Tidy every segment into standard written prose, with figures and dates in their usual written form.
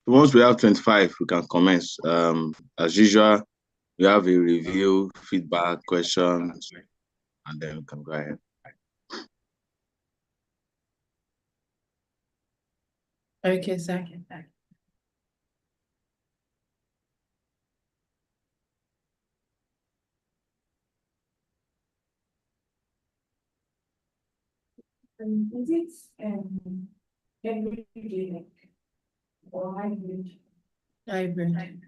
Once we have 25, we can commence. As usual, we have a review, feedback, questions, and then we can go ahead. Okay, sir. Is it every day or hybrid? Hybrid.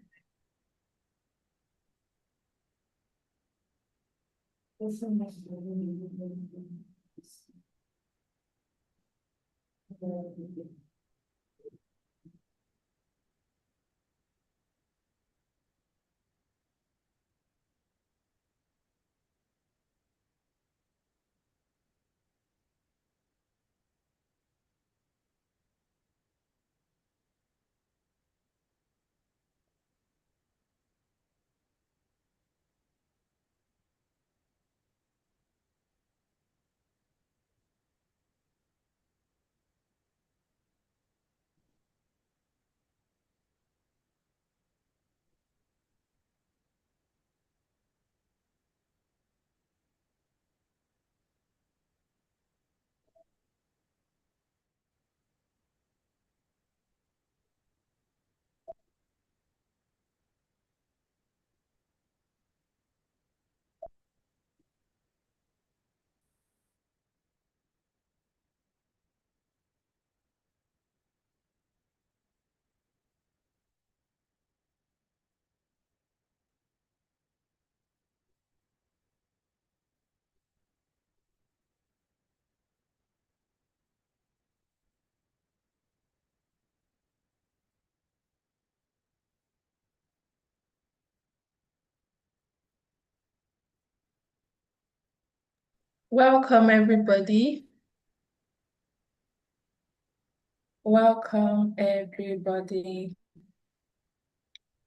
Welcome, everybody. Welcome, everybody.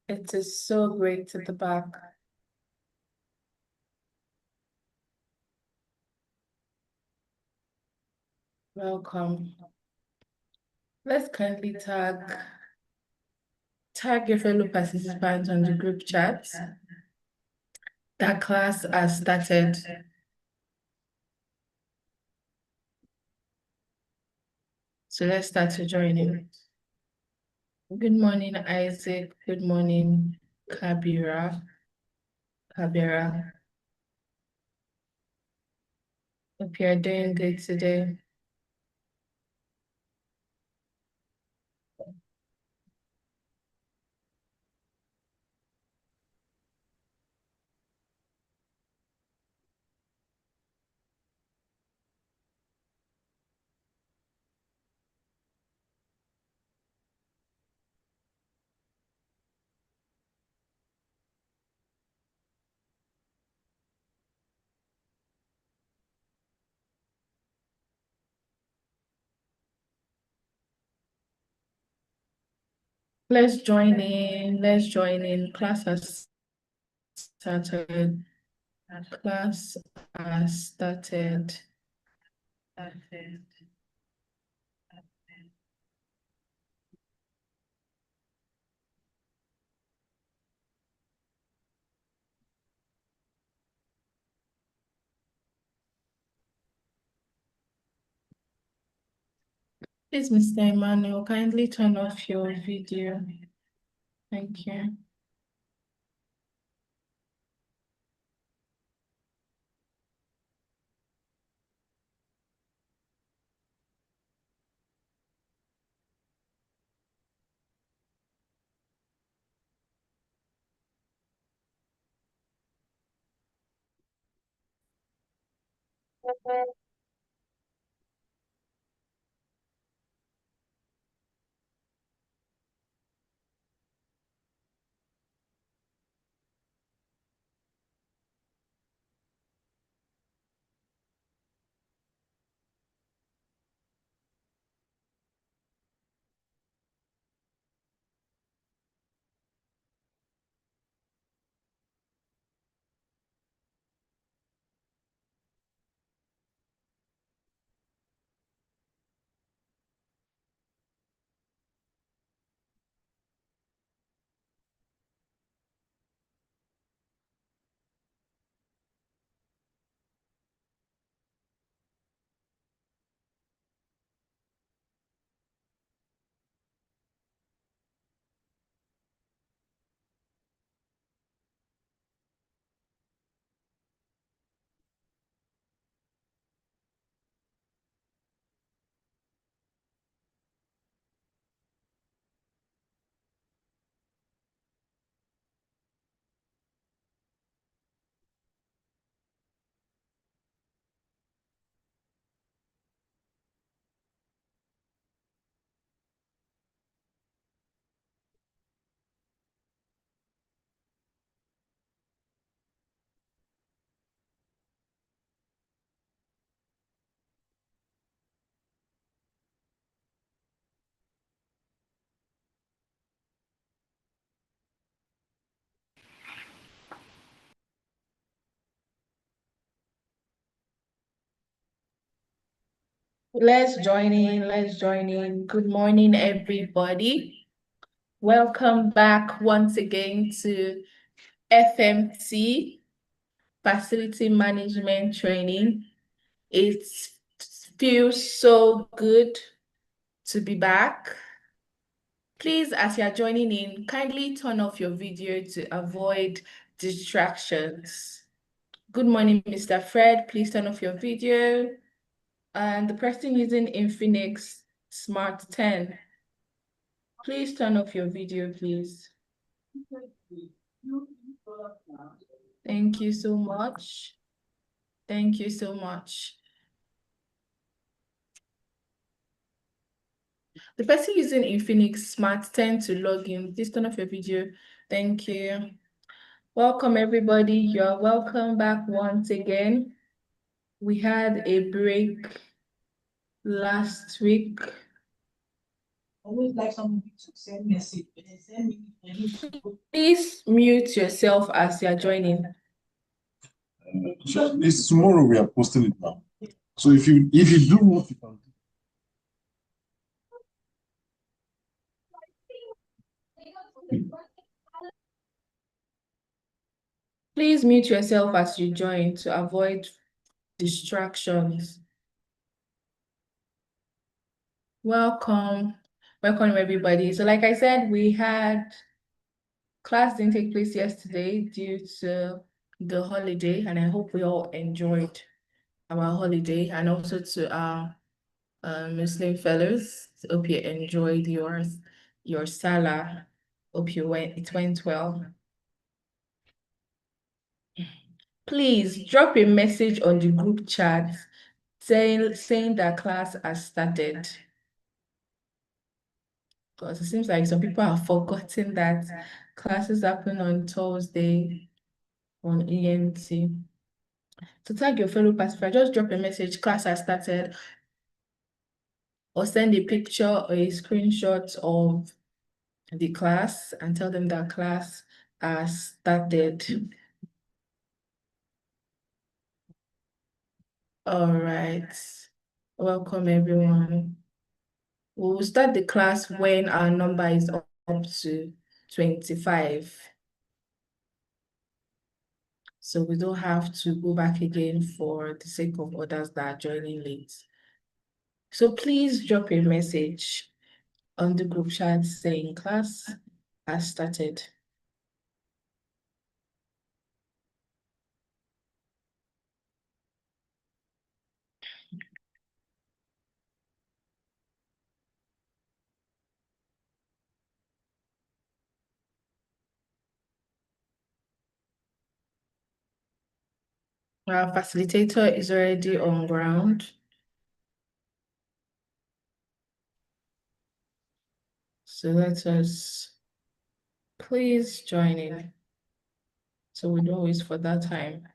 It is so great to be back. Welcome. Let's kindly tag your fellow participants on the group chat. That class has started. So let's start to join in. Good morning, Isaac. Good morning, Kabira. Hope you're doing good today. Let's join in. Class has started. Class has started. Please, Mr. Emmanuel, kindly turn off your video. Thank you. Let's join in. Let's join in. Good morning, everybody. Welcome back once again to FMT, Facility Management Training. It feels so good to be back. Please, as you are joining in, kindly turn off your video to avoid distractions. Good morning, Mr. Fred. Please turn off your video. And the person using Infinix Smart 10, please turn off your video, please. Thank you so much. Thank you so much. The person using Infinix Smart 10 to log in, please turn off your video. Thank you. Welcome, everybody. You're welcome back once again. We had a break last week. I would like somebody to send message, but they send me, I need to go. Please mute yourself as you're joining. So it's tomorrow we are posting it now. So if you do what you can do. Please mute yourself as you join to avoid distractions. Welcome everybody. So like I said, we had class didn't take place yesterday due to the holiday, and I hope we all enjoyed our holiday, and also to our Muslim fellows. Hope you enjoyed your Salah. Hope it went well. Please drop a message on the group chat saying that class has started. Because it seems like some people have forgotten that classes happen on Thursday on ENT. To tag your fellow participator, just drop a message, class has started, or send a picture or a screenshot of the class and tell them that class has started. All right. Welcome, everyone. We will start the class when our number is up to 25. So we don't have to go back again for the sake of others that are joining late. So please drop a message on the group chat saying class has started. Our facilitator is already on ground. So let us please join in so we don't waste for that time.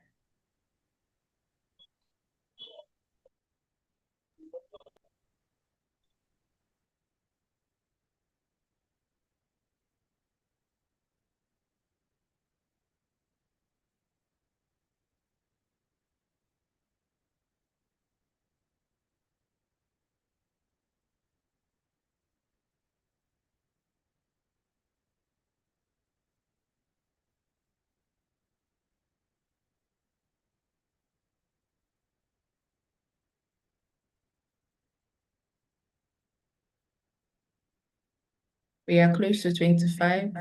We are close to 25.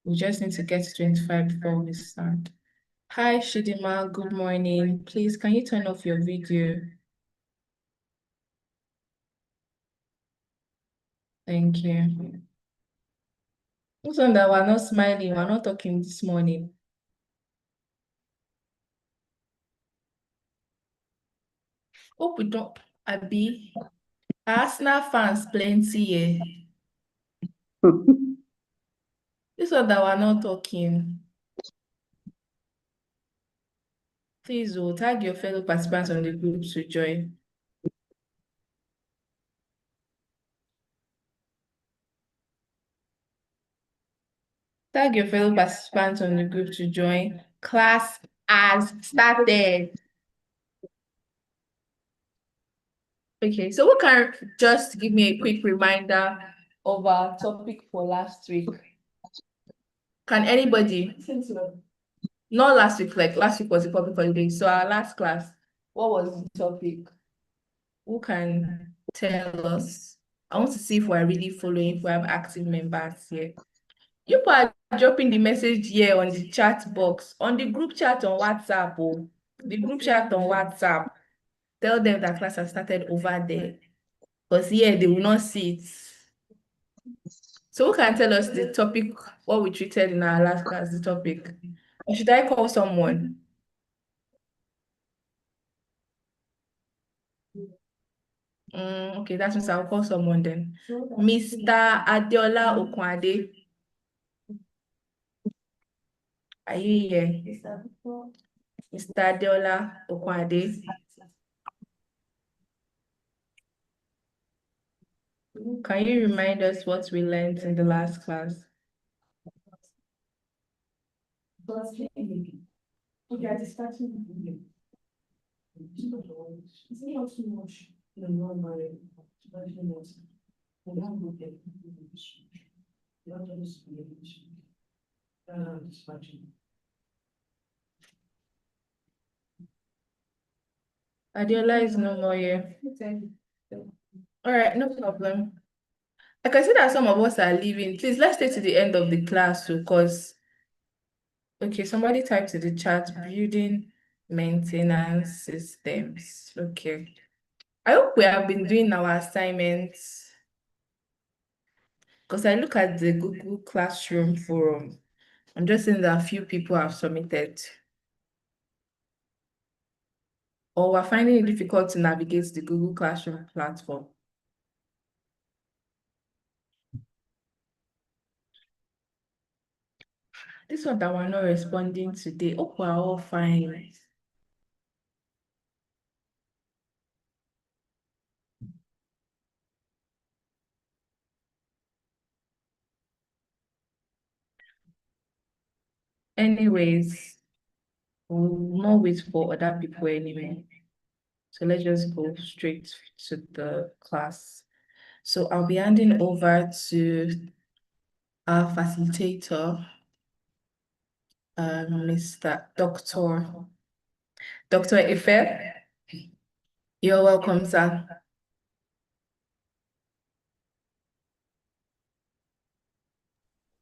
We just need to get to 25 before we start. Hi, Shidima. Good morning. Please, can you turn off your video? Thank you. Those one that were not smiling, we're not talking this morning. Hope we don't, Abi. Arsenal fans plenty here. This one that we're not talking. Please, tag your fellow participants on the group to join. Tag your fellow participants on the group to join. Class has started. Okay, so who can just give me a quick reminder of our topic for last week? Can anybody? Not last week, like last week was a public holiday. So our last class, what was the topic? Who can tell us? I want to see if we're really following, if we have active members here. You are dropping the message here on the chat box, on the group chat on WhatsApp. Oh, the group chat on WhatsApp. Tell them that class has started over there. Because here they will not see it. So who can tell us the topic, what we treated in our last class, the topic? Or should I call someone? Okay, that means I'll call someone then. Mr. Adeola Okwade. Are you here? Mr. Adeola Okwade. Can you remind us what we learned in the last class? Okay, at the starting. It's not too much. Adiola is no more here. All right, no problem. I can see that some of us are leaving. Please, let's stay to the end of the class because, okay, somebody typed in the chat, building maintenance systems. Okay. I hope we have been doing our assignments because I look at the Google Classroom forum. I'm just seeing that a few people have submitted. Or we're finding it difficult to navigate the Google Classroom platform. This one that we're not responding today. Oh, we're all fine. Anyways, we'll not wait for other people anyway. So let's just go straight to the class. So I'll be handing over to our facilitator, Mr. Dr. Ife. You're welcome, sir.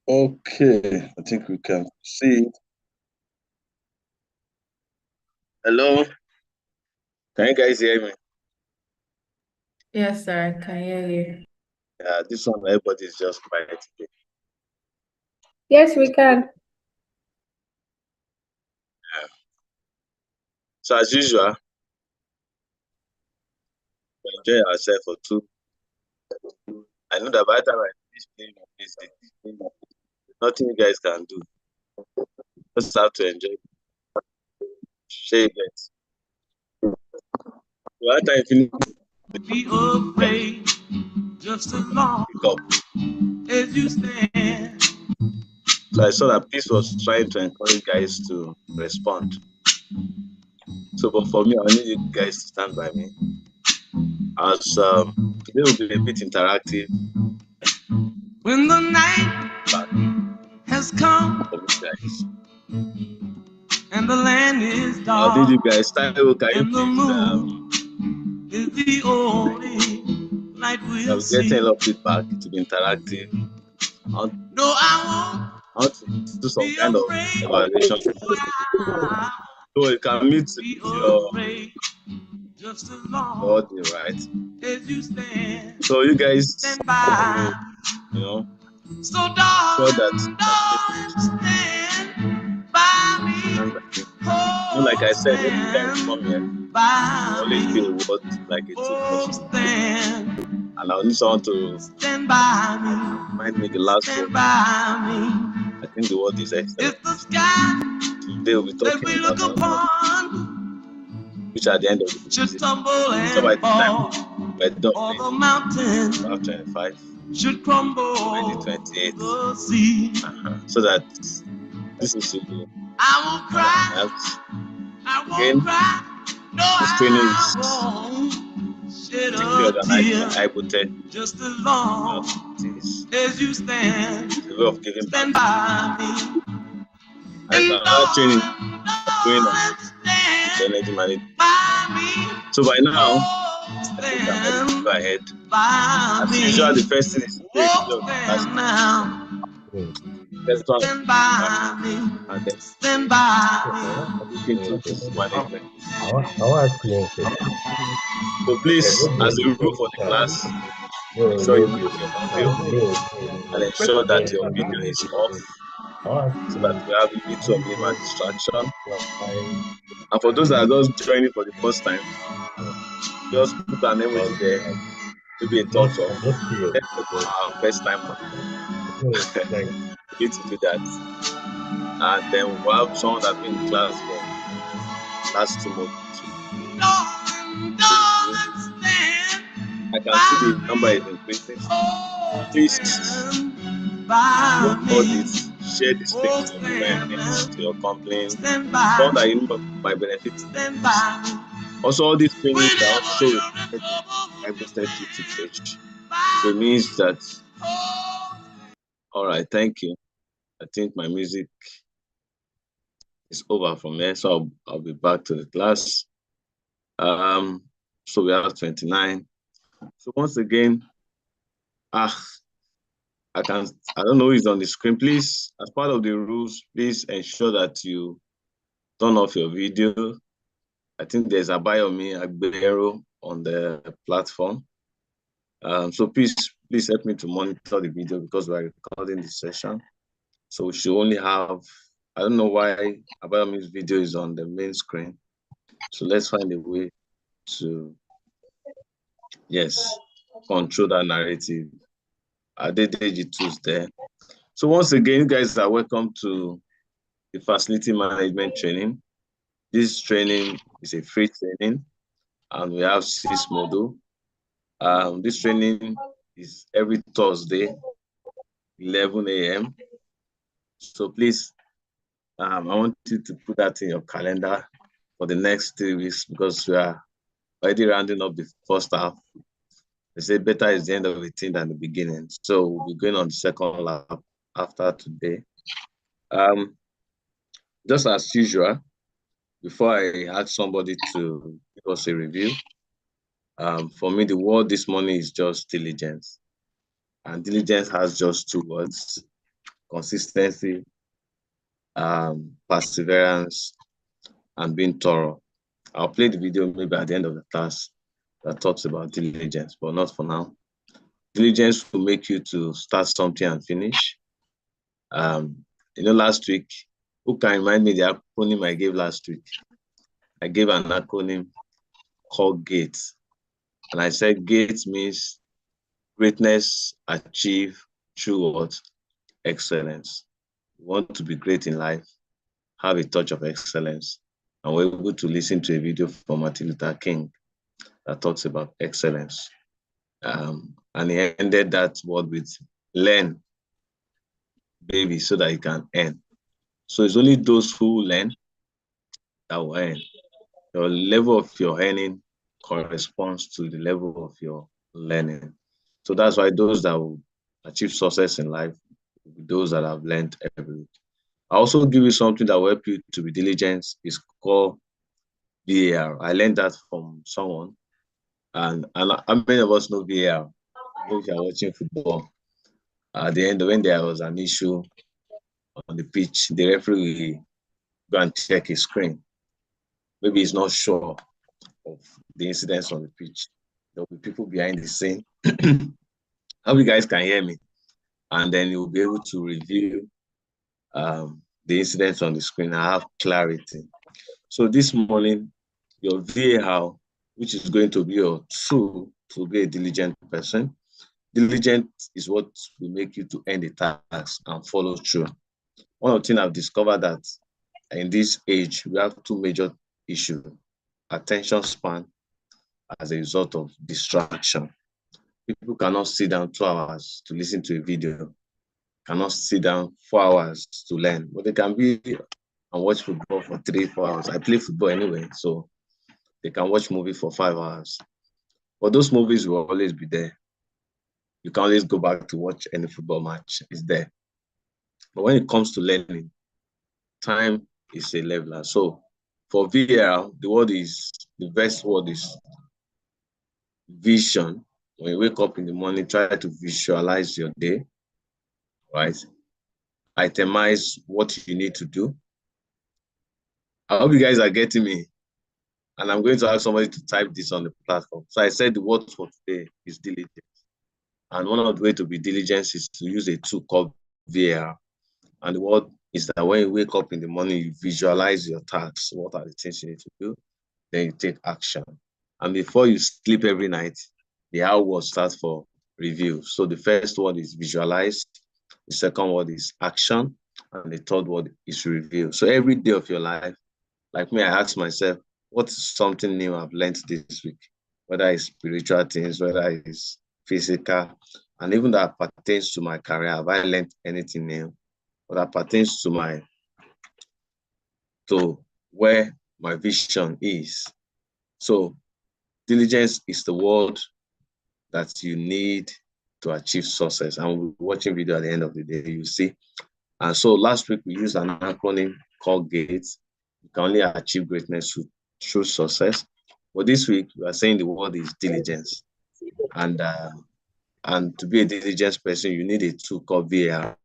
Okay, I think we can see. Hello, can you guys hear me? Yes, sir, I can hear you. Yeah, this one, everybody is just quiet today. Yes, we can. So as usual, we enjoy ourselves for 2. I know that by the time I finish playing my PC, nothing you guys can do. Just have to enjoy. Share it. So by the time I finish, Be afraid just as long pick up. as you stand. So I saw that Peace was trying to encourage guys to respond. So, but for me, I need you guys to stand by me. As today will be a bit interactive. When the night has come For me, guys. and the land is How dark did you guys start? Can you and the please? moon is the only light we'll I'm see. getting a lot of feedback to be interactive. No, I I want to do won't some be kind of afraid. evaluation. I So you can meet won't be your afraid just as long body, right? as you stand. So you guys, Stand by. you know, So sure darling, that stand by me. you know, like I said, every time you come here, Stand by always me. be a word like a Oh, toothbrush. stand, And I need someone to stand by me. remind me the last Stand word. by me. I think the word is excellent. It's the sky Today we'll be that talking we about look upon which at the end of the should day, tumble so by and the time fall. we're done, All the mountains 25, should crumble 2028, to the sea. so that this is I won't cry. I again, won't cry. No, this training I is won't shed particularly a organized tear, hypothetical. just as long as you stand, It's a way of giving back. stand by me. And And another training going on don't stand energy management. by me. So by now, Oh, I think I'm ready to stand go ahead. by As me. usual, the first thing is to do a video of the class. Stand now, The first one, stand by me. and then Stand by look into this management. I want to clean it. So please, as a rule for the class, make sure you mute your audio and ensure that your video is off so that we have little or minimal distraction. And for those that are just joining for the first time, just put an emoji there, maybe a thumbs up. Let me know our first time. We need to do that. And then we'll have someone that's been in class for last 2 months. I can see the number is increasing. Please all this, share this link to your friends, to your company, someone that you know might benefit. Also, all these trainings are also requested to page. So it means that, all right, thank you. I think my music is over from here, so I'll be back to the class. So we have 29. So once again, I don't know who's on the screen. Please, as part of the rules, please ensure that you turn off your video. I think there's Abayomi Agbero on the platform. So please help me to monitor the video because we're recording this session. So we should only have, I don't know why Abayomi's video is on the main screen. So let's find a way to, yes, control that narrative. Adedeji Tuesday. So once again, you guys are welcome to the facility management training. This training is a free training, and we have 6 modules. This training is every Thursday, 11 a.m. So please, I want you to put that in your calendar for the next 3 weeks because we are already rounding up the first half. They say better is the end of the thing than the beginning. So we'll be going on the second lap after today. Just as usual, before I ask somebody to give us a review, for me, the word this morning is just diligence. And diligence has just 2 words: consistency, perseverance, and being thorough. I'll play the video maybe at the end of the class that talks about diligence, but not for now. Diligence will make you to start something and finish. Last week, who can remind me the acronym I gave last week? I gave an acronym called GATE. And I said GATE means greatness achieved through what? Excellence. You want to be great in life, have a touch of excellence. And we're able to listen to a video from Martin Luther King that talks about excellence. And he ended that word with learn, baby, so that you can earn. So it's only those who learn that will earn. Your level of your earning corresponds to the level of your learning. So that's why those that will achieve success in life will be those that have learned every week. I also give you something that will help you to be diligent. It's called VAR. I learned that from someone. And how many of us know VAR? If you're watching football, at the end, when there was an issue on the pitch, the referee will go and check his screen. Maybe he's not sure of the incidents on the pitch. There'll be people behind the scene. I hope you guys can hear me. And then you'll be able to review the incidents on the screen and have clarity. So this morning, your VAR, which is going to be your tool to be a diligent person. Diligent is what will make you to end the task and follow through. One of the things I've discovered that in this age, we have 2 major issues: attention span as a result of distraction. People cannot sit down 2 hours to listen to a video, cannot sit down 4 hours to learn, but they can be and watch football for 3-4 hours. I play football anyway, so they can watch movie for 5 hours. But those movies will always be there. You can always go back to watch any football match. It's there. But when it comes to learning, time is a leveler. So for VAR, the best word is vision. When you wake up in the morning, try to visualize your day, right? Itemize what you need to do. I hope you guys are getting me. And I'm going to ask somebody to type this on the platform. So I said the word for today is diligence. And one of the ways to be diligent is to use a tool called VAR. And the word is that when you wake up in the morning, you visualize your tasks. What are the things you need to do? Then you take action. And before you sleep every night, the hour word starts for review. So the first word is visualize. The second word is action. And the third word is review. So every day of your life, like me, I ask myself, what's something new I've learned this week? Whether it's spiritual things, whether it's physical, and even that pertains to my career. Have I learned anything new? Or that pertains to where my vision is. So diligence is the word that you need to achieve success. And we'll be watching video at the end of the day, you see. And so last week we used an acronym called GATE. You can only achieve greatness through success. But this week we are saying the word is diligence. And to be a diligent person, you need a tool called VAR.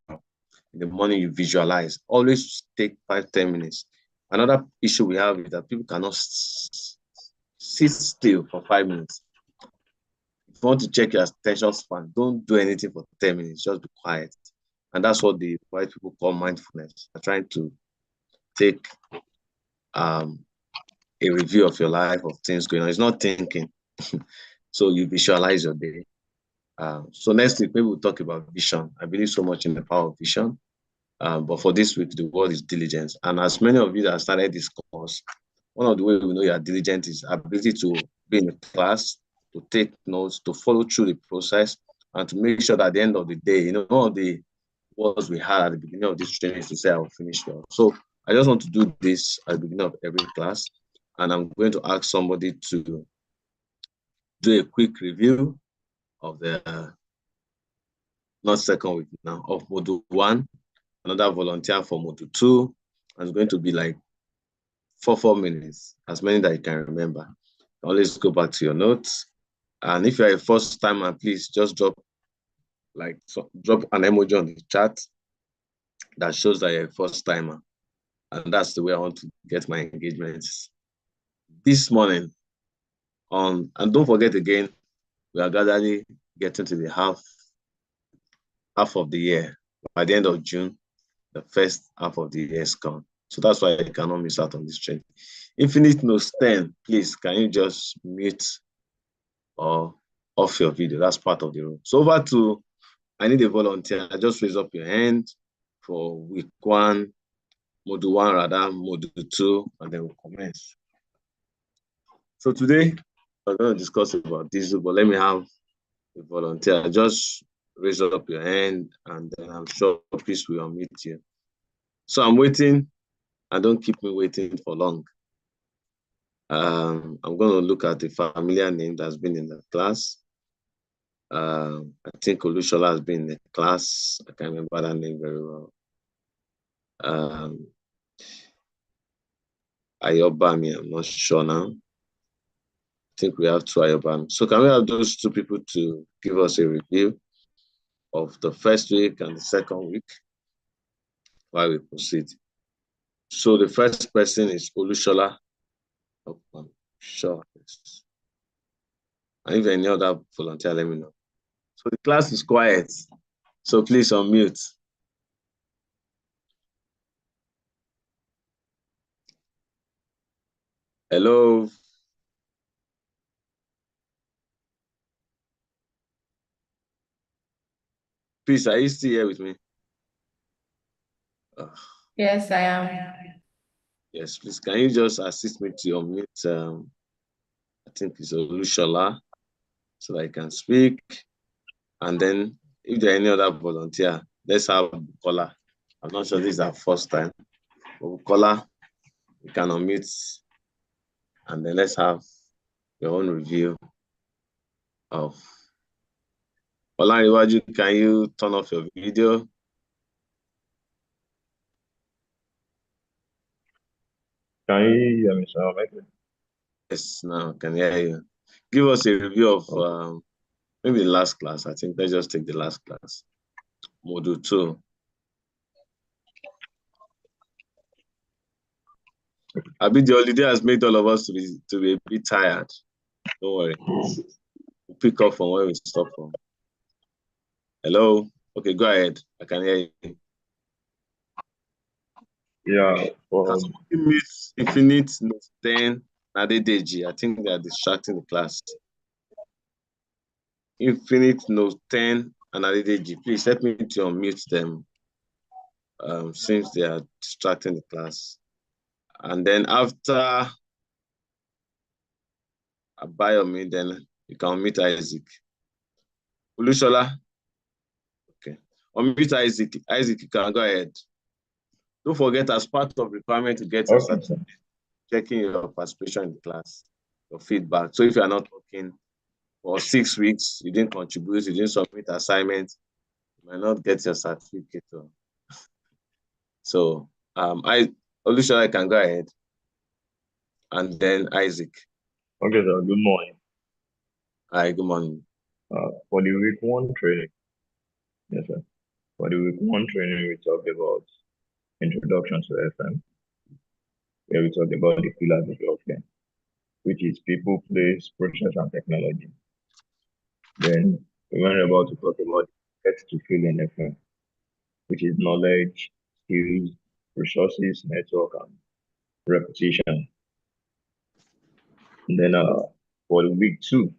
In the morning, you visualize. Always take 5-10 minutes. Another issue we have is that people cannot sit still for 5 minutes. If you want to check your attention span, don't do anything for 10 minutes. Just be quiet. And that's what the white people call mindfulness. They're trying to take a review of your life, of things going on. It's not thinking. So you visualize your day. So next week, maybe we'll talk about vision. I believe so much in the power of vision. But for this week, the word is diligence. And as many of you that started this course, one of the ways we know you are diligent is ability to be in a class, to take notes, to follow through the process, and to make sure that at the end of the day, one of the words we had at the beginning of this training is to say, I will finish well. So I just want to do this at the beginning of every class. And I'm going to ask somebody to do a quick review of the, not second week now, of Module 1, another volunteer for Module 2, and it's going to be like 4 minutes, as many that you can remember. Always go back to your notes. And if you're a first timer, please just drop an emoji on the chat that shows that you're a first timer. And that's the way I want to get my engagements this morning. And don't forget again, we are gradually getting to the half of the year. By the end of June, the first half of the year is gone. So that's why you cannot miss out on this training. Infinite Knows 10, please, can you just mute or off your video? That's part of the rule. So over to, I need a volunteer. Just raise up your hand for week 1, Module 1 rather, Module 2, and then we'll commence. So today, we're going to discuss about this, but let me have a volunteer. Just raise up your hand, and then I'm sure Peace will unmute you. So I'm waiting, and don't keep me waiting for long. I'm going to look at the familiar name that's been in the class. I think Olushola has been in the class. I can't remember that name very well. Ayobami, I'm not sure now. I think we have 2 Ayobami. So can we have those 2 people to give us a review of the first week and the second week while we proceed? So the first person is Olushola. Sure. And if any other volunteer, let me know. So the class is quiet. So please unmute. Hello. Please, are you still here with me? Yes, I am. Yes, please. Can you just assist me to unmute? I think it's Olushola, so that I can speak. And then, if there are any other volunteer, let's have Bukola. I'm not sure this is our first time. But Bukola, you can unmute, and then let's have your own review Oh, Olaniwaju, can you turn off your video? Can you hear me, sir? Yes, now I can hear you. Give us a review of Okay. maybe the last class. I think let's just take the last class, Module 2. I mean, the holiday has made all of us to be a bit tired. Don't worry. We'll pick up from where we stop from. Hello? Okay, go ahead. I can hear you. Yeah. Can somebody mute Infinite Note 10 Adedeji? I think they are distracting the class. Infinite Note 10 and Adedeji, please help me to unmute them since they are distracting the class. And then after Abayomi, then you can unmute Isaac. Ulushola? Okay. Unmute Isaac. Isaac, you can go ahead. Don't forget, as part of requirement to get your certificate, checking your participation in the class, your feedback. So if you are not working for 6 weeks, you didn't contribute, you didn't submit assignment, you might not get your certificate. So Olushola can go ahead. And then Isaac. Okay, sir. Good morning. Hi, good morning. For the week 1 training, yes, sir. For the week 1 training, we talked about introduction to FM, where we talked about the pillars of healthcare, which is people, place, process, and technology. Then we went about to talk about get to feel in FM, which is knowledge, skills, resources, network, and repetition. And then for the week 2,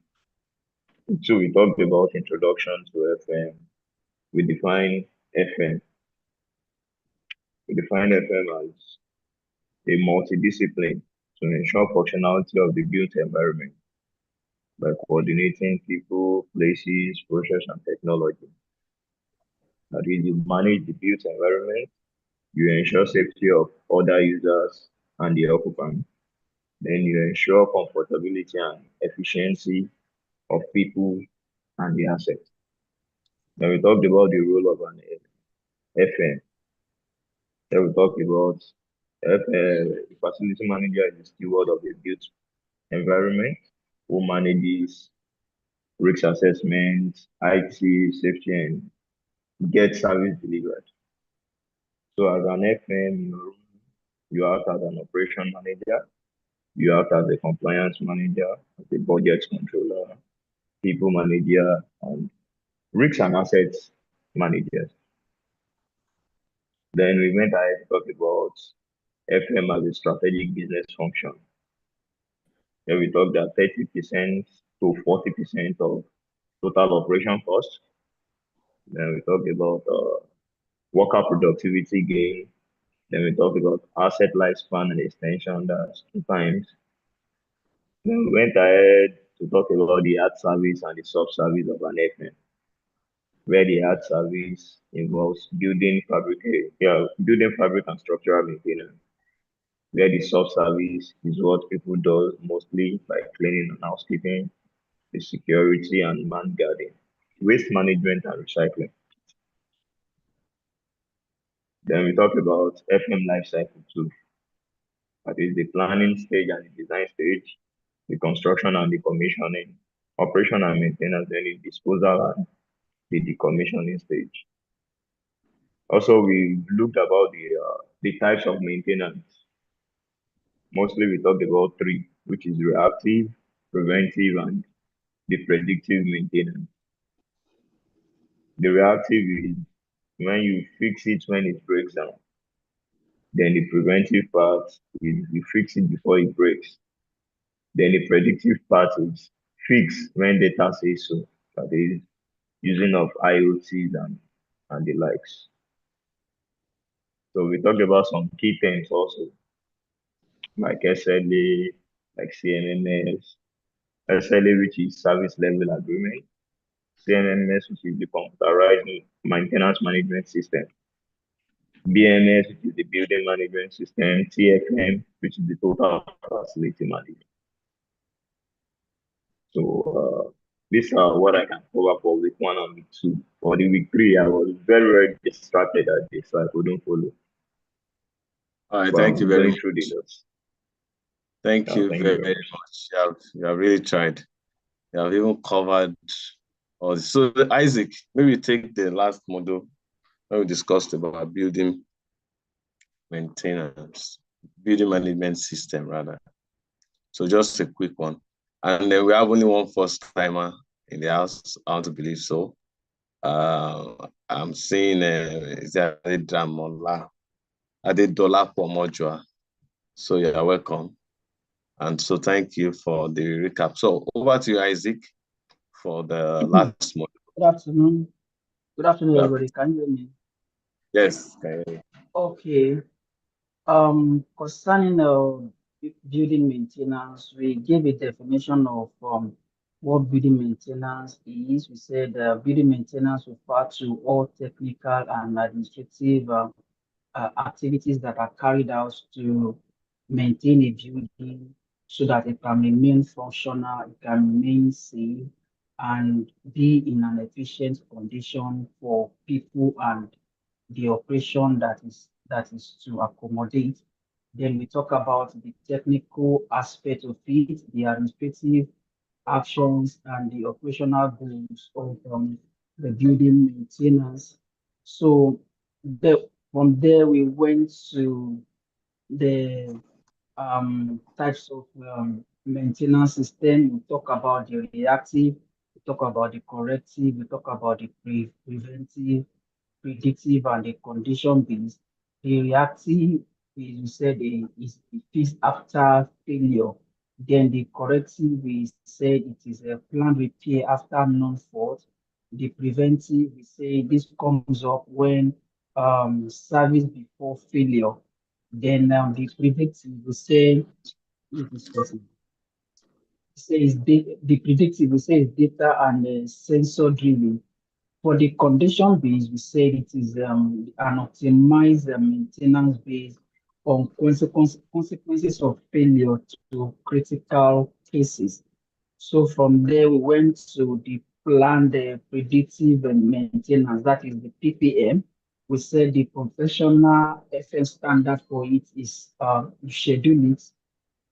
we talked about introduction to FM. We define FM. We define FM as a multidiscipline to ensure functionality of the built environment by coordinating people, places, process, and technology. That is, you manage the built environment, you ensure safety of other users and the occupant, then you ensure comfortability and efficiency of people and the assets. Then we talked about the role of an FM. Then we talked about the facility manager is the steward of the built environment who manages risk assessment, IT, safety, and get service delivered. So as an FM, you act as an operation manager, you act as a compliance manager, as a budget controller, people manager, and risk and assets managers. Then we went ahead to talk about FM as a strategic business function. Then we talked that 30% to 40% of total operation cost. Then we talked about worker productivity gain. Then we talked about asset lifespan and extension, that's 2 times. Then we went ahead to talk about the ad service and the sub-service of an FM, where the ad service involves building fabric and structural maintenance, where the sub-service is what people do mostly like cleaning and housekeeping, the security and man guarding, waste management and recycling. Then we talk about FM life cycle too. That is the planning stage and the design stage, the construction and the commissioning, operation and maintenance, then the disposal and the decommissioning stage. Also, we looked about the types of maintenance. Mostly we talked about 3, which is reactive, preventive, and the predictive maintenance. The reactive is when you fix it when it breaks down. Then the preventive part is you fix it before it breaks. Then the predictive part is fix when data says so. That is using of IoTs and the likes. So we talked about some key terms also, like SLA, like CMMS, SLA, which is service level agreement, CMMS, which is the computerized maintenance management system, BMS, which is the building management system, TFM, which is the total facility management. So these are what I can cover for week 1 and week 2. For the week 3, I was very, very distracted that day, so I couldn't follow. All right, But thank you I'm very going much. through the notes. Thank you Thank you very very much. much. You have really tried. You have even covered all this. So Isaac, maybe take the last model when we discussed about building maintenance, building management system rather. So just a quick one. And then we have only one first timer in the house. I want to believe so. I'm seeing is there Adedamola, Adedola Pomojua. So you're welcome. And so thank you for the recap. So over to you, Isaac, for the last model. Good afternoon. Good afternoon, Yeah. everybody. Can you hear me? Yes. Okay. Concerning building maintenance, we gave a definition of what building maintenance is. We said building maintenance refers to all technical and administrative activities that are carried out to maintain a building so that it can remain functional, it can remain safe, and be in an efficient condition for people and the operation that is to accommodate. Then we talk about the technical aspect of it, the administrative actions, and the operational goals of the building maintenance. So from there, we went to the types of maintenance system. We talk about the reactive, we talk about the corrective, we talk about the preventive, predictive, and the condition based. The reactive is, we said, is it is after failure. Then the corrective, we said it is a planned repair after non-fault. The preventive, we say this comes up when service before failure. Then the predictive, we say, if this person says the predictive, we say is data and sensor driven. For the condition based, we said it is an optimized maintenance based on consequences of failure to critical cases. So from there, we went to the planned predictive maintenance, that is the PPM. We said the professional FM standard for it is you schedule it,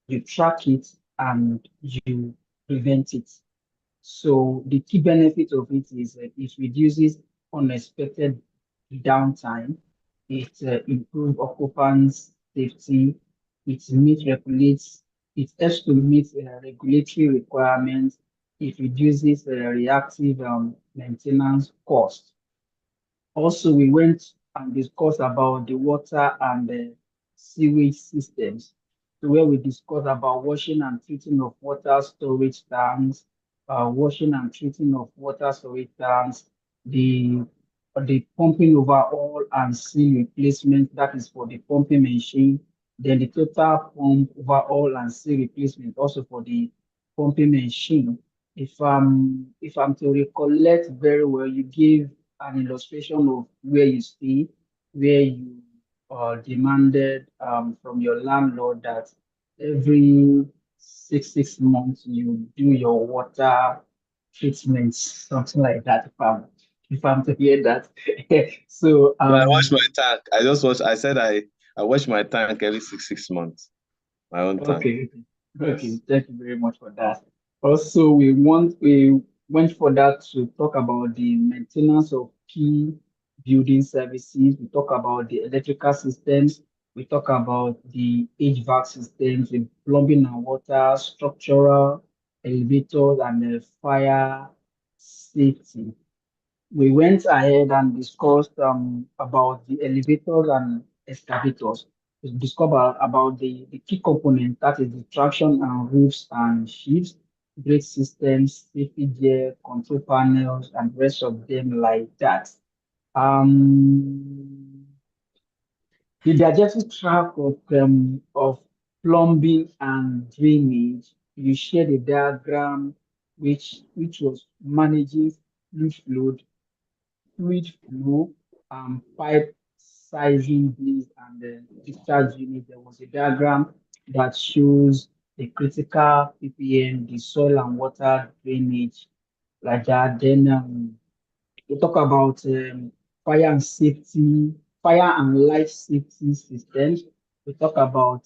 you track it, and you prevent it. So the key benefit of it is it reduces unexpected downtime, it improves occupants' safety, regulates, it helps to meet regulatory requirements, it reduces reactive maintenance costs. Also, we went and discussed about the water and the sewage systems, so where we discussed about washing and treating of water storage tanks, washing and treating of water storage tanks, the pumping overhaul and seal replacement, that is for the pumping machine, then the total pump overhaul and seal replacement also for the pumping machine. If I'm to recollect very well, you give an illustration of where you stay, where you demanded from your landlord that every six months you do your water treatments, something like that. If I'm to hear that, so Yeah, I wash my tank. I said I wash my tank every six months. My own tank. okay, okay, thank you very much for that. Also, we went for that to talk about the maintenance of key building services. We talk about the electrical systems. We talk about the HVAC systems, the plumbing and water, structural, elevators, and the fire safety. We went ahead and discussed about the elevators and excavators. We discovered about the key component, that is the traction and roofs and shifts, brake systems, safety gear, control panels, and rest of them like that. Um, the digestive tract of plumbing and drainage, you shared a diagram which was managing fluid flow, pipe sizing based and the discharge unit. There was a diagram that shows the critical ppm, the soil and water drainage, like that. Then we talk about fire and safety, fire and life safety systems. We talk about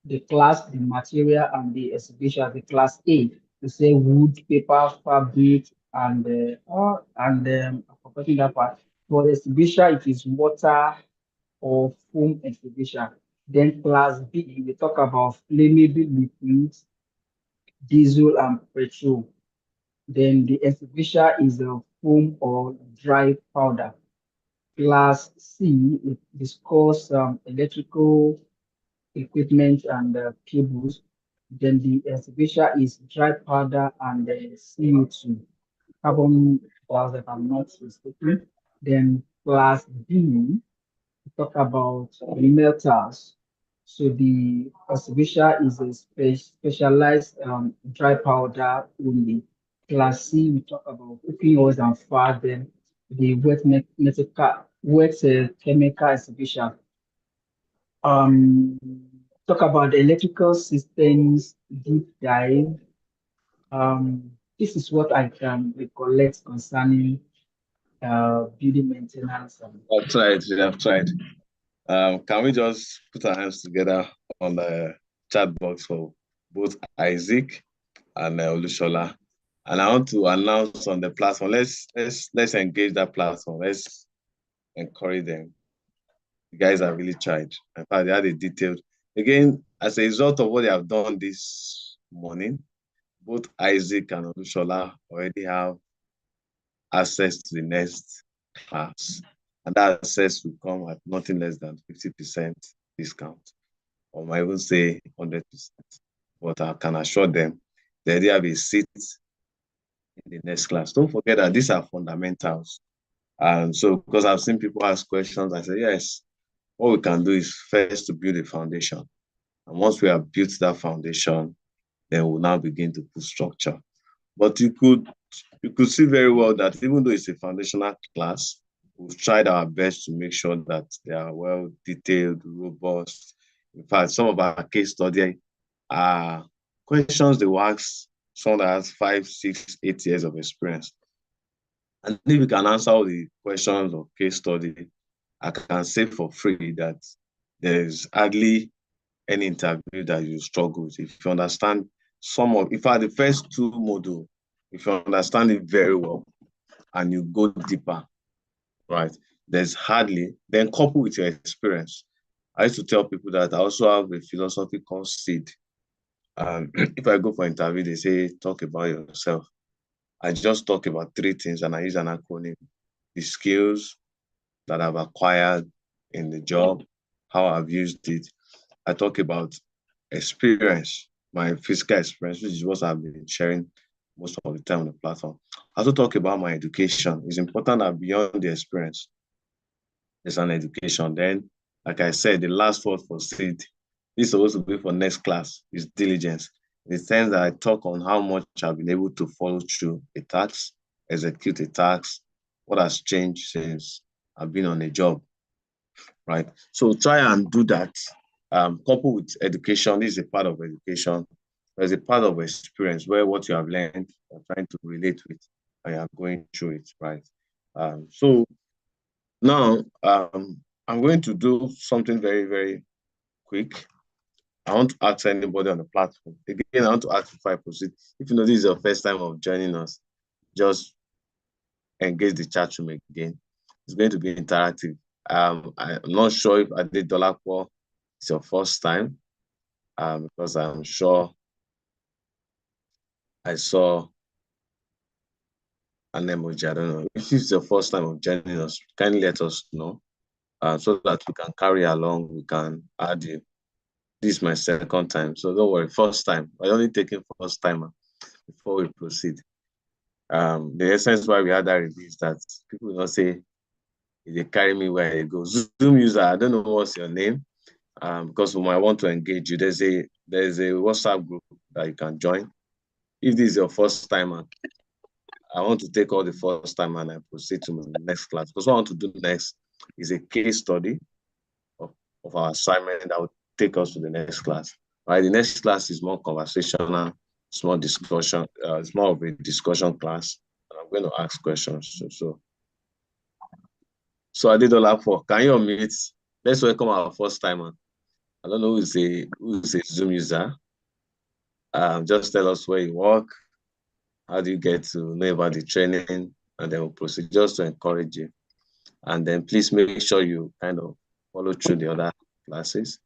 the class, the material, and the exhibition. The class A, we say wood, paper, fabric, and I'm forgetting that part. For the exhibition, it is water or foam exhibition. Then class B, we talk about flammable liquids, diesel, and petrol. Then the exhibition is a foam or dry powder. Class C, we discuss electrical equipment and cables. Then the exhibition is dry powder and CO2, carbon dioxide, if I'm not mistaken. Then class D, talk about metals. So the exhibition is a specialized dry powder only. Class C, we talk about cooking oils and fat. Then the wet chemical exhibition. Um, talk about the electrical systems deep dive. This is what I can recollect concerning building maintenance. I've tried. I've tried. Can we just put our hands together on the chat box for both Isaac and Olushola? And I want to announce on the platform. Let's engage that platform. Let's encourage them. You guys have really tried. In fact, they had a detailed. Again, as a result of what they have done this morning, both Isaac and Olushola already have access to the next class. And that access will come at nothing less than 50% discount, or might even say 100%. But I can assure them they already have a seat in the next class. Don't forget that these are fundamentals. And so, because I've seen people ask questions, I say, yes, what we can do is first to build a foundation. And once we have built that foundation, then we'll now begin to put structure. But you could see very well that even though it's a foundational class, we've tried our best to make sure that they are well detailed, robust. In fact, some of our case study are questions they will ask someone that has 5, 6, 8 years of experience. And if you can answer all the questions of case study, I can say for free that there's hardly any interview that you struggle with. If you understand in fact, the first 2 modules, if you understand it very well and you go deeper, right, there's hardly, then coupled with your experience. I used to tell people that I also have a philosophy called SEED. If I go for interview, they say, talk about yourself. I just talk about 3 things and I use an acronym: the skills that I've acquired in the job, how I've used it. I talk about experience, my physical experience, which is what I've been sharing most of the time on the platform. I also talk about my education. It's important that beyond the experience, there's an education. Then, like I said, the last word for SEED, this is supposed to be for next class, is diligence. In the sense that I talk on how much I've been able to follow through a task, execute a task, what has changed since I've been on a job, right? So try and do that. Coupled with education, this is a part of education. There's a part of experience where what you have learned, you're trying to relate with, and you're going through it, right? So now I'm going to do something very, very quick. I want to ask anybody on the platform. Again, I want to ask before I proceed. If you know this is your first time of joining us, just engage the chat room again. It's going to be interactive. I'm not sure if Adedolapo is your first time, because I'm sure I saw an emoji. I don't know. If it's your first time of joining us, kindly let us know, so that we can carry along. We can add you. This is my second time, so don't worry. First time. I only taking first timer before we proceed. The essence why we had that review is that people will not say, they carry me where they go. Zoom user, I don't know what's your name, because we might want to engage you. There's a WhatsApp group that you can join. If this is your first timer, I want to take all the first time and I proceed to the next class. Because what I want to do next is a case study of our assignment that will take us to the next class. Right? The next class is more conversational. small discussion. It's more of a discussion class. And I'm going to ask questions. So Adedolapo, can you unmute? Let's welcome our first timer. I don't know who is a Zoom user. Just tell us where you work. How do you get to know about the training? And then we'll proceed just to encourage you. And then please make sure you kind of follow through the other classes.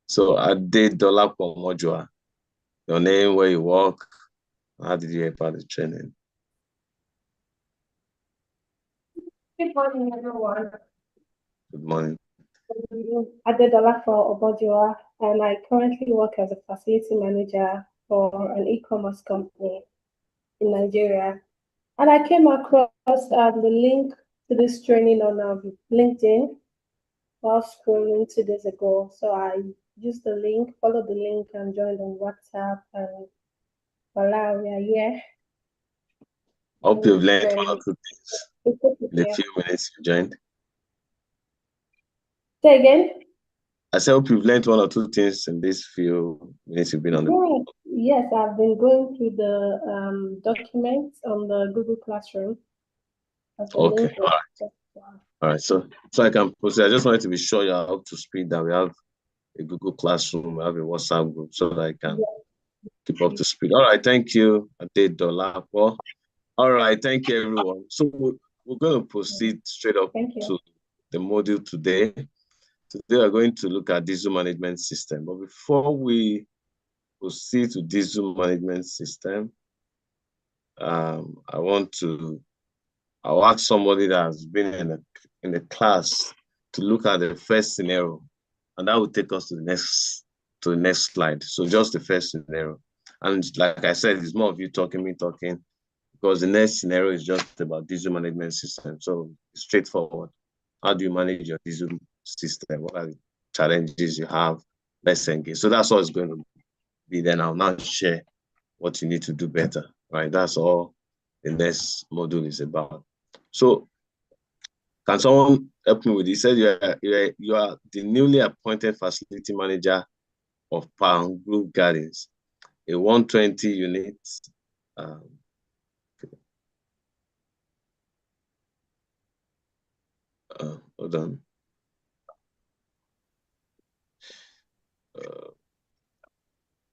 So Adedolapo Omojua, your name, where you work, how did you hear about the training? Good morning, everyone. Good morning. Adedolapo Omojua, and I currently work as a facility manager for an e-commerce company in Nigeria. And I came across the link to this training on LinkedIn while scrolling 2 days ago. So I used the link, followed the link, and joined on WhatsApp. And voila, we are here. Hope you've learned one or two things in the few minutes you joined. Say again? I said, hope you've learned one or two things in these few minutes you've been on the Yes, I've been going through the documents on the Google Classroom. Okay, all right. All right, so I can proceed. I just wanted to be sure you're up to speed, that we have a Google Classroom, we have a WhatsApp group, so that I can keep up to speed. All right, thank you, Adedolapo. All right, thank you, everyone. So we're going to proceed straight up to the module today. Today we're going to look at diesel management system. But before we proceed to diesel management system, I'll ask somebody that has been in the class to look at the first scenario, and that will take us to the next slide. So just the first scenario. And like I said, it's more of you talking, me talking, because the next scenario is just about diesel management system. So it's straightforward. How do you manage your diesel system? What are the challenges you have? Let's engage. So that's all it's going to be. Then I'll now share what you need to do better, right? That's all the next module is about. So can someone help me with this? He said you are the newly appointed facility manager of Palm Grove Gardens, a 120 units. Hold on.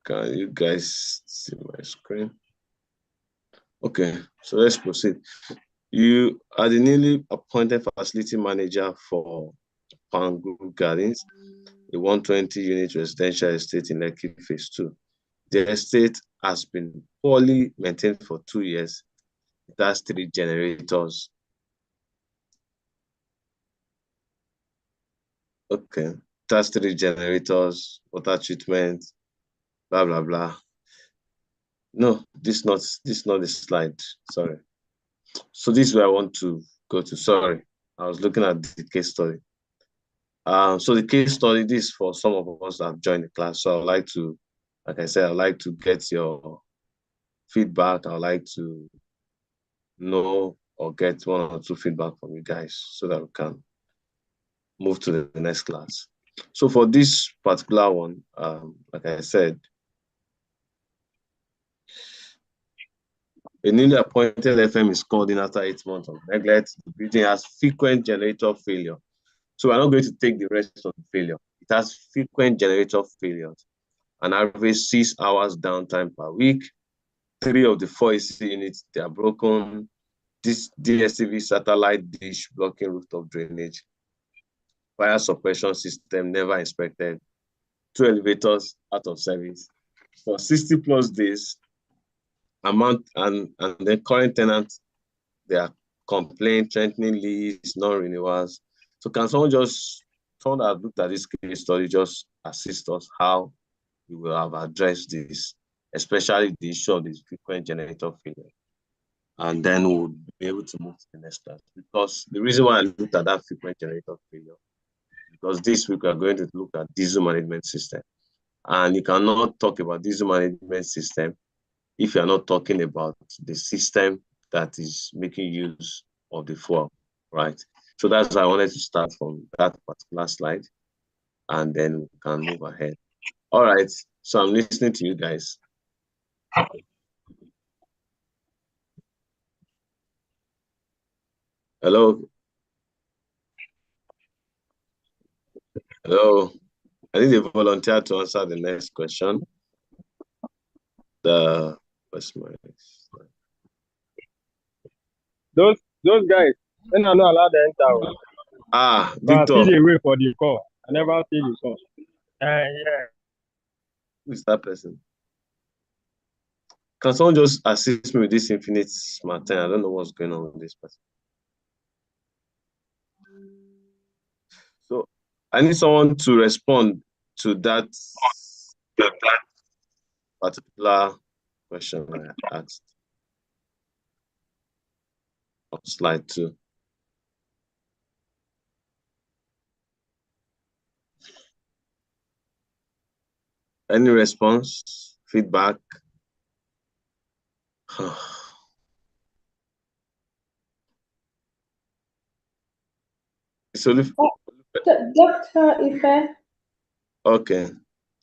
Can you guys see my screen? Okay, so let's proceed. You are the newly appointed facility manager for Palm Grove Gardens, a 120 unit residential estate in Lekki Phase 2. The estate has been poorly maintained for 2 years. It has 3 generators. Okay, it has 3 generators, water treatment, blah, blah, blah. No, this is not the slide. Sorry. So this is where I want to go to. Sorry, I was looking at the case study. So the case study, this is for some of us that have joined the class. So I'd like to, like I said, I'd like to get your feedback. I'd like to know or get 1 or 2 feedback from you guys so that we can move to the next class. So for this particular one, like I said, a newly appointed FM is called in after 8 months of neglect. The building has frequent generator failure. So we're not going to take the rest of the failure. It has frequent generator failures, an average 6 hours downtime per week. 3 of the 4 AC units, they are broken. This DSTV satellite dish blocking rooftop drainage. Fire suppression system never inspected. 2 elevators out of service. For 60 plus days, and the current tenant, they are complaining, threatening lease, non-renewals. So can someone that looked at this case study just assist us how we will have addressed this, especially the issue of this frequent generator failure? And then we'll be able to move to the next class. Because the reason why I looked at that frequent generator failure, because this week we are going to look at diesel management system. And you cannot talk about diesel management system if you're not talking about the system that is making use of the fuel, right? So that's why I wanted to start from that particular slide, and then we can move ahead. All right, so I'm listening to you guys. Hello? Hello? I need a volunteer to answer the next question. What's my next? Those guys, when I not allowed to enter. Ah, But I Victor. see the way for the call. I never see the call. Yeah. Who is that person? Can someone just assist me with this infinite smart time? I don't know what's going on with this person. So I need someone to respond to that particular question I asked on slide 2. Any response? Feedback? It's only Dr. Ife, okay.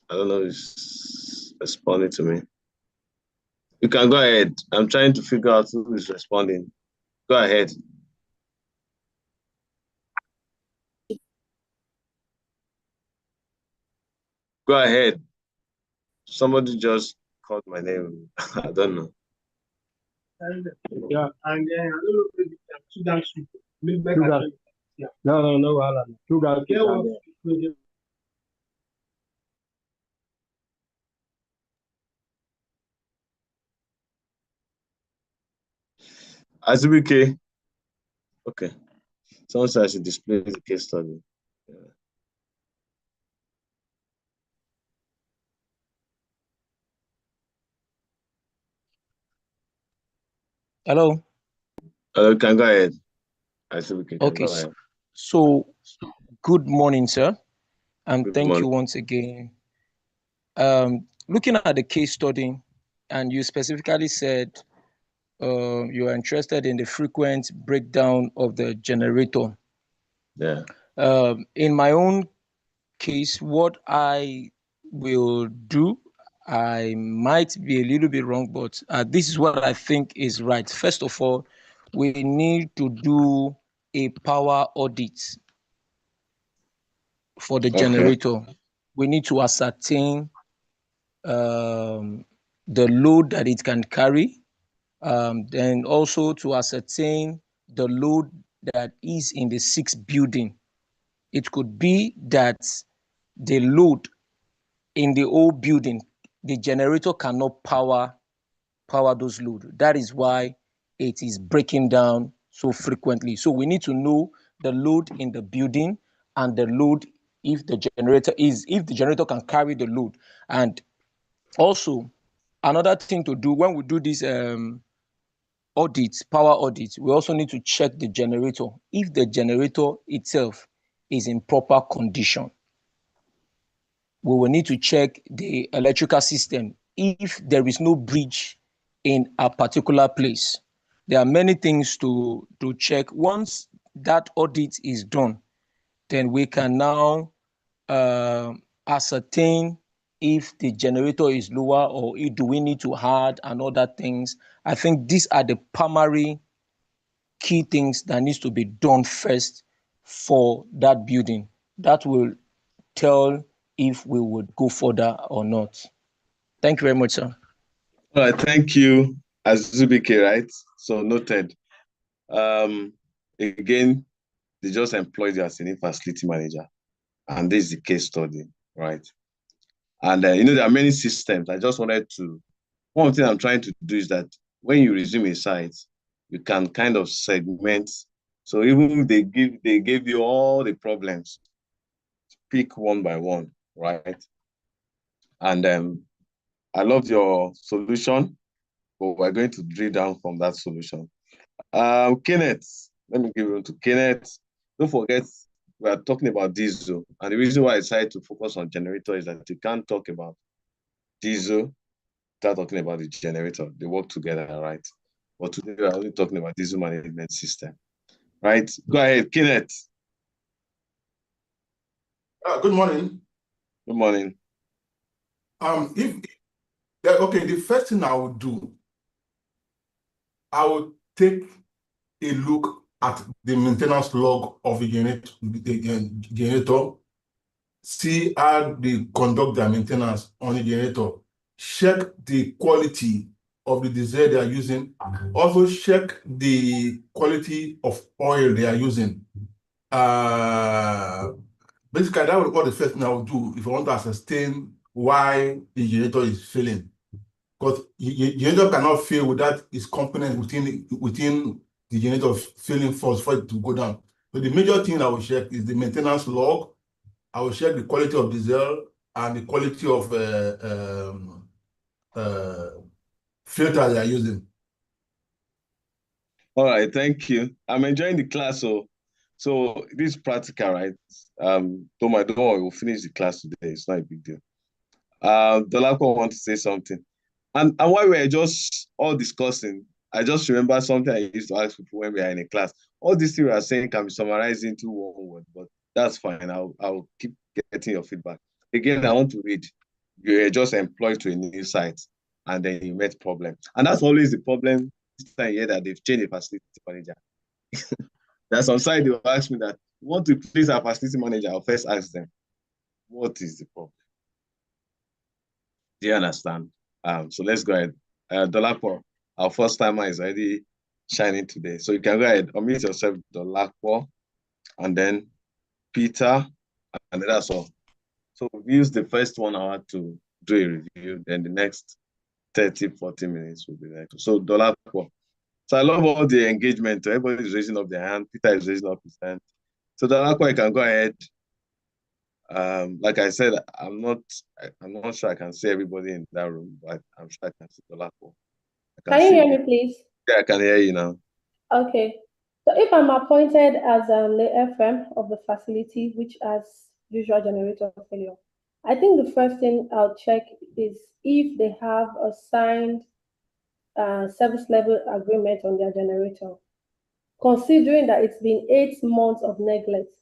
I don't know who's responding to me. You can go ahead. I'm trying to figure out who is responding. Go ahead. Go ahead. Somebody just called my name. I don't know. Yeah, and then I don't know if it's Sudan soup. Yeah. No, wahala. Sugar soup. Azubike. Okay. Someone said I should display the case study. Yeah. Hello. Hello, can go ahead. Azubike, Okay. go ahead. So, good morning, sir. And Good thank morning. you once again. Looking at the case study, and you specifically said you are interested in the frequent breakdown of the generator. Yeah. In my own case, what I will do, I might be a little bit wrong, but this is what I think is right. First of all, we need to do a power audit for the generator. We need to ascertain the load that it can carry, then also to ascertain the load that is in the 6th building. It could be that the load in the old building, the generator cannot power those loads. That is why it is breaking down so frequently. So we need to know the load in the building and the load if the generator can carry the load. And also another thing to do when we do this power audits, we also need to check the generator if the generator itself is in proper condition. We will need to check the electrical system if there is no breach in a particular place. There are many things to check. Once that audit is done, then we can now ascertain if the generator is lower or do we need to add and other things. I think these are the primary key things that needs to be done first for that building. That will tell if we would go further or not. Thank you very much, sir. All right, thank you, Azubike, right? So noted. Again, they just employed you as a facility manager, and this is the case study, right? And there are many systems. I just wanted to. One thing I'm trying to do is that when you resume a site, you can kind of segment. So even they gave you all the problems, pick one by one, right? And I love your solution, but we're going to drill down from that solution. Kenneth, let me give you to Kenneth. Don't forget, we are talking about diesel. And the reason why I decided to focus on generator is that you can't talk about diesel without talking about the generator. They work together, right? But today we're only talking about diesel management system. Right? Go ahead, Kenneth. Good morning. Good morning. The first thing I would do, I would take a look at the maintenance log of the generator, see how they conduct their maintenance on the generator, check the quality of the diesel they are using, also check the quality of oil they are using. Basically, that will be the first thing I will do if I want to ascertain why the generator is failing. Because the generator cannot fail without its components within the generator failing first for it to go down. So the major thing I will check is the maintenance log. I will check the quality of diesel and the quality of filter they are using. All right, thank you. I'm enjoying the class, so this is practical, right? Don't worry, we'll finish the class today. It's not a big deal. Dolapo wants to say something. And while we were just all discussing, I just remember something I used to ask people when we are in a class. All these things we are saying can be summarized into one word, but that's fine. I'll keep getting your feedback. Again, I want to read. You are just employed to a new site, and then you met problem. And that's always the problem this time here, that they've changed the facility manager. There's some side they will ask me that, want to please our facility manager? I'll first ask them, what is the problem? Do you understand? So let's go ahead. Dolapo, our first timer, is already shining today. So you can go ahead, unmute yourself, Dolapo, and then Peter, and that's all. So we use the first 1 hour to do a review, then the next 30, 40 minutes will be next. So Dolapo. So I love all the engagement. Everybody is raising up their hand. Peter is raising up his hand. So Dolapo, you can go ahead. Like I said, I'm not sure I can see everybody in that room, but I'm sure I can see Dolapo. Can you hear me, please? Yeah, I can hear you now. Okay. So if I'm appointed as the FM of the facility, which has usual generator failure, I think the first thing I'll check is if they have a signed service level agreement on their generator, considering that it's been 8 months of neglect.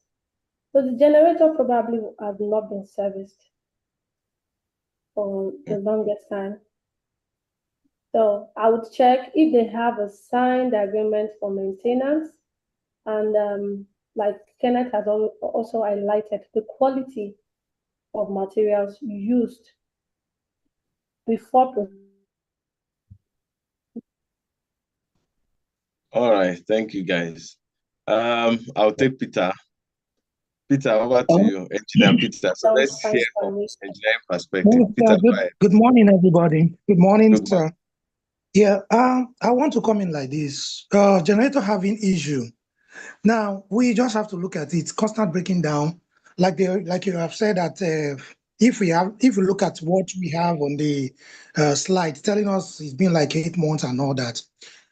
So the generator probably has not been serviced for the longest time. So I would check if they have a signed agreement for maintenance, and like Kenneth has also highlighted, the quality of materials used before. All right, thank you guys. I'll take Peter. Peter, over to you, Engineer Peter. So let's hear from engineering perspective. Peter, go ahead. Good morning, everybody. Good morning, sir. Yeah, I want to come in like this. Generator having issue. Now we just have to look at it. Constant breaking down, like you have said that if we look at what we have on the slide, telling us it's been like 8 months and all that.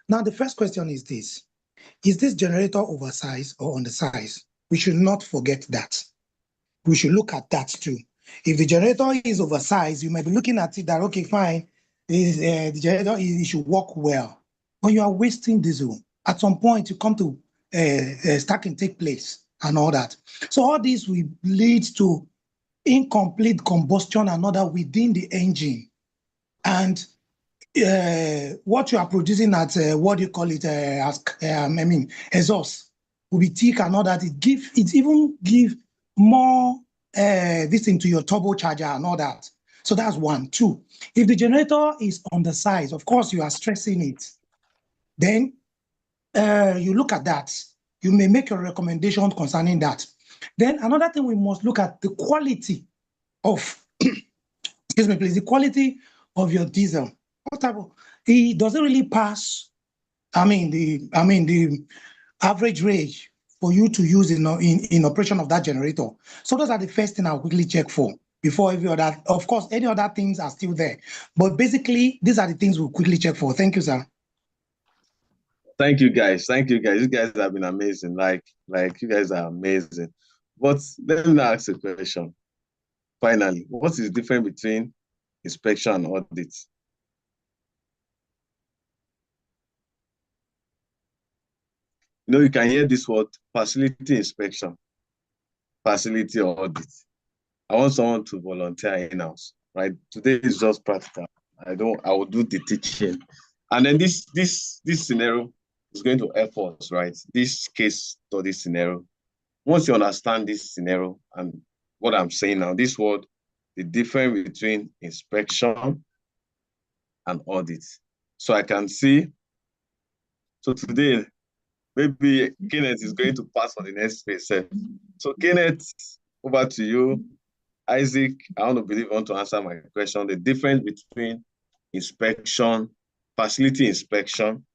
Now the first question is this: is this generator oversized or undersized? We should not forget that. We should look at that too. If the generator is oversized, you might be looking at it that, okay, fine, the generator it should work well. But you are wasting diesel. At some point, you come to stacking take place and all that. So all this will lead to incomplete combustion and all that within the engine. And what you are producing at, what do you call it, exhaust will be thick and all that. It even give more this thing to your turbocharger and all that. So that's 1. 2, if the generator is undersized, of course you are stressing it. Then you look at that. You may make a recommendation concerning that. Then another thing, we must look at the quality of, excuse me, please, the quality of your diesel. It doesn't really pass. The average range for you to use in operation of that generator. So those are the first thing I'll quickly check for before every other. Of course, any other things are still there, but basically these are the things we'll quickly check for. Thank you, sir. Thank you, guys. Thank you, guys. You guys have been amazing. Like you guys are amazing. But let me now ask a question. Finally, what is the difference between inspection and audit? You can hear this word, facility inspection, facility audit. I want someone to volunteer in-house, right? Today is just practical. I will do the teaching. And then this scenario is going to help us, right? This case study scenario. Once you understand this scenario and what I'm saying now, this word, the difference between inspection and audit. So I can see, so today, maybe Kenneth is going to pass on the next phase. So Kenneth, over to you. Isaac, I want to answer my question. The difference between inspection, facility inspection,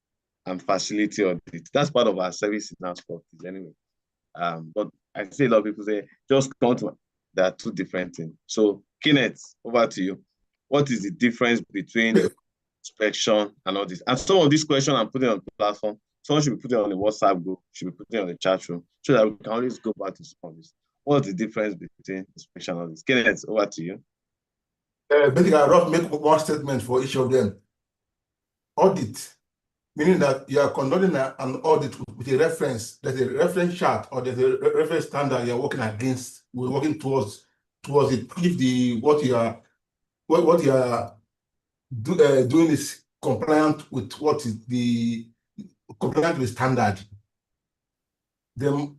and facility audit. That's part of our service in our sport anyway. But I see a lot of people say, just come to, there are two different things. So Kenneth, over to you. What is the difference between inspection and audit? And some of these questions I'm putting on the platform, someone should be putting on the WhatsApp group, should be putting on the chat room, so that we can always go back to some of this. What's the difference between inspection and audit? Kenneth, over to you. Basically, I'll make one statement for each of them. Audit, meaning that you are conducting an audit with a reference, there's a reference chart or there's a reference standard you're working against, we're working towards it. If what you are doing is compliant with what is the compliant with standard, then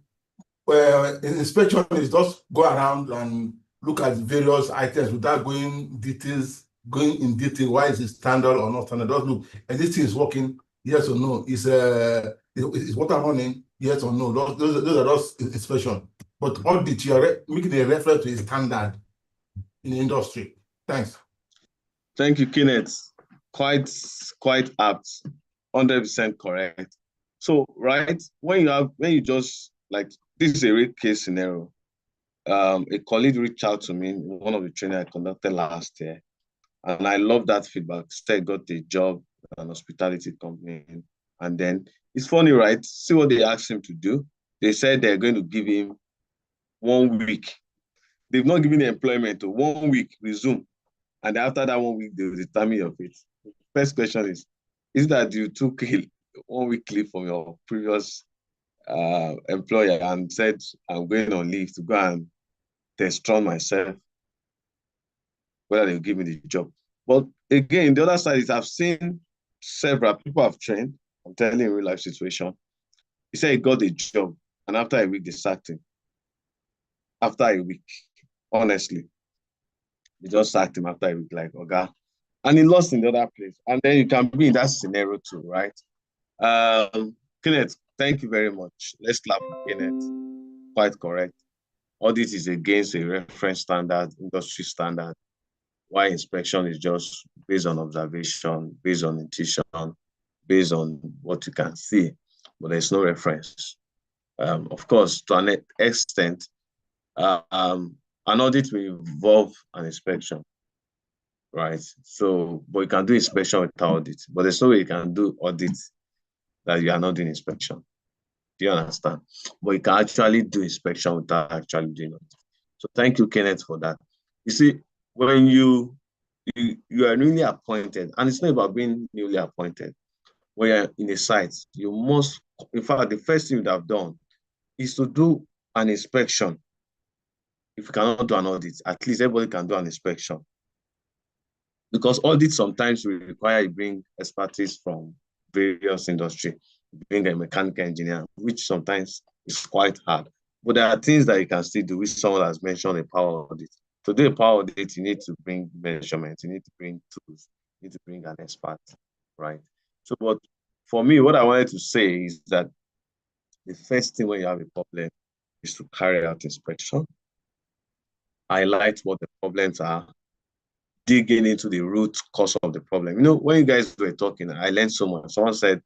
inspection is just go around and look at various items without going in detail. Why is it standard or not standard? Just look, and this thing is working, yes or no. Is water running, yes or no? Those are just inspection. But audit, you are making a reference to a standard in the industry. Thanks. Thank you, Kenneth. Quite apt, 100% correct. So, right, when you just, like, this is a real case scenario. A colleague reached out to me in one of the training I conducted last year, and I love that feedback. Said got a job at an hospitality company, and then it's funny, right? See what they asked him to do. They said they're going to give him 1 week. They've not given him employment to 1 week, resume, and after that 1 week, they will determine your fate. First question is that you took 1 week leave from your previous employer and said, I'm going on leave to go and test run myself, whether they'll give me the job. But again, the other side is I've seen several people I've trained, I'm telling you, real life situation. He said he got a job, and after a week, they sacked him. After a week, honestly, they just sacked him after a week, like, okay. And he lost in the other place. And then you can be in that scenario too, right? Kenneth, thank you very much. Let's clap for Kenneth. Quite correct. Audit is against a reference standard, industry standard, while inspection is just based on observation, based on intuition, based on what you can see, but there's no reference. Of course, to an extent, an audit will involve an inspection, right? So, but you can do inspection without audit, but there's no way you can do audit that you are not doing inspection. Do you understand? But you can actually do inspection without actually doing it. So thank you, Kenneth, for that. You see, when you are newly appointed, and it's not about being newly appointed, when you're in a site, you must, in fact, the first thing you would have done is to do an inspection. If you cannot do an audit, at least everybody can do an inspection. Because audit sometimes will require you bring expertise from various industries, being a mechanical engineer, which sometimes is quite hard. But there are things that you can still do, which someone has mentioned, a power audit. To do a power audit, you need to bring measurements, you need to bring tools, you need to bring an expert, right? So, but for me, what I wanted to say is that the first thing when you have a problem is to carry out inspection, highlight what the problems are, digging into the root cause of the problem. You know, when you guys were talking, I learned so much. Someone said,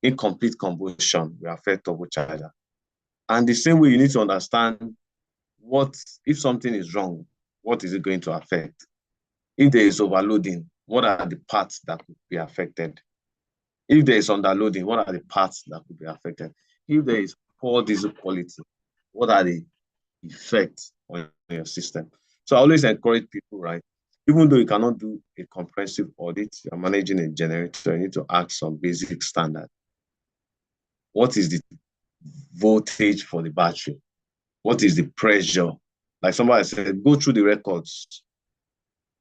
incomplete combustion will affect turbocharger. And the same way, you need to understand what, if something is wrong, what is it going to affect? If there is overloading, what are the parts that could be affected? If there is underloading, what are the parts that could be affected? If there is poor diesel quality, what are the effects on your system? So I always encourage people, right? Even though you cannot do a comprehensive audit, you're managing a generator, you need to ask some basic standard. What is the voltage for the battery? What is the pressure? Like somebody said, go through the records.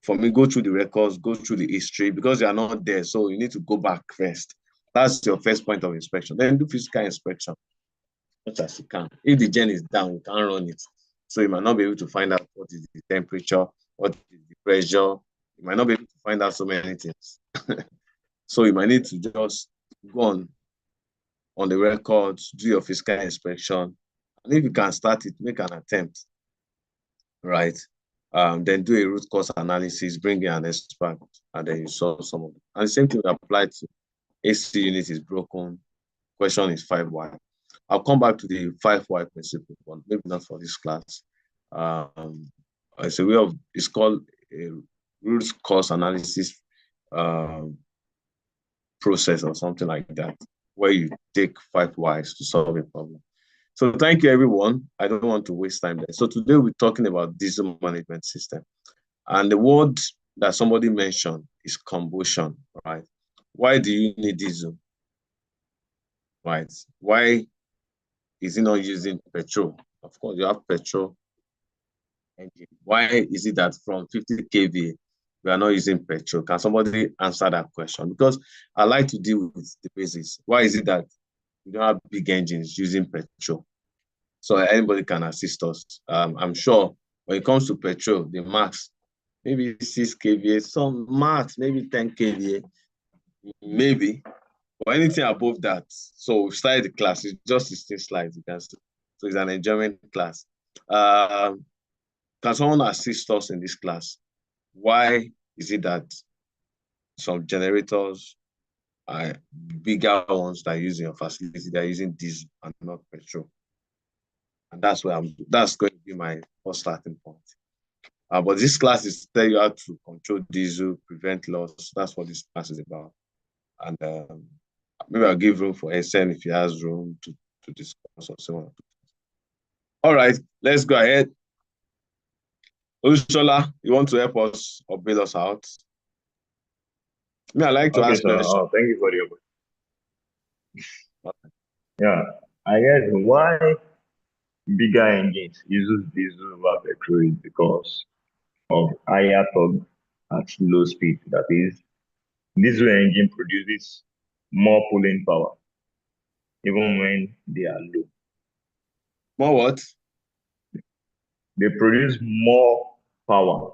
For me, go through the records, go through the history, because you are not there, so you need to go back first. That's your first point of inspection. Then do physical inspection as much as you can. If the gen is down, you can't run it. So you might not be able to find out what is the temperature, what is the pressure. You might not be able to find out so many things. So you might need to just go on the records, do your physical inspection. And if you can start it, make an attempt, right? Then do a root cause analysis, bring in an expert, and then you solve some of it. And the same thing will apply to AC unit is broken, question is 5Y. I'll come back to the 5Y principle, but maybe not for this class. It's a way of, it's called a root cause analysis process or something like that, where you take 5Ys to solve a problem. So thank you, everyone. I don't want to waste time there. So today we're talking about diesel management system. And the word that somebody mentioned is combustion, right? Why do you need diesel? Right? Why is it not using petrol? Of course, you have petrol engine. Why is it that from 50 kVA, we are not using petrol? Can somebody answer that question? Because I like to deal with the basics. Why is it that we don't have big engines using petrol? So anybody can assist us. I'm sure when it comes to petrol, the max, maybe 6 kVA, some max, maybe 10 kVA, maybe, or anything above that. So we started the class, it's just 16 slides, you can see. So it's an enjoyment class. Can someone assist us in this class? Why is it that some generators are bigger ones that are using your facility, they're using diesel and not petrol? And that's where that's going to be my first starting point. But this class is to tell you how to control diesel, prevent loss. That's what this class is about. And maybe I'll give room for SN if he has room to discuss or so on. All right, let's go ahead. Olushola, you want to help us or bail us out? I like to ask questions. Oh, thank you for the opportunity. Yeah, I guess why bigger engines uses diesel over petrol is because of higher torque at low speed. That is, diesel engine produces more pulling power, even when they are low. More what? They produce more power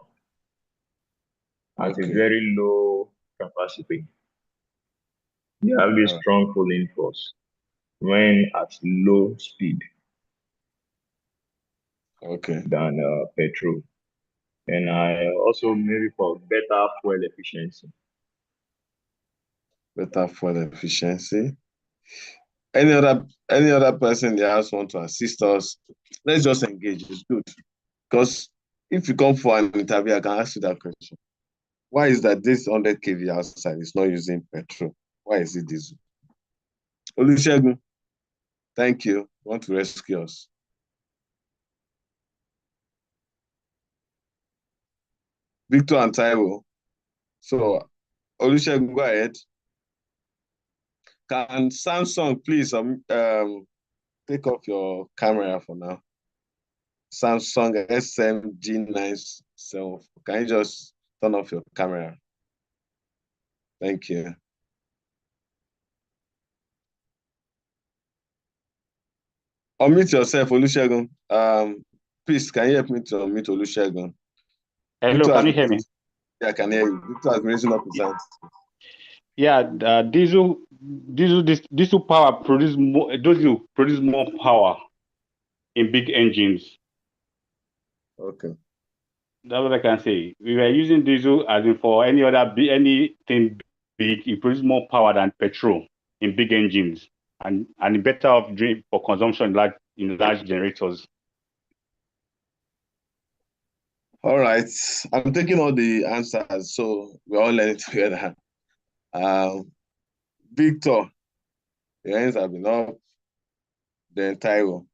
at a very low capacity. They have a strong pulling force when at low speed. Than petrol. And I also maybe for better fuel efficiency. Better fuel efficiency. Any other person in the house want to assist us? Let's just engage. It's good. Because if you come for an interview, I can ask you that question. Why is that this 100 kV outside is not using petrol? Why is it diesel? Olusegun, thank you. You want to rescue us? Victor and Taiwo. So, Olusegun, go ahead. Can Samsung please take off your camera for now? Samsung SMG97. Can you just turn off your camera? Thank you. Unmute yourself, Olusegun. Please, can you help me to unmute Olusegun? Hello, can you hear me? Yeah, I can hear you. Victor has been raising up his hand. Yeah, diesel power produce more power in big engines. Okay. That's what I can say. We were using diesel as in for anything big, it produces more power than petrol in big engines and better off for consumption in large generators. All right. I'm taking all the answers, so we're all learning together. Victor, your hands have been up. Then Taiwo.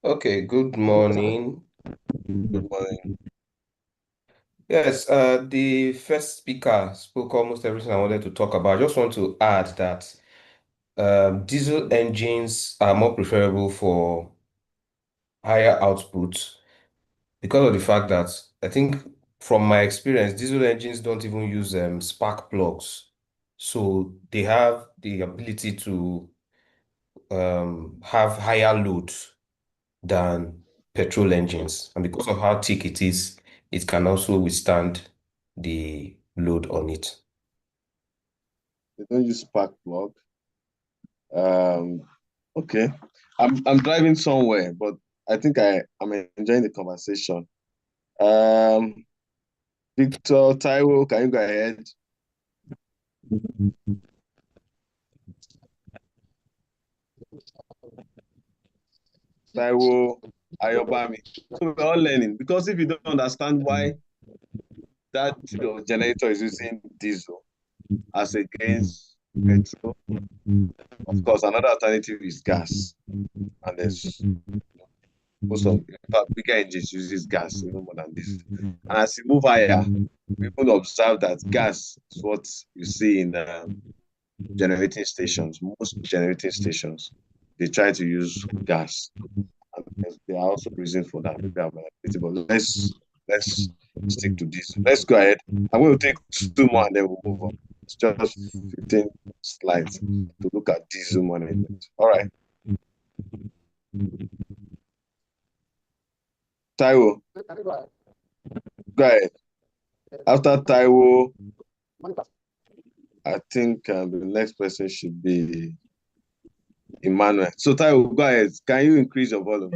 Okay, good morning. Good morning. Yes, the first speaker spoke almost everything I wanted to talk about. I just want to add that diesel engines are more preferable for higher output because of the fact that I think from my experience, diesel engines don't even use spark plugs. So they have the ability to have higher load than petrol engines. And because of how thick it is, it can also withstand the load on it. They don't use spark plug. Okay. I'm driving somewhere, but I think I'm enjoying the conversation. Victor, Taiwo, can you go ahead? Taiwo, Ayobami. So we're all learning, because if you don't understand why that generator is using diesel as against petrol, of course, another alternative is gas. And there's most of bigger engines uses gas even more than diesel. And as you move higher, we will observe that gas is what you see in generating stations. Most generating stations, they try to use gas. And there are also reasons for that. But let's stick to this. Let's go ahead. I'm going to take 2 more and then we'll move on. It's just 15 slides to look at diesel management. All right. Taiwo, go ahead. After Taiwo, I think the next person should be Emmanuel. So Taiwo, go ahead. Can you increase your volume?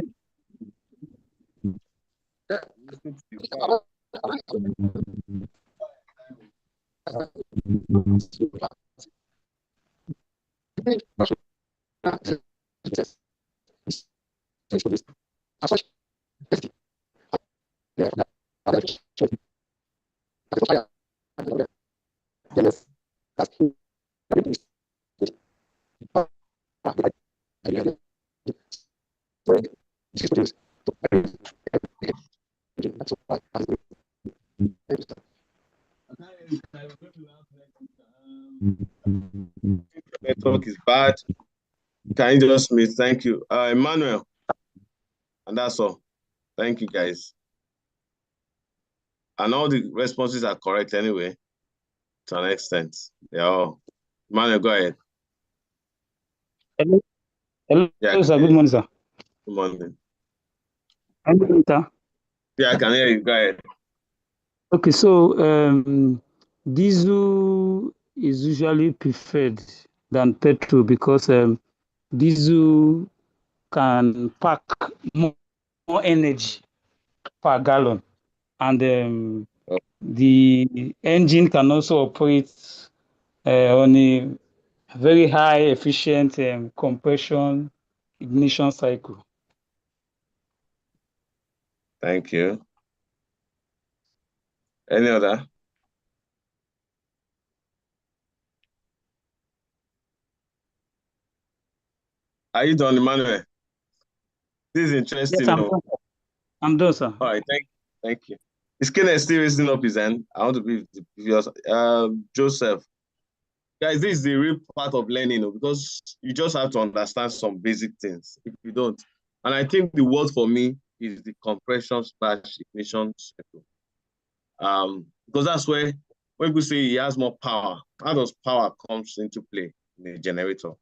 Network is bad. Can you just mute? Thank you. Emmanuel. And that's all. Thank you, guys. And all the responses are correct anyway, to an extent. They are all. Emmanuel, go ahead. Hello. Hello, Yeah, sir. Good morning, sir. good morning. Yeah, I can hear you. Go ahead. Okay, so diesel is usually preferred than petrol because diesel can pack more energy per gallon, and the engine can also operate on a very high efficient compression ignition cycle. Thank you. Any other? Are you done, Emmanuel? This is interesting. Yes, I'm done, sir. All right, thank you. Is Kenneth still raising up his hand? I want to be the previous. Joseph. Guys, this is the real part of learning, because you just have to understand some basic things. If you don't, and I think the word for me is the compression/ignition cycle. Because that's where when people say he has more power, how does power comes into play in the generator?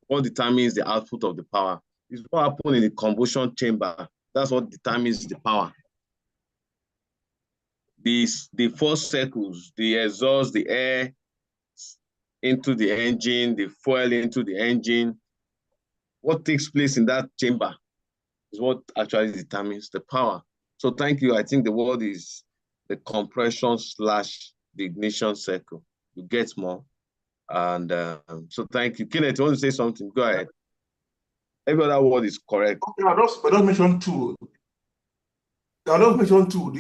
What determines the output of the power is what happens in the combustion chamber. That's what determines the power. The 4 circles, the exhaust, the air into the engine, the fuel into the engine. What takes place in that chamber is what actually determines the power. So thank you. I think the word is the compression/the ignition cycle. You get more. And so thank you. Kenneth, you want to say something? Go ahead. Every other word is correct. I just mention 2. I don't mention 2.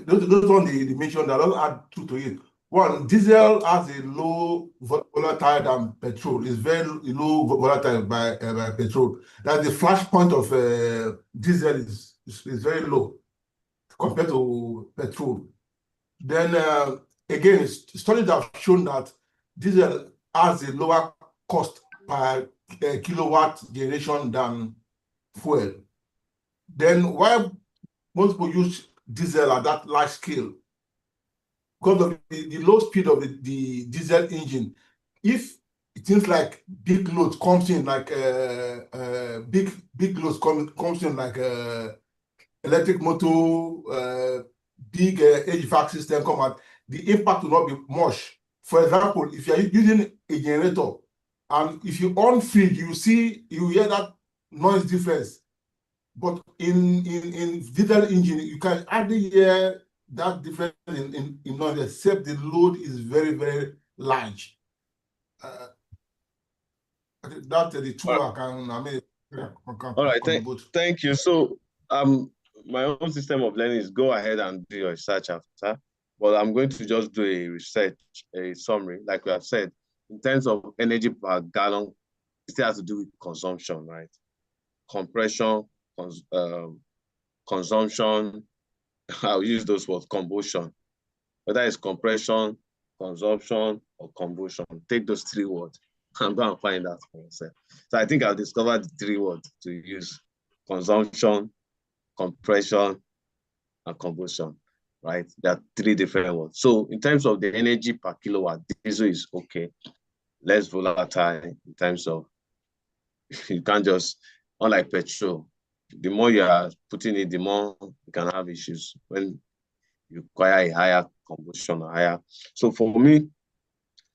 Those one they mentioned, I don't add 2 to it. 1, diesel has a low volatile than petrol. It's very low volatile by petrol. That the flash point of diesel is very low compared to petrol. Then again, studies have shown that diesel has a lower cost per kilowatt generation than fuel. then why most people use diesel at that large scale? Because of the low speed of the diesel engine. If things like big loads comes in, like big loads comes in, like electric motor, big HVAC system come out, the impact will not be much. For example, if you are using a generator, and if you on field, you hear that noise difference. But in diesel engine, you can hardly hear that difference in noise, except the load is very, very large. That's the two I can All right, thank you. So my own system of learning is go ahead and do your research after, but I'm going to just do a summary, like we have said, in terms of energy per gallon. It still has to do with consumption, right? Compression, consumption, I'll use those words, combustion. Whether it's compression, consumption, or combustion, take those three words and go and find out for yourself. So I think I've discovered the three words to use: consumption, compression, and combustion, right? There are three different words. So in terms of the energy per kilowatt, diesel is okay, less volatile in terms of, you can't just, unlike petrol, the more you are putting it, the more you can have issues when you require a higher combustion or higher. So for me,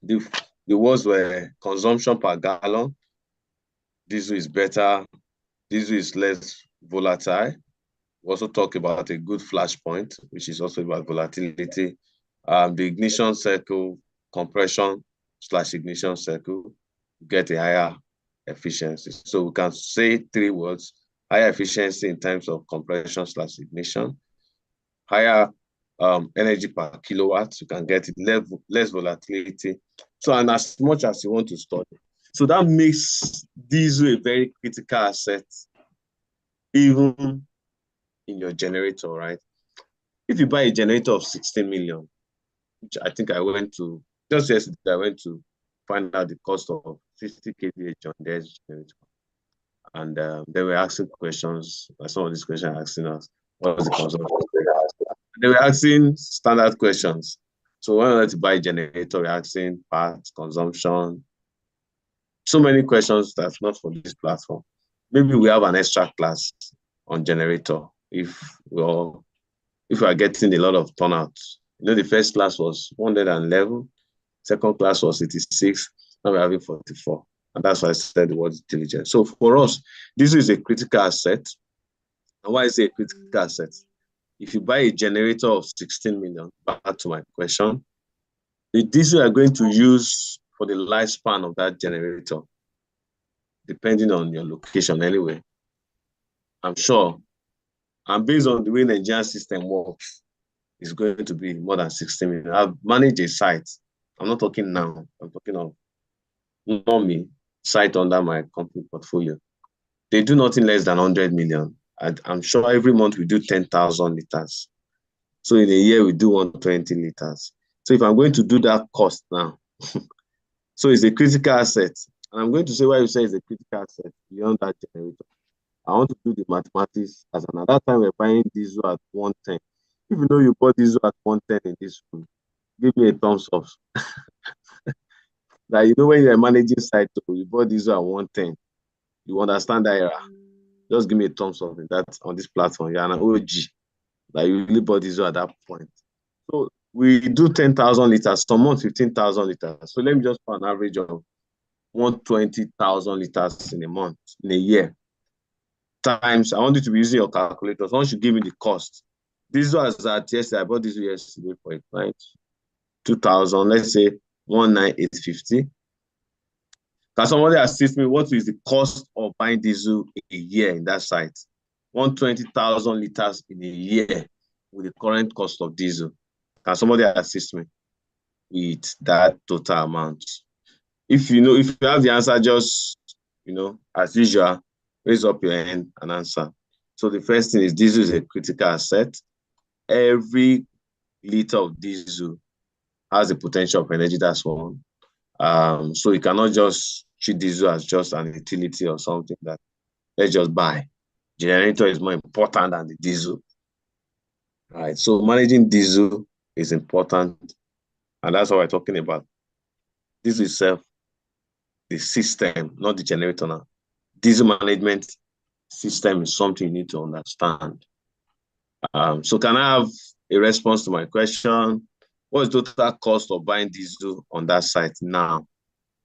the words were consumption per gallon. Diesel is better. Diesel is less volatile. We also talk about a good flash point, which is also about volatility. The ignition cycle, compression / ignition cycle, get a higher efficiency. So we can say three words: higher efficiency in terms of compression / ignition, higher energy per kilowatt, you can get it, less volatility. So, and as much as you want to store it. So that makes diesel a very critical asset, even in your generator, right? If you buy a generator of 16 million, which I think I went to, just yesterday, I went to find out the cost of 60 kVA John Deere's generator. And they were asking questions, some of these questions asking us, what was the consumption? They were asking standard questions. So when we went to buy a generator, we're asking parts, consumption, so many questions that's not for this platform. Maybe we have an extra class on generator if we are getting a lot of turnouts. You know, the first class was 111, second class was 86, now we're having 44. And that's why I said the word intelligent. So for us, this is a critical asset. And why is it a critical asset? If you buy a generator of 16 million, back to my question, the diesel you are going to use for the lifespan of that generator, depending on your location anyway, I'm sure, and based on the way the Nigerian system works, it's going to be more than 16 million. I've managed a site. I'm not talking now. I'm talking of normally site under my company portfolio. They do nothing less than 100 million. I'm sure every month we do 10,000 liters. So in a year, we do 120 liters. So if I'm going to do that cost now, so it's a critical asset. And I'm going to say why you say it's a critical asset beyond that generator. I want to do the mathematics. As at that time, we're buying diesel at 110. If you know you bought diesel at 110 in this room, give me a thumbs up. That you know when you're managing site, you bought diesel at 110. You understand that era. Just give me a thumbs up in that on this platform. You're an OG. Like you really bought diesel at that point. So we do 10,000 liters, some months 15,000 liters. So let me just put an average of 120,000 liters in a month, in a year. Times, I want you to be using your calculators. Once you give me the cost. Diesel as at yesterday, I bought diesel yesterday for a client. 2,000, let's say 19850. Can somebody assist me? What is the cost of buying diesel in a year in that site? 120,000 liters in a year with the current cost of diesel. Can somebody assist me with that total amount? If you know, if you have the answer, just, you know, as usual, raise up your hand and answer. So the first thing is diesel is a critical asset. Every liter of diesel has the potential of energy, that's one. So you cannot just treat diesel as just an utility or something that let's just buy generator is more important than the diesel. Right. So managing diesel is important. And that's what we're talking about. Diesel itself, the system, not the generator now. Diesel management system is something you need to understand. So can I have a response to my question? What is the total cost of buying diesel on that site now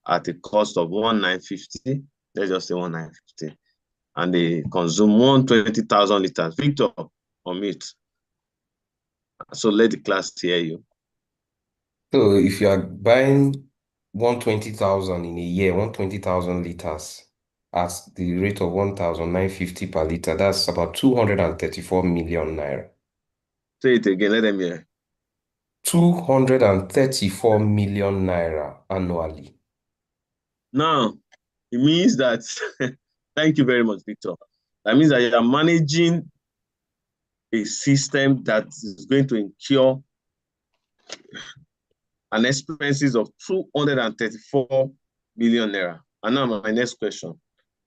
at a cost of 1,950? Let's just say 1,950. And they consume 120,000 liters. Victor, on mute. So let the class hear you. So if you are buying 120,000 in a year, 120,000 liters at the rate of 1,950 per liter, that's about 234 million naira. Say it again, let them hear. 234 million naira annually. Now, it means that, thank you very much, Victor. That means that you are managing a system that is going to incur an expenses of 234 million naira. And now my next question,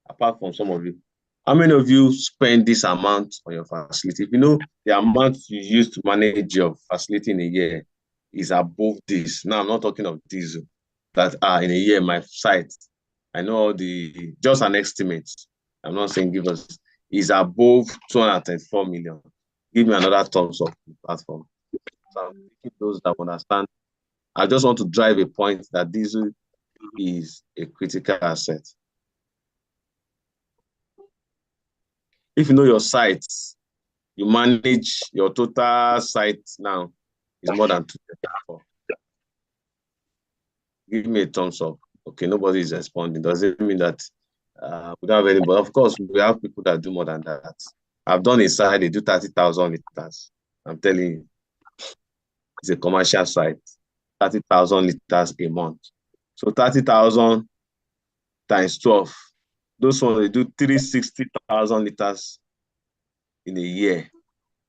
apart from some of you, how many of you spend this amount on your facility? If you know the amount you use to manage your facility in a year is above this. Now I'm not talking of diesel. That in a year, my site, I know just an estimate. I'm not saying give us, is above 234 million. Give me another thumbs up on the platform. So I'm thinking those that understand. I just want to drive a point that diesel is a critical asset. If you know your sites, you manage your total site now is more than 234. Give me a thumbs up. Okay, nobody is responding. Does it mean that we don't have anybody? Of course, we have people that do more than that. I've done a site, they do 30,000 liters. I'm telling you, it's a commercial site, 30,000 liters a month. So 30,000 times 12. Those ones, they do 360,000 liters in a year.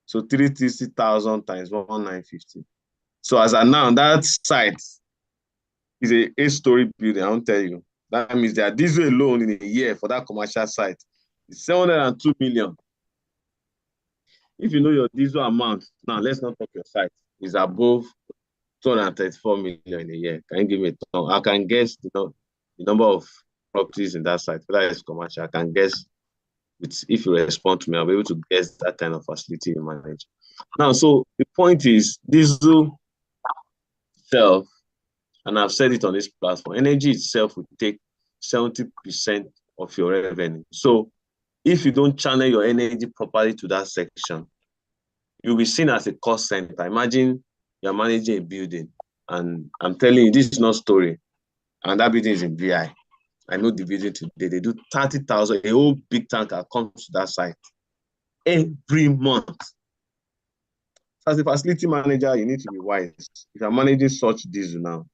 So 360,000 times 1,950. So as of now, that site is a 8-story building, I won't tell you. That means that diesel alone in a year for that commercial site is 702 million. If you know your diesel amount, now let's not talk your site, is above 234 million in a year. Can you give me a thumb? I can guess the number of properties in that site, whether it's commercial. I can guess, if you respond to me, I'll be able to guess that kind of facility you manage. Now, so the point is, diesel itself, and I've said it on this platform, energy itself will take 70% of your revenue. So if you don't channel your energy properly to that section, you'll be seen as a cost center. Imagine you're managing a building, and I'm telling you, this is not story, and that building is in VI. I know the building today, they do 30,000, a whole big tanker comes to that site every month. So as a facility manager, you need to be wise. If you're managing such diesel now,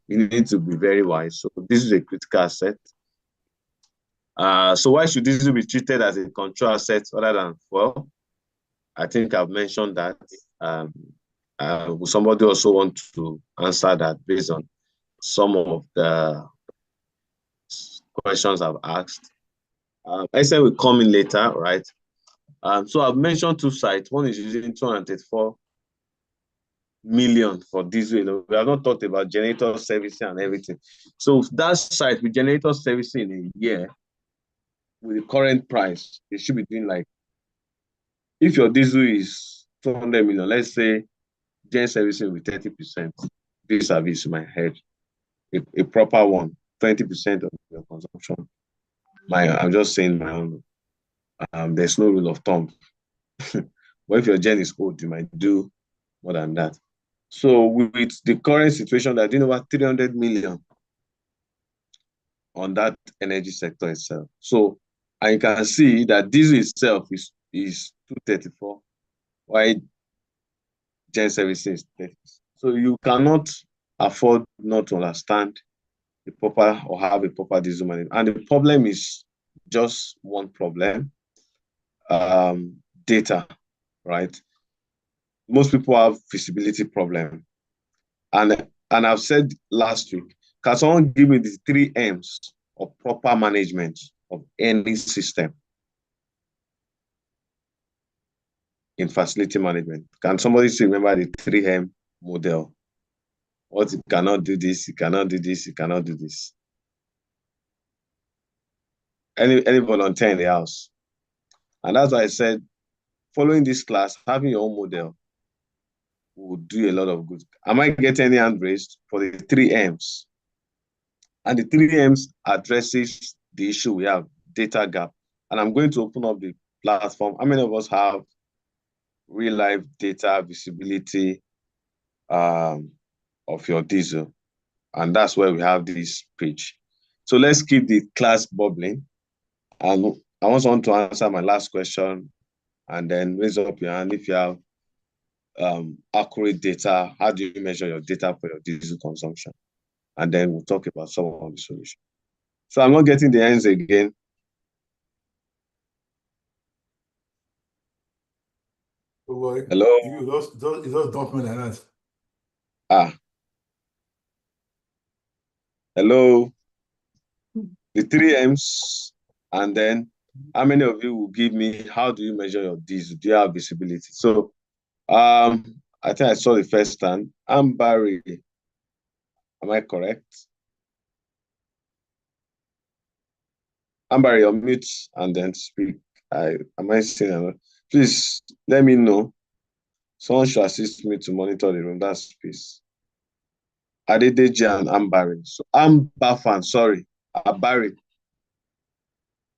you need to be very wise. So this is a critical asset. So why should diesel be treated as a control asset other than fuel? I think I've mentioned that. Somebody also want to answer that based on some of the questions I've asked. I said will come in later, right? So I've mentioned two sites. One is using 234 million for diesel. We have not talked about generator servicing and everything. So that site with generator servicing in a year, with the current price, it should be doing like, if your diesel is 200 million, let's say gen servicing with 30%, this service in my head, a proper one, 20% of your consumption. I'm just saying my own. There's no rule of thumb. But if your gen is old, you might do more than that. So with the current situation, they're doing over 300 million on that energy sector itself. So I can see that diesel itself is 234, while gen servicing is 30. So you cannot afford not to understand the proper or have a proper diesel management. And the problem is just one problem, data, right? Most people have visibility problem. And I've said last week, can someone give me the 3 M's of proper management of any system? in facility management. Can somebody still remember the 3M model? What you cannot do this, you cannot do this, you cannot do this. Any volunteer in the house? And that's why I said, following this class, having your own model will do a lot of good. Am I getting any hand raised for the 3Ms? And the 3Ms addresses the issue we have, data gap. And I'm going to open up the platform. How many of us have real life data visibility of your diesel? And that's where we have this page. So let's keep the class bubbling. And I want someone to answer my last question and then raise up your hand if you have accurate data. How do you measure your data for your diesel consumption? And then we'll talk about some of the solutions. So I'm not getting the hands again. Hello? You just dump me like that. Ah. Hello? The 3Ms, and then how many of you will give me, how do you measure your diesel? Do you have visibility? So I think I saw the first time. I'm Barry. Am I correct? I'm Barry, unmute and then speak. Am I saying enough? Please let me know. Someone should assist me to monitor the room. That's space. Adedeji and Ambari. So Ambafan, sorry. Abari.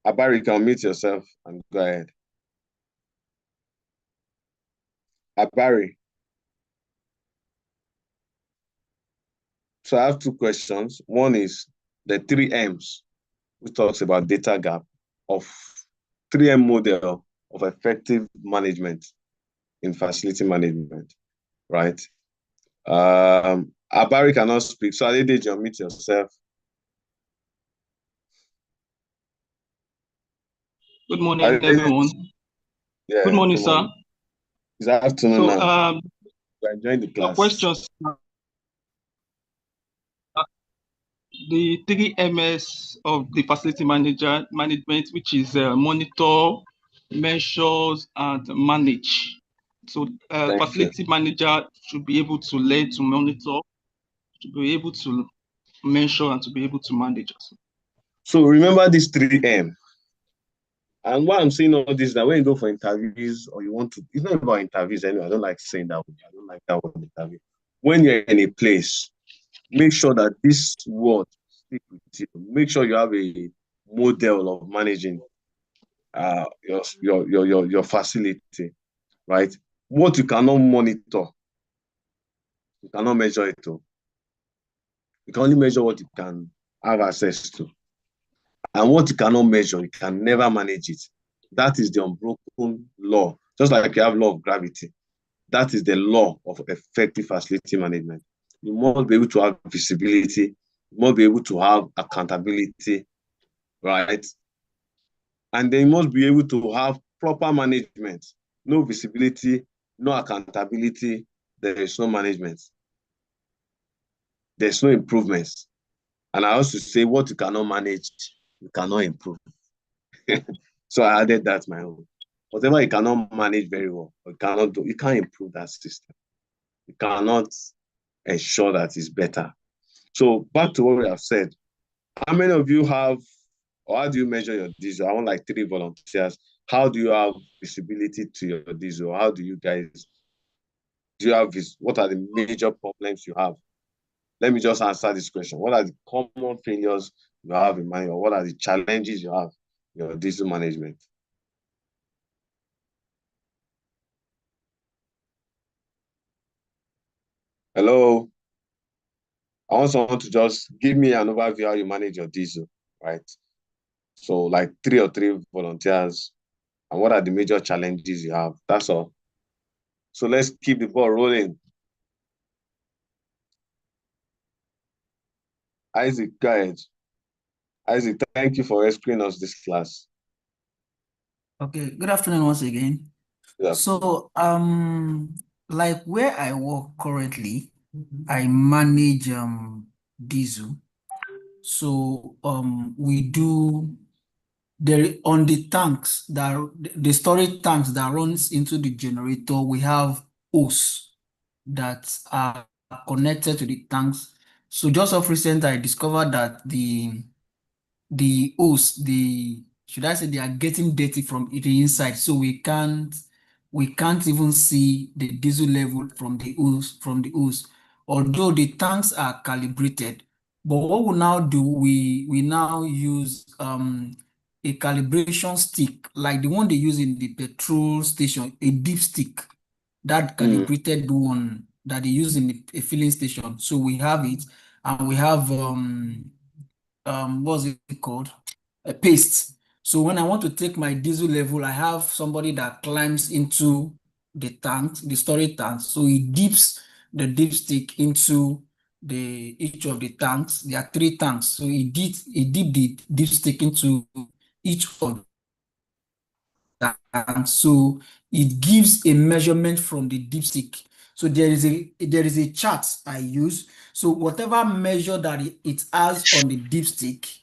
Abari, you can mute yourself and go ahead. Abari. So I have two questions. One is the 3Ms, which talks about data gap of 3M model of effective management in facility management, right? Abari cannot speak, so Adedeji, unmute yourself. Good morning, everyone. Yeah, good morning, sir. It's afternoon so, now. We're enjoying the class. Questions. The 3Ms of the facility management, which is monitor, measures, and manage. So facility manager should be able to learn to monitor, to be able to measure, and to be able to manage. So remember this 3M. And why I'm saying all this, that when you go for interviews or you want to, it's not about interviews anyway. I don't like saying that word. I don't like that word interview. When you're in a place, make sure that this word stick with you. Make sure you have a model of managing your facility, right? What you cannot monitor, you cannot measure it to. You can only measure what you can have access to. And what you cannot measure, you can never manage it. That is the unbroken law. Just like you have law of gravity. That is the law of effective facility management. You must be able to have visibility. You must be able to have accountability, right? And then you must be able to have proper management. No visibility, no accountability, there is no management. There's no improvements. And I also say what you cannot manage, you cannot improve. So I added that my own. Whatever you cannot manage very well, you cannot do, you can't improve that system. You cannot ensure that it's better. So back to what we have said. How many of you have, or how do you measure your diesel? I want like 3 volunteers. How do you have visibility to your diesel? How do you guys, do you have this? What are the major problems you have? Let me just answer this question. What are the common failures you have in mind, or what are the challenges you have in your diesel management? Hello? I want someone to just give me an overview how you manage your diesel, right? So like 3 volunteers, and what are the major challenges you have? That's all. So let's keep the ball rolling. Isaac, go ahead. Isaac, thank you for explaining us this class. Okay, good afternoon once again. Yeah. So, like where I work currently, I manage diesel. So, we do there on the tanks that the storage tanks that runs into the generator, we have hose that are connected to the tanks. So just of recent, I discovered that the hose, should I say, they are getting dirty from the inside, so we can't even see the diesel level from the hose, although the tanks are calibrated. But what we now do, we now use a calibration stick like the one they use in the petrol station, a dipstick, that calibrated one that they use in a filling station. So we have it, and we have what's it called? A paste. So when I want to take my diesel level, I have somebody that climbs into the tank, the storage tank. So he dips the dipstick into each of the tanks. There are 3 tanks. So he dipped the dipstick into each of the tanks. So it gives a measurement from the dipstick. So there is a chart I use. So whatever measure that it has on the dipstick,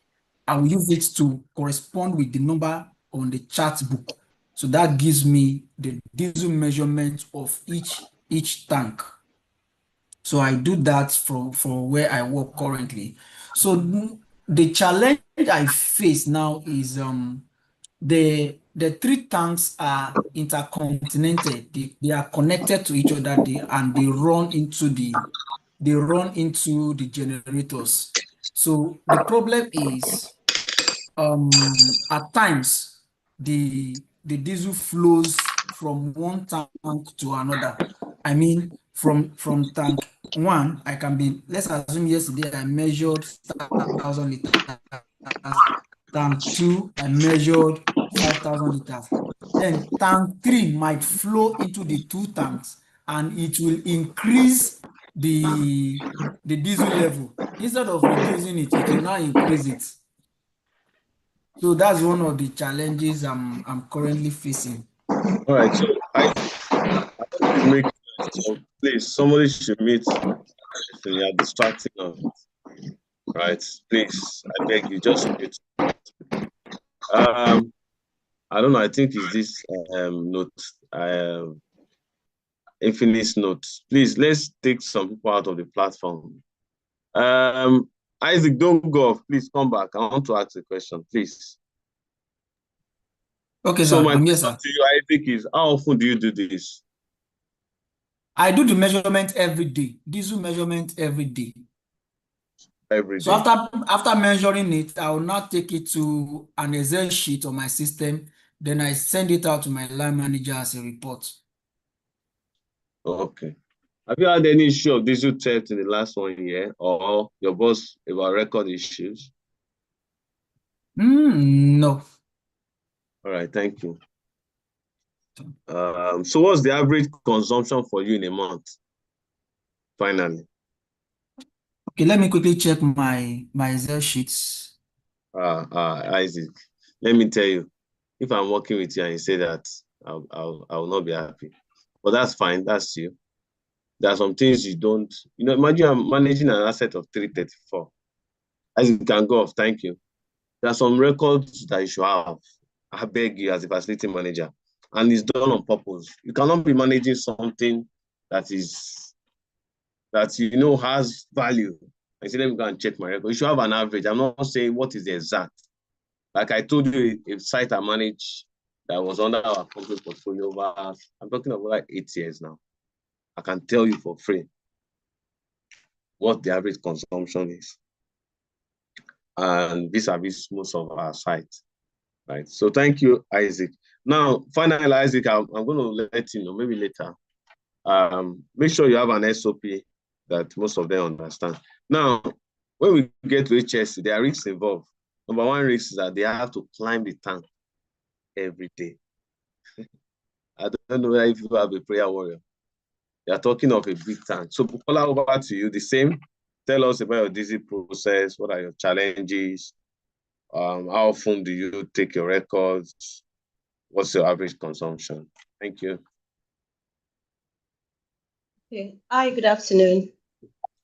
I will use it to correspond with the number on the chart book. So that gives me the diesel measurement of each tank. So I do that from where I work currently. So the challenge I face now is the 3 tanks are intercontinental. They are connected to each other, and they run into the generators. So the problem is, at times the diesel flows from one tank to another. I mean, from tank 1, let's assume yesterday I measured 1,000 liters. Tank 2, I measured 5,000 liters. Then tank 3 might flow into the 2 tanks, and it will increase the diesel level. Instead of reducing it, it will now increase it. So that's one of the challenges I'm currently facing. All right, so I make so please, somebody should meet. You are distracting us. Right, please, I beg you, just mute. I don't know. I think it's this note. Infinite note. Please, let's take some people out of the platform. Isaac, don't go off. Please come back. I want to ask a question, please. Okay, so sir. my I'm here, question sir. to you, Isaac, is how often do you do this? I do the measurement every day. Diesel measurement every day. Every day. So after measuring it, I will now take it to an Excel sheet on my system. Then I send it out to my line manager as a report. Okay. Have you had any issue of diesel theft in the last 1 year, or your boss about record issues? No. All right, thank you. So what's the average consumption for you in a month? Finally. Okay, let me quickly check my Excel sheets. Isaac, let me tell you, if I'm working with you and you say that, I will not be happy. But that's fine. That's you. There are some things you don't, imagine I'm managing an asset of 334. Isaac, can go off. Thank you. There are some records that you should have. I beg you, as a facility manager, and it's done on purpose. You cannot be managing something that has value. I say, let me go and check my record. You should have an average. I'm not saying what is the exact. Like I told you, a site I manage that was under our company portfolio over, I'm talking about like 8 years now. I can tell you for free what the average consumption is. And vis-a-vis most of our sites, right? So thank you, Isaac. Now, finally, Isaac, I'm going to let you know, maybe later. Make sure you have an SOP that most of them understand. Now, when we get to HSC, there are risks involved. Number 1 risk is that they have to climb the tank every day. I don't know if you have a prayer warrior. They are talking of a big tank. So, Bukola, over to you. The same. Tell us about your diesel process. What are your challenges? How often do you take your records? What's your average consumption? Thank you. Okay. Hi, good afternoon.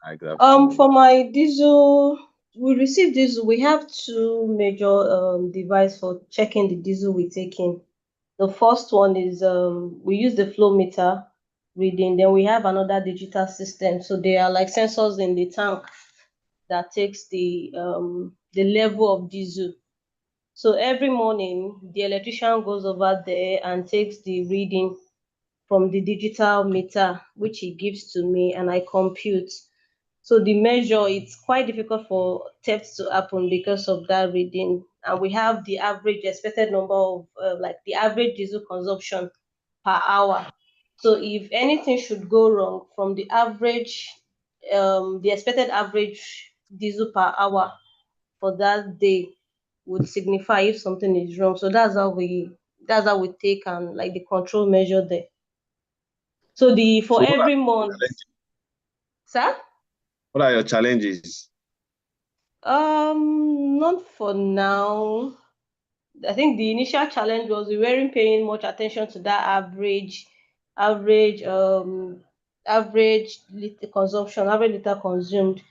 Hi, good afternoon. For my diesel we receive diesel. We have two major devices for checking the diesel we take in. The first one is we use the flow meter reading. Then we have another digital system. So they are like sensors in the tank that takes the level of diesel. So every morning, the electrician goes over there and takes the reading from the digital meter, which he gives to me, and I compute. So the measure, it's quite difficult for theft to happen because of that reading. And we have the average expected number of, like the average diesel consumption per hour. So if anything should go wrong from the average, the expected average diesel per hour for that day would signify if something is wrong. So that's how we take and like the control measure there. So for every month, sir? What are your challenges? Not for now. I think the initial challenge was we weren't paying much attention to that average liter consumption, average liter consumed.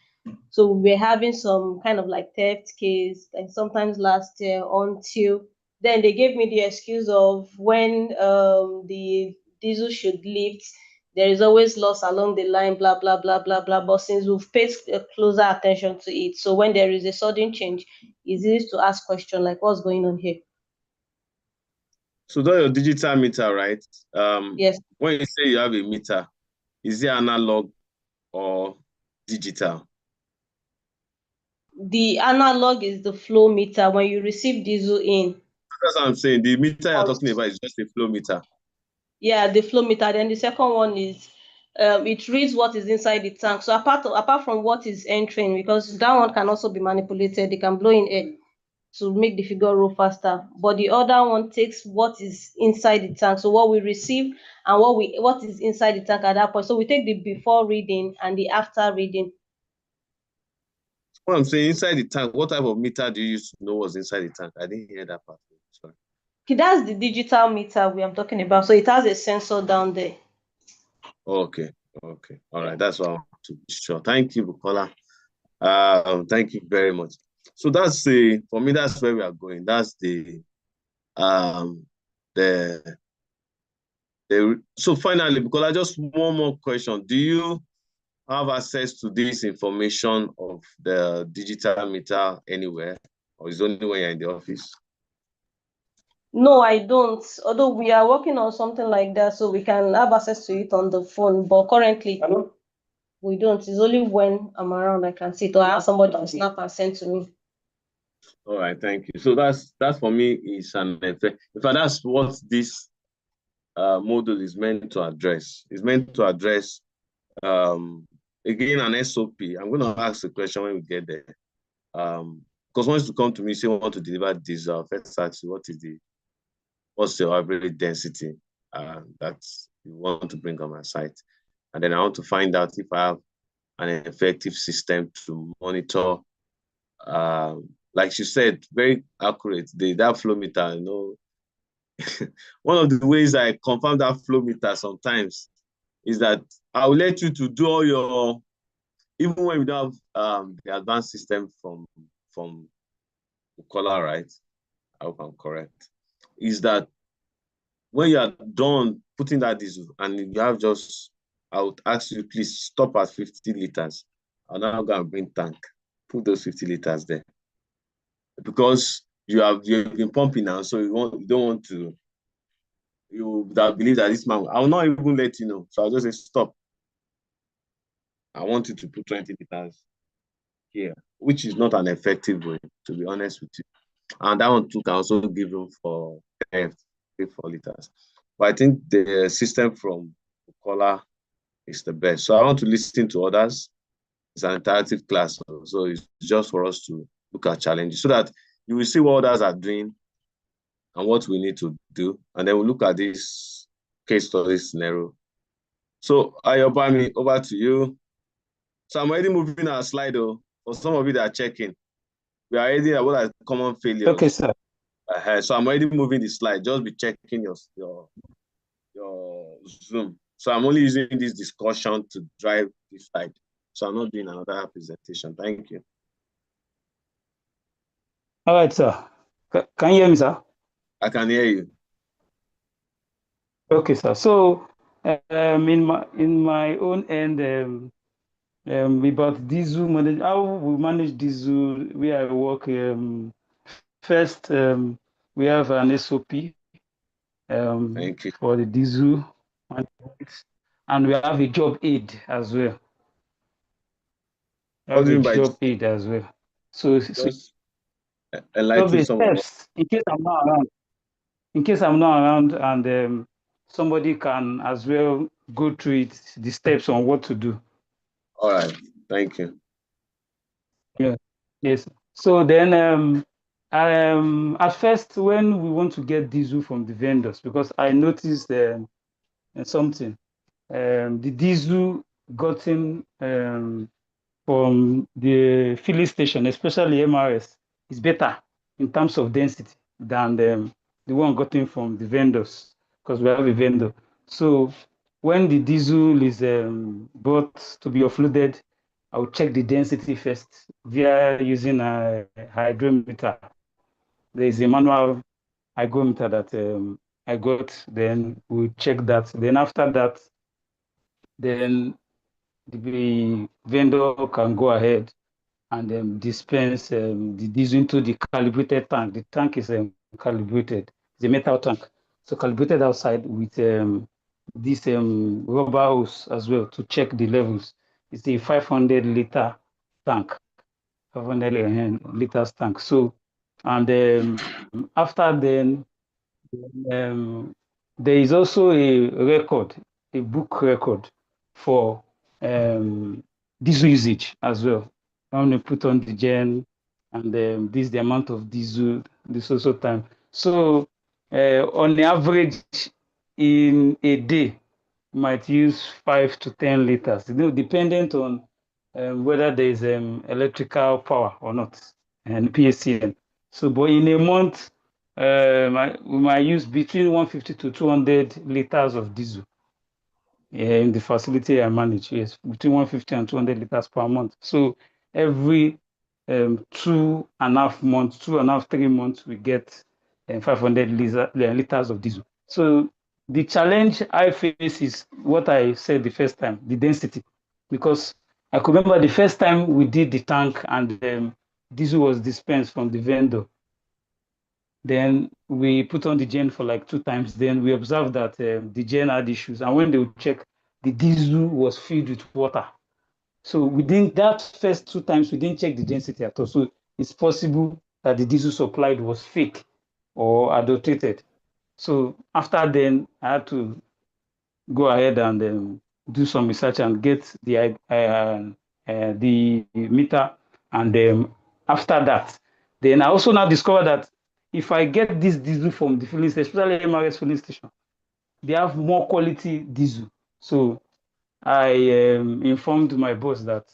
So we were having some kind of like theft case, like sometimes last year, until then they gave me the excuse of when the diesel should lift, there is always loss along the line, blah blah blah blah blah. But since we've paid closer attention to it, so when there is a sudden change, it's easy to ask questions like what's going on here. So that's your digital meter, right? Yes. When you say you have a meter, is it analog or digital? The analog is the flow meter when you receive diesel in. That's what I'm saying. The meter you're talking about is just a flow meter. Yeah, the flow meter. Then the second one is it reads what is inside the tank. So apart from what is entering, because that one can also be manipulated, they can blow in air to make the figure roll faster. But the other one takes what is inside the tank. So what we receive and what is inside the tank at that point. So we take the before reading and the after reading. What I'm saying, inside the tank, what type of meter do you use to know what's inside the tank? I didn't hear that part. Sorry. Okay, that's the digital meter we are talking about. So it has a sensor down there. Okay. All right. That's what I want to be sure. Thank you, Bukola. Thank you very much. So that's for me, that's where we are going. That's so finally, Bukola, just one more question. Do you have access to this information of the digital meter anywhere, or is it only when you're in the office? No, I don't. Although we are working on something like that, so we can have access to it on the phone. But currently, we don't. It's only when I'm around I can see it, or I have somebody to snap and send to me. All right, thank you. So that for me is an effect. In fact, that's what this model is meant to address. It's meant to address again an SOP. I'm going to ask the question when we get there. Because once you come to me, say you want to deliver this, first ask you what's your average density that you want to bring on my site, and then I want to find out if I have an effective system to monitor. Like she said, very accurate. That flow meter, one of the ways I confirm that flow meter sometimes is that I will let you to do all your, even when we don't have the advanced system from Bukola, right? I hope I'm correct. Is that when you are done putting that diesel and you have I would ask you, please stop at 50 liters. I'll now go and bring tank. Put those 50 liters there. Because you've been pumping now, so you don't want to, you believe that this man, I will not even let you know. So I'll just say, stop. I want you to put 20 liters here, which is not an effective way, to be honest with you. And that one too can also give room for 4 liters. But I think the system from Bukola is the best. So I want to listen to others. It's an interactive class, so it's just for us to look at challenges so that you will see what others are doing and what we need to do. And then we'll look at this case study scenario. So Ayobami, over to you. So I'm already moving our slide, though. For some of you that are checking, we are already at what are common failures. Okay, sir. So I'm already moving the slide. Just be checking your Zoom. So I'm only using this discussion to drive this slide. So I'm not doing another presentation. Thank you. All right, sir. Can you hear me, sir? I can hear you. Okay, sir. So, in my own end, about diesel manage, how we manage diesel where I work. First, we have an SOP Thank you. for the diesel management, and we have a job aid as well. We What have do you a mean by job aid as well. So just job enlighten aid someone? steps in case I'm not around. In case I'm not around, and somebody can as well go through it, the steps on what to do. All right. Thank you. Yeah. Yes. So then, at first, when we want to get diesel from the vendors, because I noticed something, the diesel gotten from the filling station, especially MRS, is better in terms of density than the one gotten from the vendors, because we have a vendor. So when the diesel is brought to be offloaded, I'll check the density first via using a hygrometer. There is a manual hygrometer that I got, then we'll check that. Then after that, then the vendor can go ahead and dispense the diesel into the calibrated tank. The tank is calibrated. It's a metal tank. So calibrated outside with this rubber hose as well to check the levels. It's a 500 liter tank, 500 liters tank. So, and after then, there is also a record, a book record for diesel usage as well. I'm going to put on the gen, and this is the amount of diesel, this also time. So on the average, in a day, you might use 5 to 10 liters, dependent on whether there is electrical power or not, and PSCN. So, but in a month, we might use between 150 to 200 liters of diesel in the facility I manage. Yes, between 150 and 200 liters per month. So every 2.5 months, 2.5, 3 months, we get 500 liters of diesel. So the challenge I face is what I said the first time, the density, because I could remember the first time we did the tank and diesel was dispensed from the vendor. Then we put on the gen for like 2 times. Then we observed that the gen had issues. And when they would check, the diesel was filled with water. So within that first 2 times, we didn't check the density at all. So it's possible that the diesel supplied was fake or adulterated. So after then, I had to go ahead and do some research and get the meter. And after that, then I also now discovered that if I get this diesel from the filling station, especially MRS filling station, they have more quality diesel. So I informed my boss that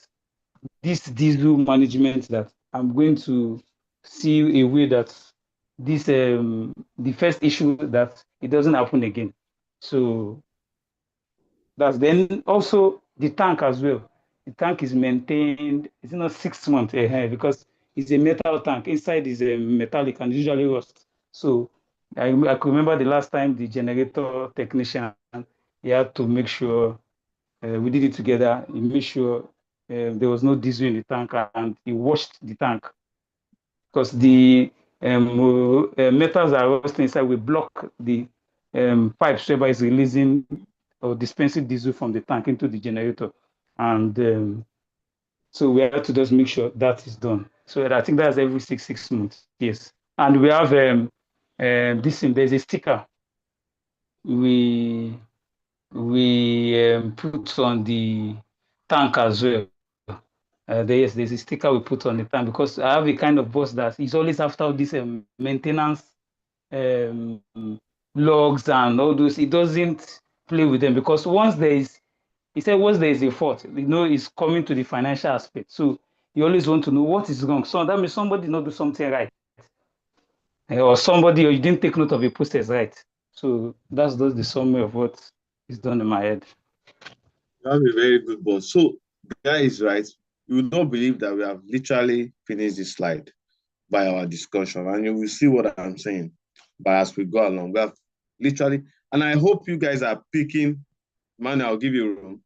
this diesel management, that I'm going to see a way that this the first issue, that it doesn't happen again. So that's then also the tank as well. The tank is maintained, it's not 6 months ahead because it's a metal tank. Inside is a metallic and usually rust. So I could remember the last time the generator technician, he had to make sure we did it together. He made sure there was no diesel in the tank, and he washed the tank because the metals are rusting inside. We block the pipes whereby it's releasing or dispensing diesel from the tank into the generator. And so we have to just make sure that is done. So I think that's every six months. Yes. And we have this thing, there's a sticker we put on the tank as well. There's a sticker we put on the tank because I have a kind of boss that is always after this maintenance logs and all those. He doesn't play with them because once there is a fault, it's coming to the financial aspect. So you always want to know what is wrong. So that means somebody not do something right, or you didn't take note of a process right. So that's just the summary of what is done in my head. You have a very good boss. So the guy is right. You will not believe that we have literally finished this slide. by our discussion, and you will see what I'm saying. But as we go along, we have literally, and I hope you guys are picking, man, I'll give you room.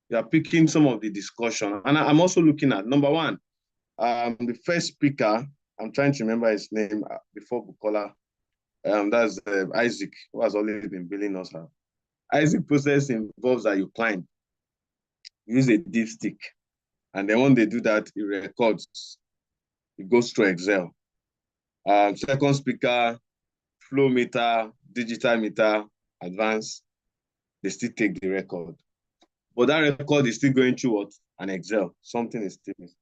You are picking some of the discussion. And I'm also looking at, number one, the first speaker, I'm trying to remember his name before Bukola. That's Isaac, who has always been billing us out. Isaac process involves that you climb, use a dipstick, and then when they do that, it records. It goes to Excel. Second speaker, flow meter, digital meter, advanced, they still take the record. But that record is still going through what? An Excel. Something is still missing.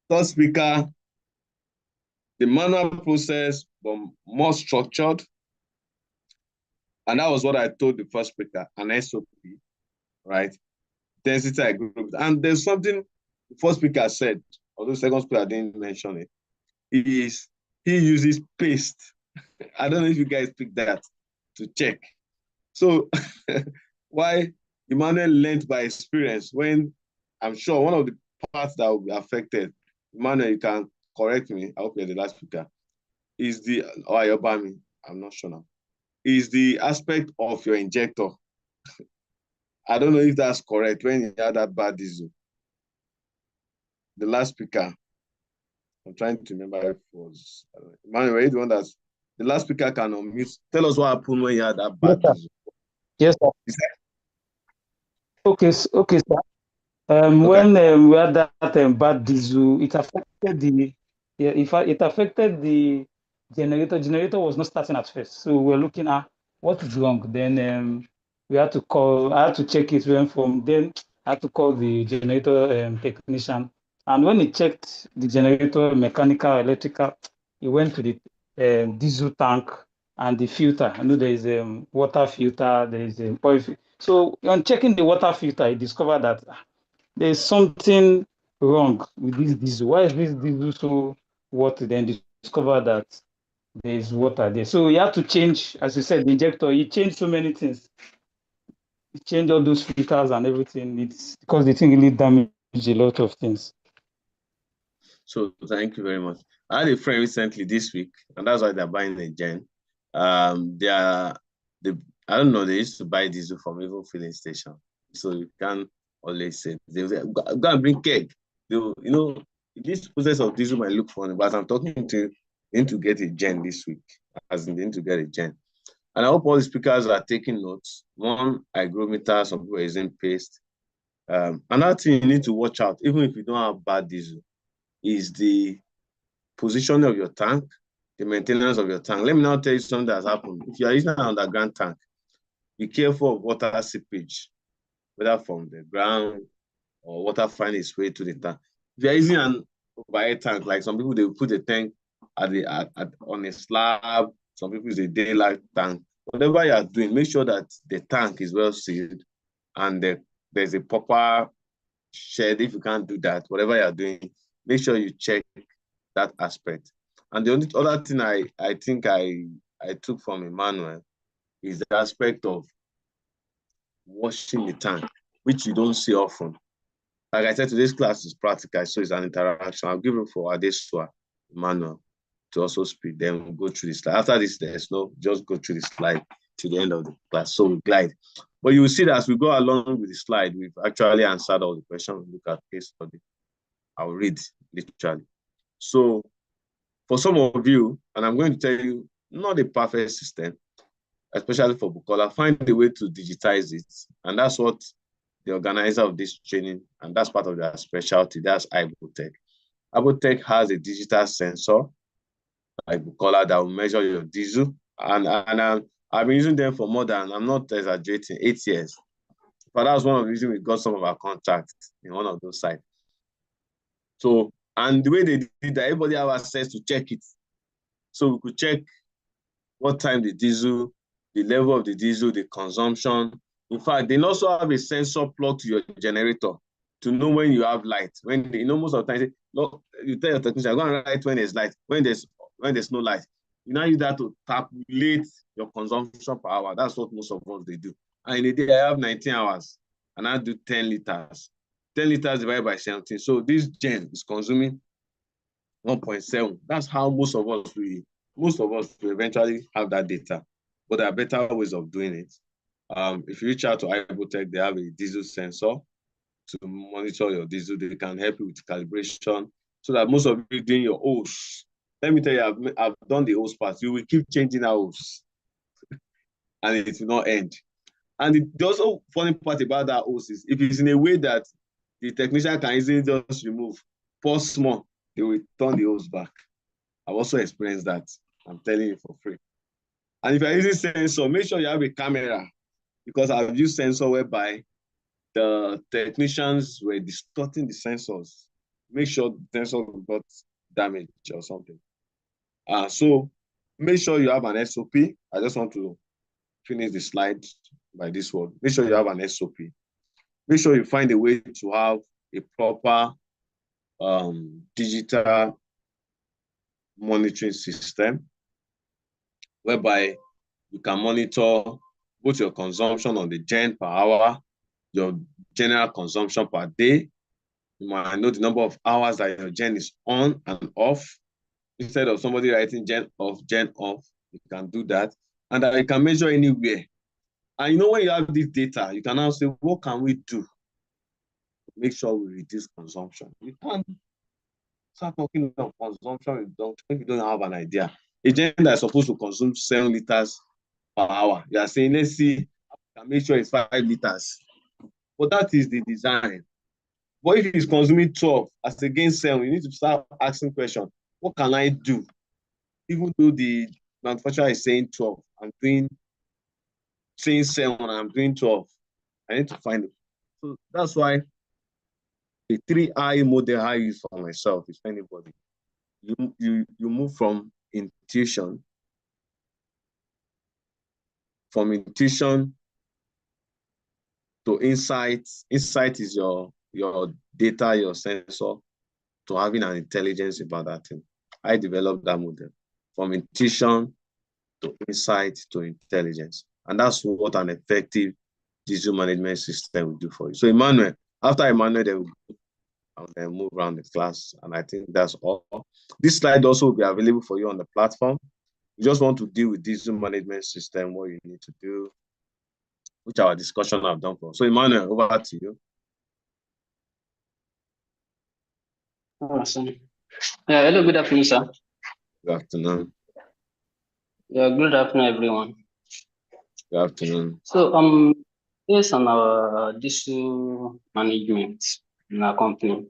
Third speaker, the manual process, but more structured. And that was what I told the first speaker, an SOP, right? Density I grouped. And there's something the first speaker said, although the second speaker didn't mention it, he uses paste. I don't know if you guys picked that to check. So why Emmanuel learned by experience, when I'm sure one of the parts that will be affected, Emmanuel, you can correct me, I hope you're the last speaker, is the, or Ayobami, I'm not sure now, is the aspect of your injector. I don't know if that's correct when you had that bad diesel. The last speaker, I'm trying to remember if it was, Emmanuel, the one that's, the last speaker can unmute. Tell us what happened when you had that bad diesel. Yes, sir. Okay, okay, sir. When we had that bad diesel, it affected the, it affected the generator. Generator was not starting at first, so we're looking at what is wrong. Then we had to call. I had to check it. Then I had to call the generator technician. And when he checked the generator, mechanical, electrical, he went to the diesel tank and the filter. I know there is a water filter. There is a oil. So on checking the water filter, he discovered that there's something wrong with this diesel. Why is this diesel so water? Then discover that there is water there. So he had to change, as you said, the injector. He changed so many things. He changed all those filters and everything. It's because the thing really damaged a lot of things. So thank you very much. I had a friend recently this week, and that's why they're buying a gen. I don't know, they used to buy diesel from even filling station. So you can always say, they go and bring keg. You know, this process of diesel might look funny, but as I'm talking to you, they need to get a gen this week, as in they need to get a gen. And I hope all the speakers are taking notes. One, hygrometer, some people are using paste. Another thing you need to watch out, even if you don't have bad diesel, is the positioning of your tank, the maintenance of your tank. Let me now tell you something that's happened. If you are using an underground tank, be careful of water seepage, whether from the ground or water finding its way to the tank. If you're using an overhead tank, like some people, they will put the tank on a slab, some people use a daylight tank. Whatever you are doing, make sure that the tank is well sealed and there's a proper shed. If you can't do that, whatever you are doing, make sure you check that aspect. And the only other thing I think I took from Emmanuel is the aspect of washing the tank, which you don't see often. Like I said, today's class is practical, so it's an interaction. I'll give it for Adesua, Emmanuel, to also speak. Then we'll go through the slide. After this, there's no, just go through the slide to the end of the class. So we glide. But you will see that as we go along with the slide, we've actually answered all the questions. Look at case study. I'll read literally. So for some of you, and I'm going to tell you, not a perfect system, especially for Bukola, find a way to digitize it. And that's what the organizer of this training, and that's part of their specialty, that's Ibotech. Ibotech has a digital sensor, like Bukola, that will measure your diesel. And I've been using them for more than, I'm not exaggerating, 8 years. But that was one of the reasons we got some of our contracts in one of those sites. So, and the way they did that, everybody have access to check it. So we could check what time the diesel, the level of the diesel, the consumption. In fact, they also have a sensor plugged to your generator to know when you have light. When most of the time, say, look, you tell your technician, I'm going to light when there's light. When there's no light, you now use that to calculate your consumption per hour. That's what most of us they do. And in a day, I have 19 hours, and I do 10 liters. 10 liters divided by 17. So this gen is consuming 1.7. That's how most of us will eventually have that data. But there are better ways of doing it. If you reach out to Ibotech, they have a diesel sensor to monitor your diesel. They can help you with calibration so that most of you doing your hose. Let me tell you, I've done the hose part. You will keep changing our hose and it will not end. And the also funny part about that hose is if it's in a way that the technician can easily just remove, pause small, they will turn the hose back. I've also experienced that. I'm telling you for free. And if you're using sensor, make sure you have a camera, because I've used sensor whereby the technicians were distorting the sensors. Make sure the sensor got damaged or something. So make sure you have an SOP. I just want to finish the slide by this word. Make sure you have an SOP. Make sure you find a way to have a proper digital monitoring system whereby you can monitor both your consumption on the gen per hour, your general consumption per day. You might know the number of hours that your gen is on and off. Instead of somebody writing gen off, you can do that. And that you can measure anywhere. And you know, when you have this data, you can now say, what can we do to make sure we reduce consumption? You can't start talking about consumption if you don't have an idea. A gen that is supposed to consume 7 liters per hour, you are saying, let's see, I can make sure it's 5 liters. But that is the design. But if it's consuming 12 as against 7, you need to start asking questions. What can I do? Even though the manufacturer is saying 12, I'm saying 7, I'm doing 12. I need to find it. So that's why the 3I model I use for myself is anybody. You move from intuition to insight. Insight is your data, your sensor, to having an intelligence about that thing. I developed that model from intuition to insight to intelligence. And that's what an effective diesel management system will do for you. So Emmanuel, after Emmanuel, they will move around the class. And I think that's all. This slide also will be available for you on the platform. You just want to deal with diesel management system, what you need to do, which our discussion I've done for. So Emmanuel, over to you. Awesome. Yeah, hello, good afternoon, sir. Good afternoon. Yeah, good afternoon, everyone. Good afternoon. So, based on our diesel management in our company,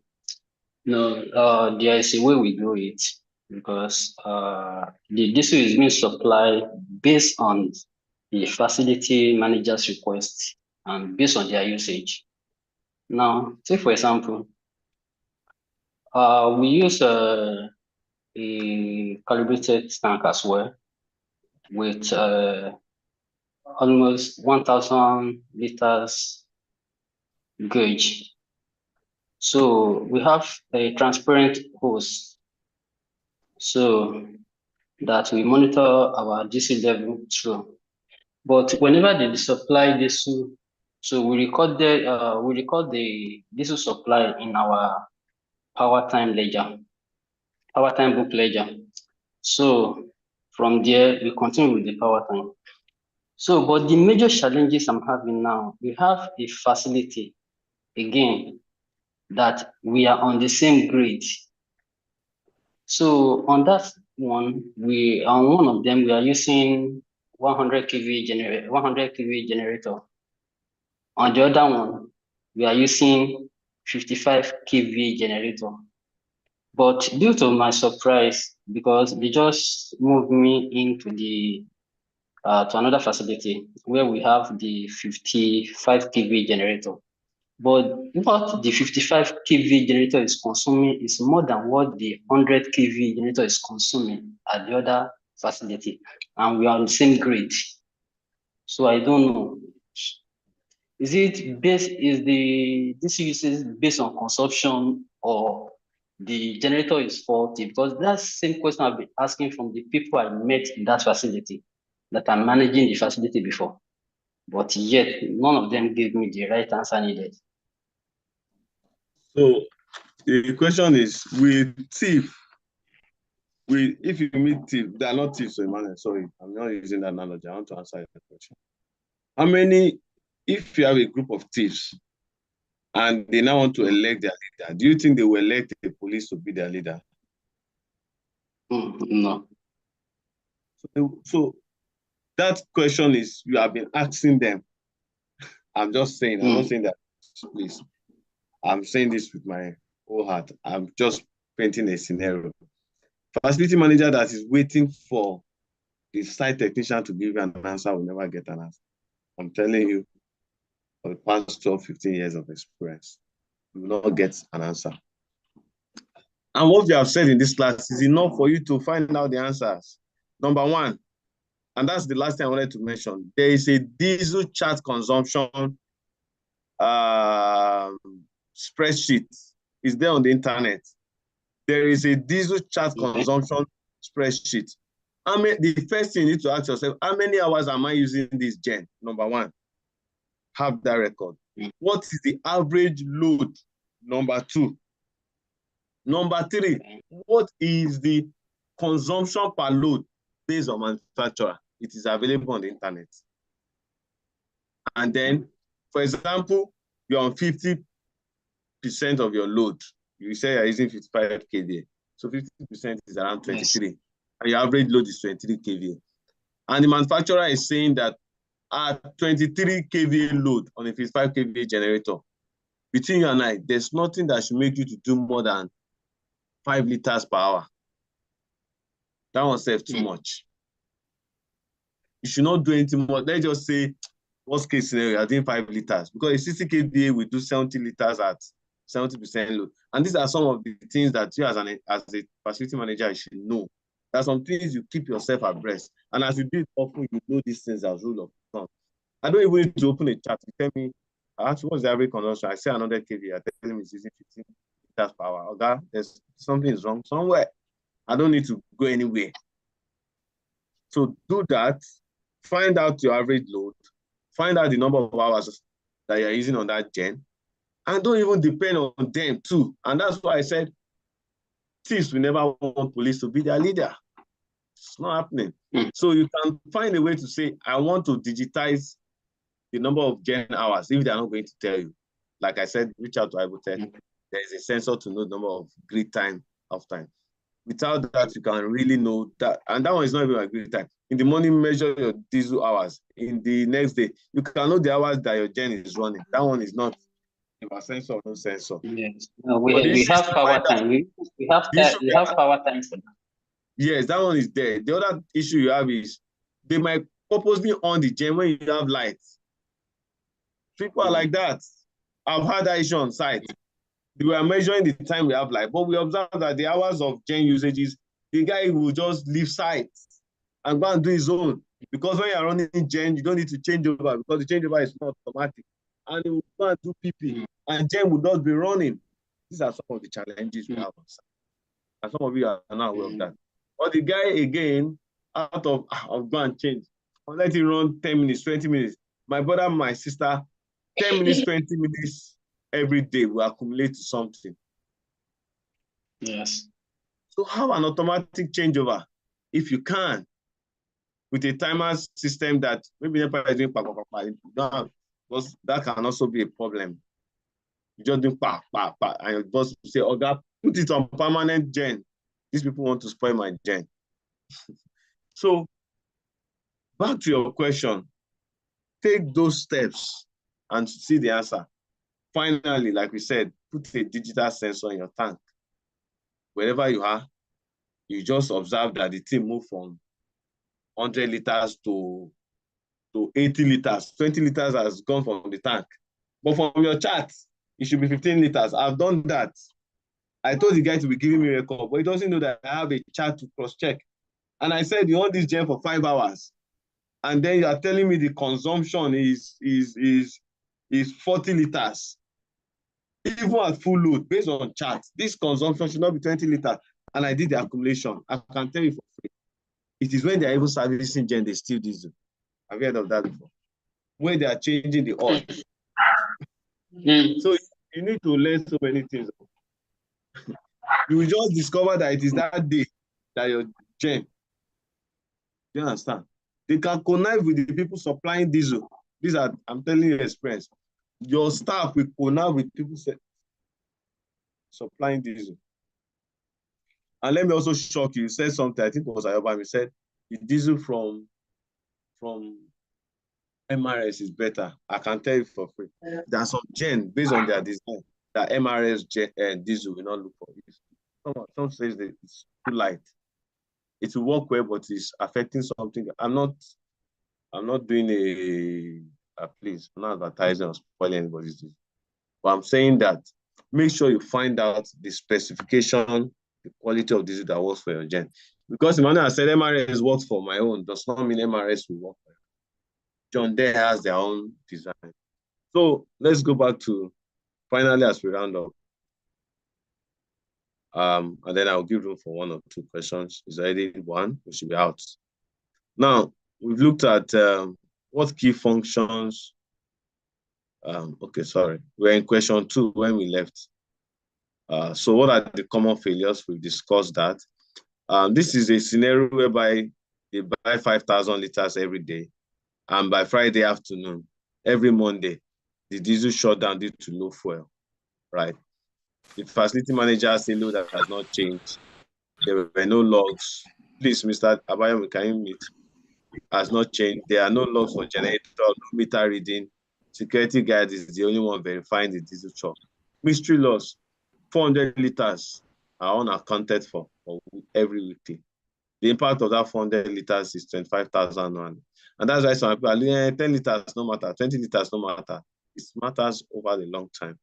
there is a way we do it, because the diesel is being supplied based on the facility manager's request and based on their usage. Now, say for example, we use a calibrated tank as well with almost 1,000 liters gauge. So we have a transparent hose so that we monitor our diesel level through. But whenever they supply diesel, so we record the diesel supply in our power time book ledger. So from there, we continue with the power time. So, but the major challenges I'm having now, we have a facility, again, that we are on the same grid. So on that one, on one of them, we are using 100 kV generator. On the other one, we are using 55 kV generator. But due to my surprise, because they just moved me into the to another facility where we have the 55 kV generator. But what the 55 kV generator is consuming is more than what the 100 kV generator is consuming at the other facility. And we are on the same grid. So I don't know. This is based on consumption, or the generator is faulty? Because that's the same question I've been asking from the people I met in that facility, that I'm managing the facility before. But yet, none of them gave me the right answer needed. So the question is, will TIF if you meet thieves, they are not thieves, so Emmanuel, sorry, I'm not using that analogy. I want to answer your question. How many, if you have a group of thieves and they now want to elect their leader, do you think they will elect the police to be their leader? No. So that question is, you have been asking them. I'm just saying, I'm not saying that, please. I'm saying this with my whole heart. I'm just painting a scenario. Facility manager that is waiting for the site technician to give you an answer will never get an answer. I'm telling you, for the past 12, 15 years of experience, you will not get an answer. And what we have said in this class is enough for you to find out the answers. Number one, and that's the last thing I wanted to mention, there is a diesel chart consumption spreadsheet. It's there on the internet. There is a diesel chart consumption spreadsheet. The first thing you need to ask yourself, how many hours am I using this gen? Number one, have that record. What is the average load? Number two. Number three, what is the consumption per load based on manufacturer? It is available on the internet. And then, for example, you're on 50% of your load. You say you're using 55 kVA. So 50% is around 23. Yes. And your average load is 23 kVA. And the manufacturer is saying that at 23 kVA load on a 55 kVA generator, between you and I, there's nothing that should make you to do more than 5 liters per hour. That one saves too much. You should not do anything more. Let's just say, worst case scenario, you're doing 5 liters. Because a 60 kVA will do 70 liters at 70% load. And these are some of the things that you as a facility manager you should know. There are some things you keep yourself abreast. And as you do it often, you know these things as rule of thumb. I don't even need to open a chart. You tell me, actually, what's the average consumption? I say another kVA. I tell him it's using 15 liters per hour. Okay, there's something is wrong somewhere. I don't need to go anywhere. So do that. Find out your average load. Find out the number of hours that you're using on that gen. And don't even depend on them too. And that's why I said, thieves will never want police to be their leader. It's not happening. So you can find a way to say, I want to digitize the number of gen hours if they're not going to tell you. Like I said, reach out to Ibotech. There is a sensor to know the number of grid time, off time. Without that, you can really know that. And that one is not even a grid time. In the morning, measure your diesel hours. In the next day, you can know the hours that your gen is running. That one is not a sensor or no sensor. Yes. No, we have power time. We have power time for that. Yes, that one is there. The other issue you have is they might purposely on the gen when you have lights. People are like that. I've had that issue on site. We were measuring the time we have light, but we observed that the hours of gen usages, the guy will just leave site and go and do his own. Because when you're running gen, you don't need to change over because the changeover is not automatic. And he will go and do PP, and gen will not be running. These are some of the challenges we have on site. And some of you are not aware of that. Or the guy, again, out of go and change. I'll let him run 10 minutes, 20 minutes. My brother, my sister, 10 minutes, 20 minutes every day will accumulate to something. Yes. So have an automatic changeover if you can, with a timer system that maybe never is doing because that can also be a problem. You just do and your boss will say, oh God, put it on permanent gen. These people want to spoil my gen. So back to your question, take those steps and see the answer. Finally, like we said, put a digital sensor in your tank. Wherever you are, you just observe that the thing moved from 100 liters to 80 liters. 20 liters has gone from the tank. But from your chart, it should be 15 liters. I've done that. I told the guy to be giving me a record, but he doesn't know that I have a chart to cross-check. And I said, you want this gen for 5 hours. And then you are telling me the consumption is 40 liters. Even at full load, based on charts, this consumption should not be 20 liters. And I did the accumulation. I can tell you for free. It is when they are even servicing gen, they steal diesel. Have you heard of that before? When they are changing the oil. So you need to learn so many things. You will just discover that it is that day that your gen. You understand? They can connive with the people supplying diesel. These are, I'm telling you experience. Your staff will connive with people supplying diesel. And let me also shock you. You said something, I think it was Ayobami, you said the diesel from MRS is better. I can tell you for free. There are some gen based on their design that MRS diesel will not look for it. Some says that it's too light. It will work well, but it's affecting something. I'm not doing please, I'm not advertising or spoiling anybody's diesel. But I'm saying that make sure you find out the specification, the quality of diesel that works for your gen. Because Emmanuel said MRS works for my own, does not mean MRS will work for you. John Deere has their own design. So let's go back to finally as we round up. And then I'll give room for one or two questions. Is already one, we should be out. Now, we've looked at what key functions. Okay, sorry. We're in question 2 when we left. So what are the common failures? We've discussed that. This is a scenario whereby they buy 5,000 liters every day. And by Friday afternoon, every Monday, the diesel shut down due to low fuel, right? The facility manager said, no, that has not changed. There were no logs. Please, Mr. Abayomi, can you meet? Has not changed. There are no logs for generator, no meter reading. Security guard is the only one verifying the diesel truck. Mystery loss, 400 liters are unaccounted for every weekly. The impact of that 400 liters is 25,000 annually. And that's why some people are like, 10 liters no matter, 20 liters no matter. It matters over the long time.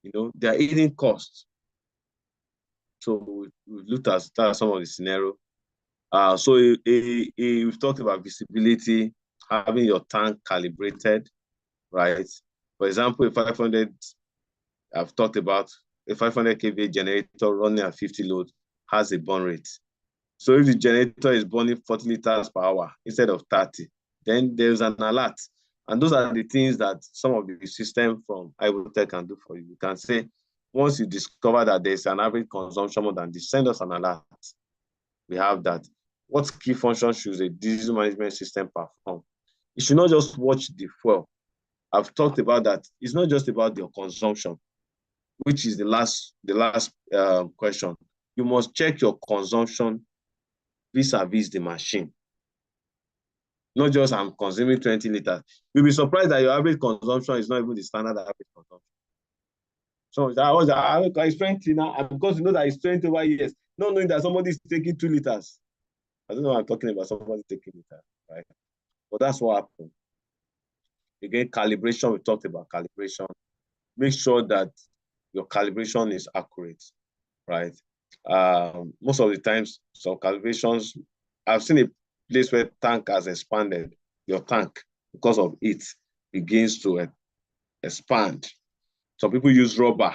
You know, they are eating costs. So we've looked at some of the scenario. So we've talked about visibility, having your tank calibrated, right? For example, a 500, I've talked about a 500 kVA generator running at 50 load has a burn rate. So if the generator is burning 40 liters per hour instead of 30, then there's an alert. And those are the things that some of the system from Ibotech can do for you. You can say, once you discover that there's an average consumption more than this, send us an alert. We have that. What key functions should a diesel management system perform? You should not just watch the fuel. I've talked about that. It's not just about your consumption, which is the last question. You must check your consumption vis-a-vis the machine. Not just I'm consuming 20 liters. You'll be surprised that your average consumption is not even the standard average consumption. So it's 20 now, because you know that it's 20 over years, not knowing that somebody is taking 2 liters. I don't know what I'm talking about, somebody taking liters, right? But that's what happened. Again, calibration, we talked about calibration. Make sure that your calibration is accurate, right? Most of the times, some calibrations, I've seen a place where tank has expanded. Your tank, because of it, begins to expand. Some people use rubber,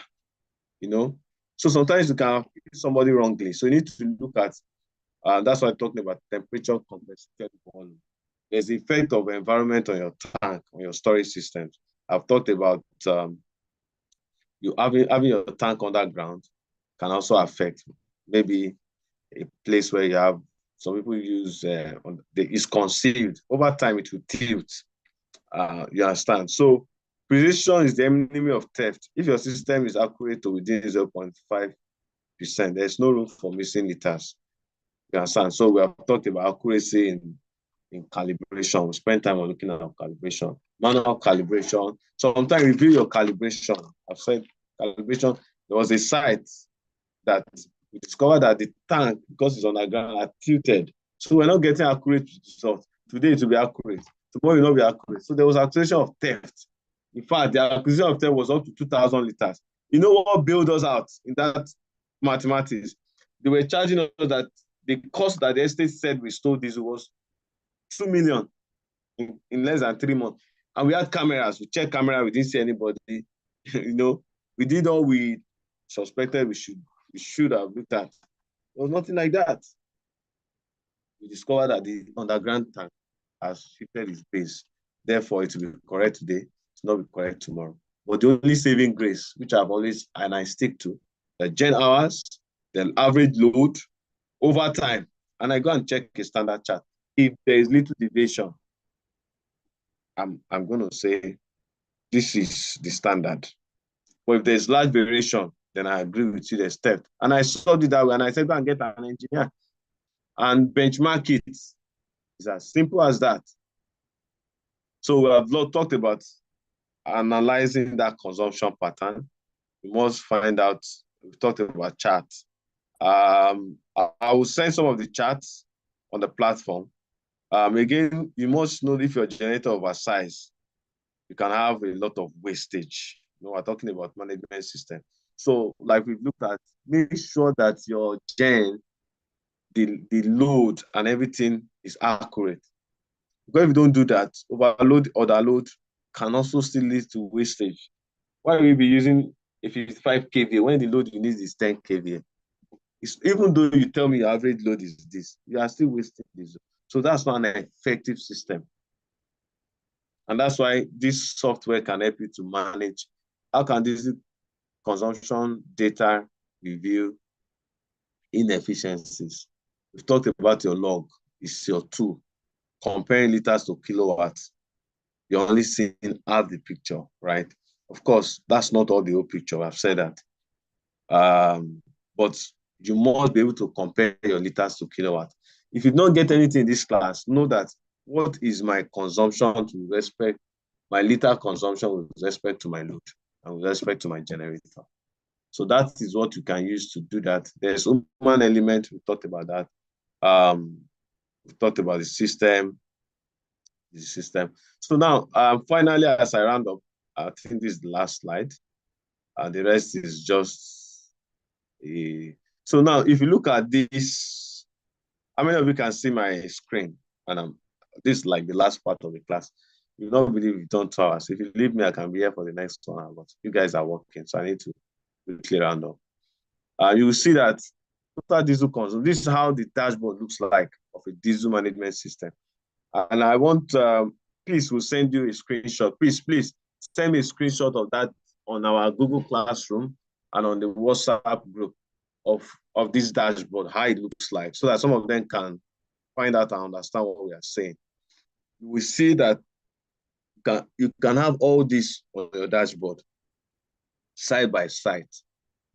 you know. So sometimes you can hit somebody wrongly. So you need to look at, that's why I'm talking about temperature compensated volume. There's the effect of environment on your tank, on your storage systems. I've talked about you having your tank underground can also affect maybe a place where you have, some people use, it's concealed. Over time, it will tilt. You understand? So precision is the enemy of theft. If your system is accurate to within 0.5%, there's no room for missing liters. You understand? So we have talked about accuracy in calibration. We spend time on looking at calibration. Manual calibration. Sometimes review your calibration. I've said calibration. There was a site that we discovered that the tank, because it's underground, are tilted. So we're not getting accurate results. Today it will be accurate. Tomorrow it will not be accurate. So there was accusation of theft. In fact, the accusation of theft was up to 2,000 liters. You know what bailed us out in that mathematics? They were charging us that the cost that the estate said we stole diesel was 2 million in less than 3 months. And we had cameras. We checked camera. We didn't see anybody. You know, we did all we suspected we should have looked at. There was nothing like that. We discovered that the underground tank has shifted its base. Therefore, it will be correct today. It's not be correct tomorrow. But the only saving grace, which I've always, and I stick to, the gen hours, the average load over time, and I go and check a standard chart. If there is little deviation, I'm going to say this is the standard. But if there's large variation, then I agree with you, there's theft. And I saw it that way, and I said, go and get an engineer and benchmark it. It's as simple as that. So we have talked about analyzing that consumption pattern. We must find out, we've talked about charts. I will send some of the charts on the platform. Again, you must know if your generator oversized, you can have a lot of wastage. You know, we're talking about management system. So like we've looked at, make sure that your gen, the load and everything is accurate. Because if you don't do that, overload or underload can also still lead to wastage. Why will you be using a 55 kVA when the load you need is 10 kVA? Even though you tell me your average load is this, you are still wasting this. So that's not an effective system. And that's why this software can help you to manage. How can this consumption data review inefficiencies? We've talked about your log. It's your tool. Comparing liters to kilowatts, you're only seeing half the picture, right? Of course, that's not all the whole picture. I've said that. But you must be able to compare your liters to kilowatts. If you don't get anything in this class, know that what is my consumption to respect, my liter consumption with respect to my load and with respect to my generator. So that is what you can use to do that. There's human element, we talked about that. We talked about the system. So now, finally, as I round up, I think this is the last slide. The rest is just so now, if you look at this, how many of you can see my screen? And this is like the last part of the class. You don't believe you've done 2 hours. If you leave me, I can be here for the next 1 hour. But you guys are working, so I need to quickly round up. You will see that total diesel consumption. This is how the dashboard looks like of a diesel management system. And I want, please, we'll send you a screenshot. Please send me a screenshot of that on our Google Classroom and on the WhatsApp group of this dashboard, how it looks like, so that some of them can find out and understand what we are saying. You will see that you can have all this on your dashboard, side by side.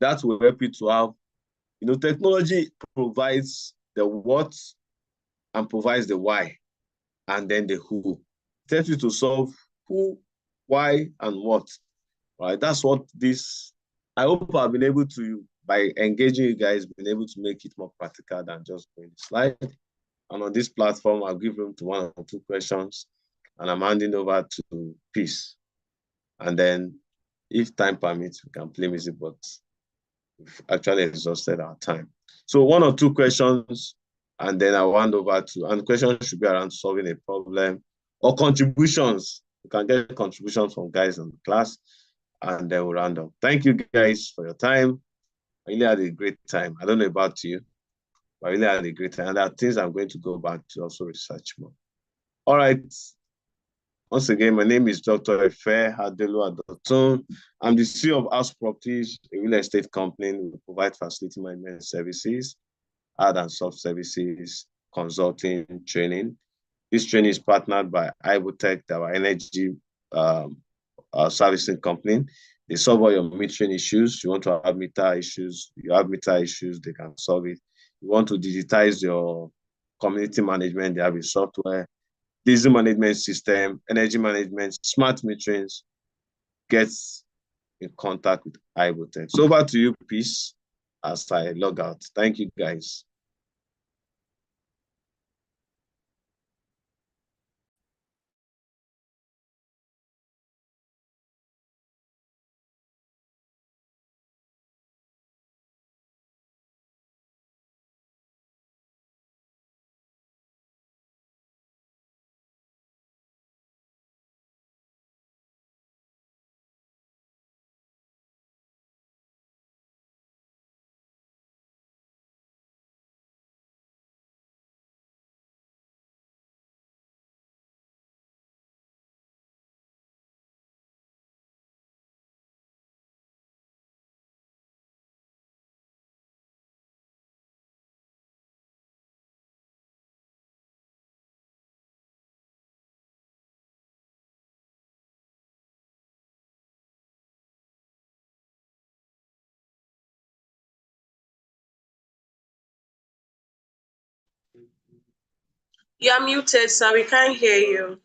That will help you to have, technology provides the what and provides the why, and then the who. It helps you to solve who, why, and what. Right? That's what this, I hope I've been able to, by engaging you guys, been able to make it more practical than just going the slide. And on this platform, I'll give room to 1 or 2 questions, and I'm handing over to Peace. And then, if time permits, we can play music, but we've actually exhausted our time. So 1 or 2 questions, and then I'll hand over to, and questions should be around solving a problem or contributions. You can get contributions from guys in the class, and then we'll round up. Thank you guys for your time. I really had a great time. I don't know about you, but I really had a great time. And there are things I'm going to go back to also research more. All right. Once again, my name is Dr. Efe Adelu Adotun. I'm the CEO of House Properties, a real estate company. We provide facility management services, hard and soft services, consulting, training. This training is partnered by Ibotech, our energy servicing company. They solve all your metering issues. You want to have meter issues, you have meter issues, they can solve it. You want to digitize your community management, they have a software, diesel management system, energy management, smart meterings, gets in contact with Ibotech. So over to you, Peace, as I log out. Thank you, guys. You're muted, sir. We can't hear you.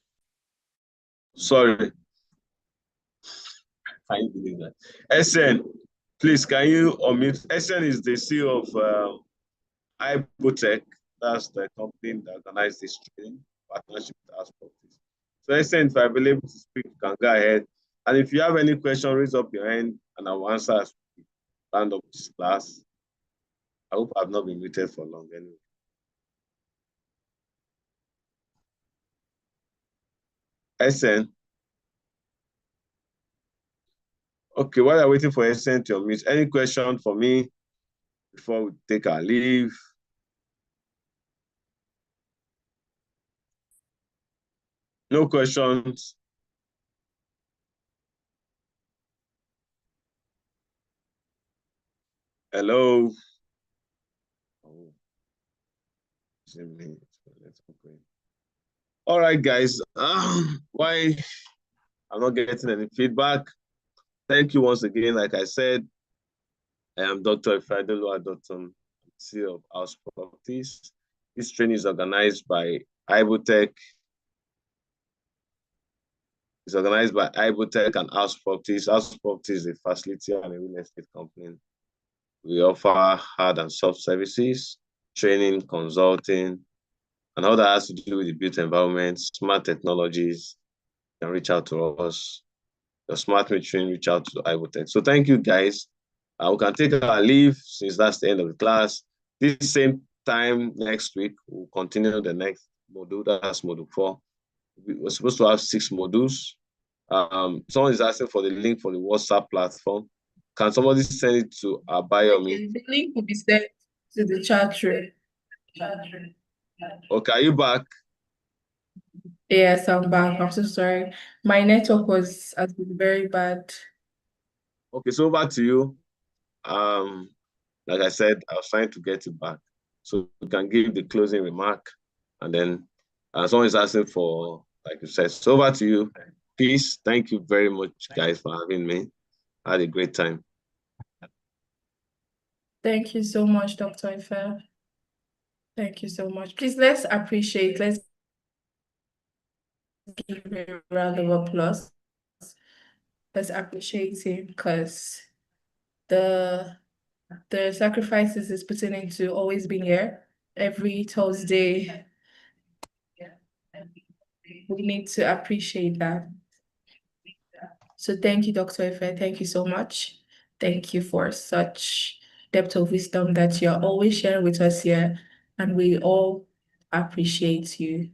Sorry. Can you believe that? SN, please, can you unmute? SN is the CEO of Ibotech. That's the company that organized this training, partnership with House Properties. So SN, if you're available to speak, you can go ahead. And if you have any question, raise up your hand and I will answer as we round up this class. I hope I've not been muted for long anyway. SN. Okay, while I'm waiting for SN to unmute, any question for me before we take our leave? No questions. Hello. Oh. All right, guys. Why I'm not getting any feedback? Thank you once again. Like I said, I am Dr. Ifeanyi Adotun, CEO of House Properties. This training is organized by Ibotech. It's organized by Ibotech and House Properties. House Properties is a facility and a real estate company. We offer hard and soft services, training, consulting, and all that has to do with the built environment, smart technologies. You can reach out to us. The smart metering, reach out to Ibotech. So thank you, guys. We can take our leave since that's the end of the class. This same time next week, we'll continue the next module. That's module 4. We're supposed to have 6 modules. Someone is asking for the link for the WhatsApp platform. Can somebody send it to Abayomi? The link will be sent to the chat room. Okay, are you back? Yes, I'm back. I'm so sorry. My network has been very bad. Okay, so over to you. Like I said, I was trying to get it back. So you can give the closing remark, and then someone is asking for, like you said. So over to you. Peace. Thank you very much, guys, for having me. I had a great time. Thank you so much, Dr. Ife. Thank you so much. Please, let's give him a round of applause. Let's appreciate him because the sacrifices he's putting into always being here every Thursday. We need to appreciate that. So thank you, Dr. Ife. Thank you so much. Thank you for such depth of wisdom that you're always sharing with us here, and we all appreciate you.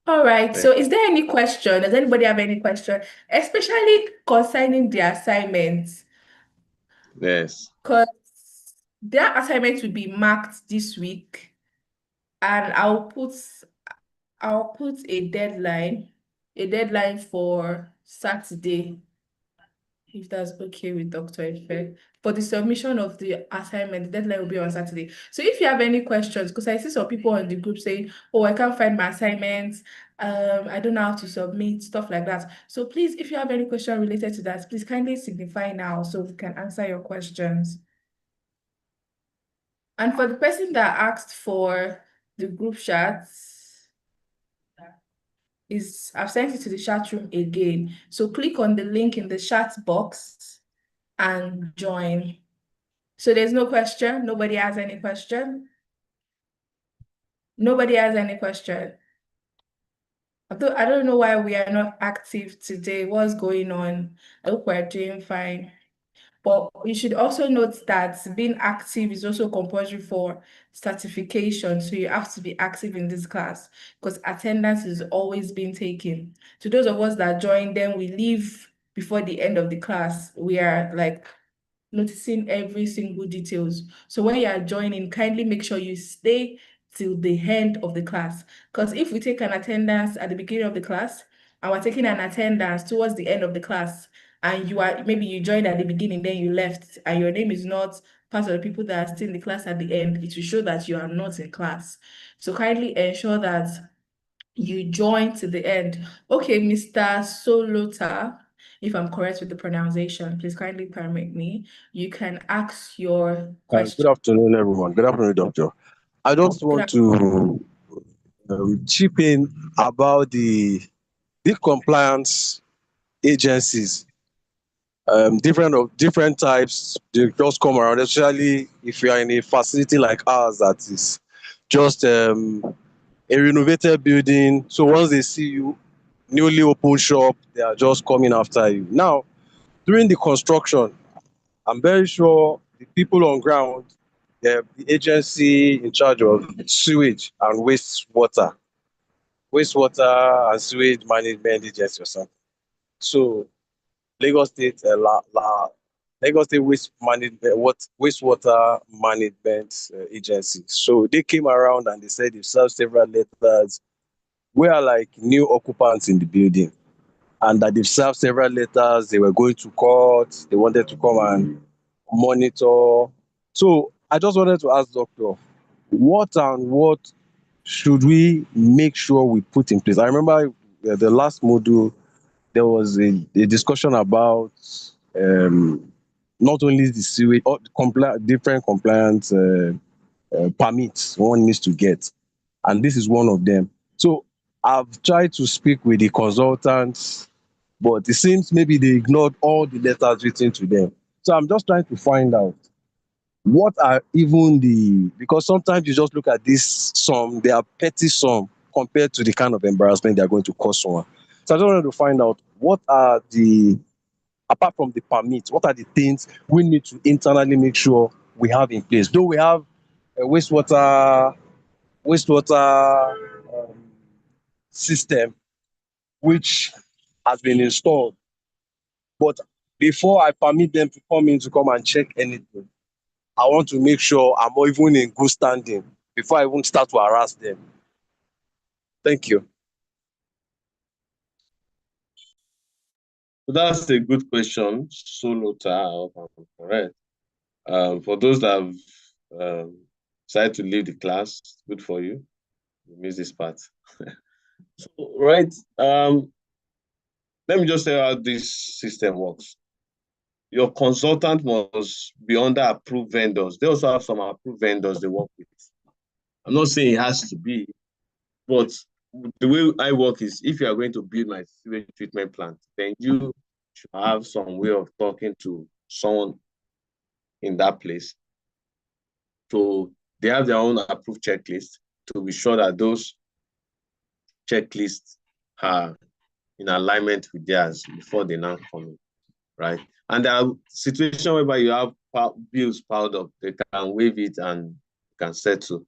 All right, so is there any question? Does anybody have any question, especially concerning the assignments? Yes. Because their assignment will be marked this week, and I'll put a deadline for Saturday, if that's okay with Dr. Ife. For the submission of the assignment, the deadline will be on Saturday. So if you have any questions, because I see some people on the group saying, oh, I can't find my assignments, I don't know how to submit, stuff like that. So please, if you have any question related to that, please kindly signify now so we can answer your questions. And for the person that asked for the group chats, I've sent it to the chat room again. So click on the link in the chat box and join. So there's no question? Nobody has any question? Nobody has any question? I don't know why we are not active today. What's going on? I hope we're doing fine. But you should also note that being active is also compulsory for certification. So you have to be active in this class because attendance is always being taken. To those of us that join, then we leave before the end of the class. We are like noticing every single details. So when you are joining, kindly make sure you stay till the end of the class. Because if we take an attendance at the beginning of the class and we're taking an attendance towards the end of the class, and maybe you joined at the beginning, then you left, and your name is not part of the people that are still in the class at the end, it will show that you are not in class. So kindly ensure that you join to the end. Okay, Mr. Solota, if I'm correct with the pronunciation, please kindly permit me. You can ask your question. Good afternoon, everyone. Good afternoon, Doctor. I just want to chip in about the compliance agencies. Different types, they just come around, especially if you are in a facility like ours that is just a renovated building. So once they see you, newly opened shop, they are just coming after you. Now, during the construction, I'm very sure the people on ground, the agency in charge of sewage and wastewater and sewage management agency or something. So Lagos State, Lagos State wastewater management agency. So they came around and they said they served several letters. We are like new occupants in the building, and that they've served several letters. They were going to court. They wanted to come and monitor. So I just wanted to ask Doctor, what should we make sure we put in place? I remember the last module, there was a discussion about not only the sewage, different compliance permits one needs to get, and this is one of them. So I've tried to speak with the consultants, but it seems maybe they ignored all the letters written to them. So I'm just trying to find out what are even because sometimes you just look at this sum, they are petty sum compared to the kind of embarrassment they are going to cause someone. So I just wanted to find out what are apart from the permits, what are the things we need to internally make sure we have in place? Though we have a wastewater system which has been installed, but before I permit them to come and check anything, I want to make sure I'm even in good standing before I even start to harass them. Thank you. So that's a good question. Solota, if I'm correct. For those that have decided to leave the class, good for you. You missed this part. So, right. Let me just tell you how this system works. Your consultant must be under approved vendors. They also have some approved vendors they work with. I'm not saying it has to be, but the way I work is if you are going to build my sewage treatment plant, then you should have some way of talking to someone in that place. So they have their own approved checklist to be sure that those checklists are in alignment with theirs before they now come in, right? And there are situations whereby you have bills piled up, they can waive it and can settle,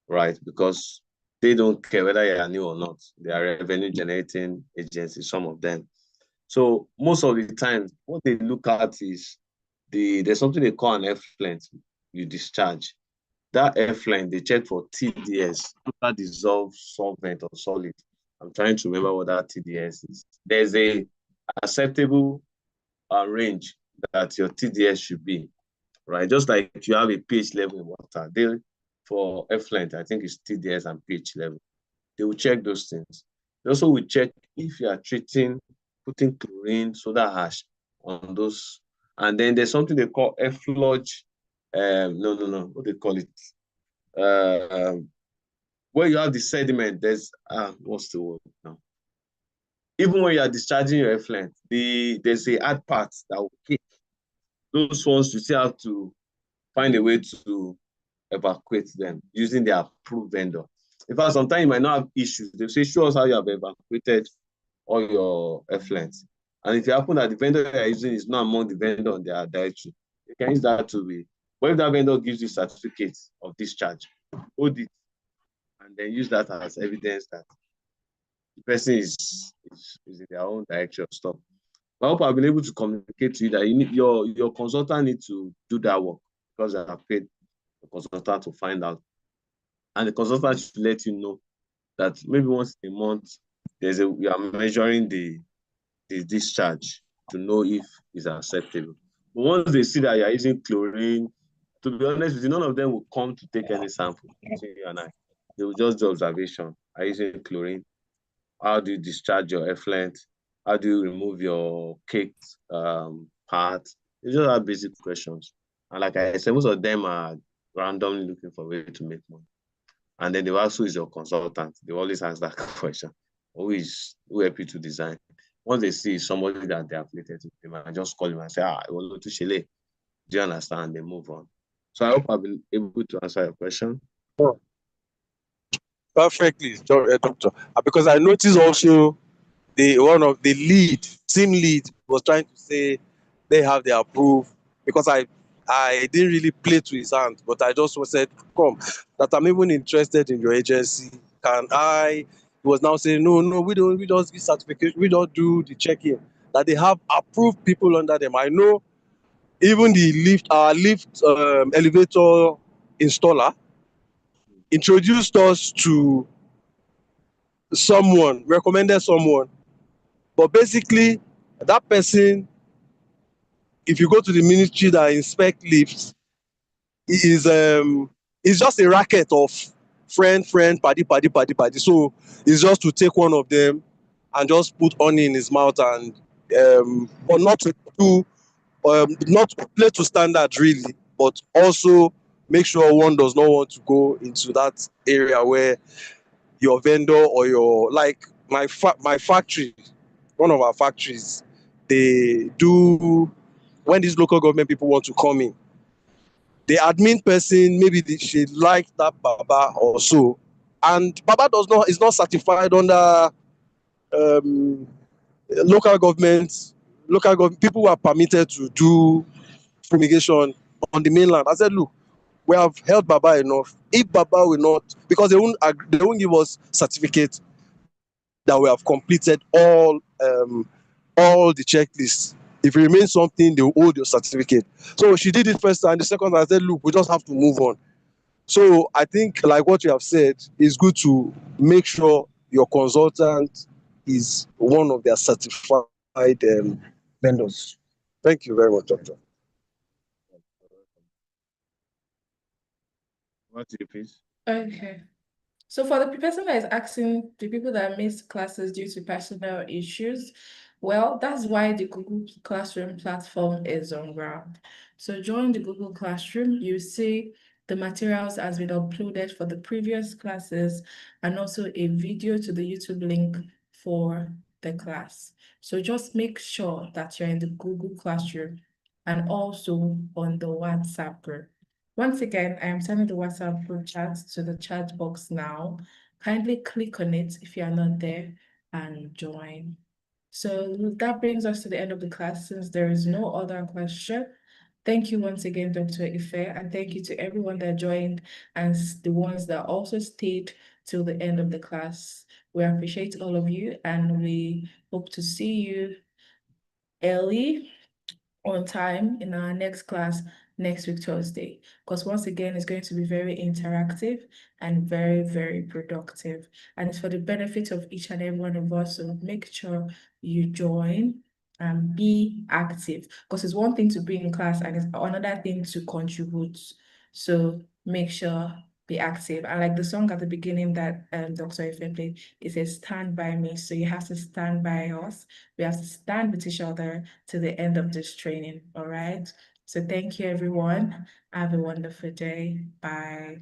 right? Because they don't care whether you are new or not. They are revenue generating agencies, some of them. So most of the time, what they look at is there's something they call an effluent you discharge. That effluent, they check for TDS, total dissolved solvent or solid. I'm trying to remember what that TDS is. There's a acceptable range that your TDS should be, right? Just like you have a pH level in water. For effluent, I think it's TDS and pH level. They will check those things. They also will check if you are putting chlorine, soda ash on those. And then there's something they call effluent. What they call it? Where you have the sediment, there's what's the word now? Even when you are discharging your effluent, there's a hard part that will kick. Those ones you still have to find a way to evacuate them using the approved vendor. In fact, sometimes you might not have issues. They say, show us how you have evacuated all your effluents. And if you happen that the vendor you are using is not among the vendor on their directory, you can use that to be. But if that vendor gives you certificates of discharge, hold it, and then use that as evidence that the person is in their own directory of stuff. I hope I've been able to communicate to you that your consultant needs to do that work because I have paid the consultant to find out. And the consultant should let you know that maybe once a month, we are measuring the discharge to know if it's acceptable. But once they see that you're using chlorine, to be honest with you, none of them will come to take any sample between you and I. They will just do observation. Are you using chlorine? How do you discharge your effluent? How do you remove your caked part? They just have basic questions. And like I said, most of them are randomly looking for a way to make money. And then they will ask, who is your consultant? They always ask that question. Who help you to design? Once they see somebody that they are related to, they might just call him and say, I want to Shile. Do you understand? They move on. So I hope I've been able to answer your question. Oh, perfectly, Doctor. Because I noticed also one of the team lead was trying to say they have their approve, because I didn't really play to his hand, but I just said, come, that I'm even interested in your agency. Can I? He was now saying, no, we don't give certification, we don't do the check-in. That they have approved people under them. I know even our lift elevator installer introduced us to someone, recommended someone. But basically, that person, if you go to the ministry that inspect lifts, is just a racket of friend, paddy. So it's just to take one of them and just put honey in his mouth, and but not to do not play to standard really, but also make sure one does not want to go into that area where your vendor or your, like my factory, one of our factories, they do, when these local government people want to come in, the admin person, maybe she like that Baba or so, and Baba is not certified under local government people who are permitted to do fumigation on the mainland. I said, look, we have held Baba enough. If Baba will not, because they won't give us certificate that we have completed all the checklists. If it remains something, they will hold your certificate. So she did it first time. The second time, I said, look, we just have to move on. So I think, like what you have said, it's good to make sure your consultant is one of their certified vendors. Thank you very much, Doctor. What do you please? Okay. So for the person that is asking the people that missed classes due to personal issues, well, that's why the Google Classroom platform is on ground. So join the Google Classroom, you see the materials has been uploaded for the previous classes and also a video to the YouTube link for the class. So just make sure that you're in the Google Classroom and also on the WhatsApp group. Once again, I am sending the WhatsApp group chat to the chat box now. Kindly click on it if you are not there and join. So that brings us to the end of the class since there is no other question. Thank you once again, Dr. Ife, and thank you to everyone that joined and the ones that also stayed till the end of the class. We appreciate all of you and we hope to see you early on time in our next class next week, Thursday, because once again, it's going to be very interactive and very, very productive. And it's for the benefit of each and every one of us. So make sure you join and be active, because it's one thing to be in class and it's another thing to contribute. So make sure be active. I like the song at the beginning that Dr. Ife played. It says, "Stand by me." So you have to stand by us. We have to stand with each other to the end of this training. All right. So thank you, everyone. Have a wonderful day. Bye.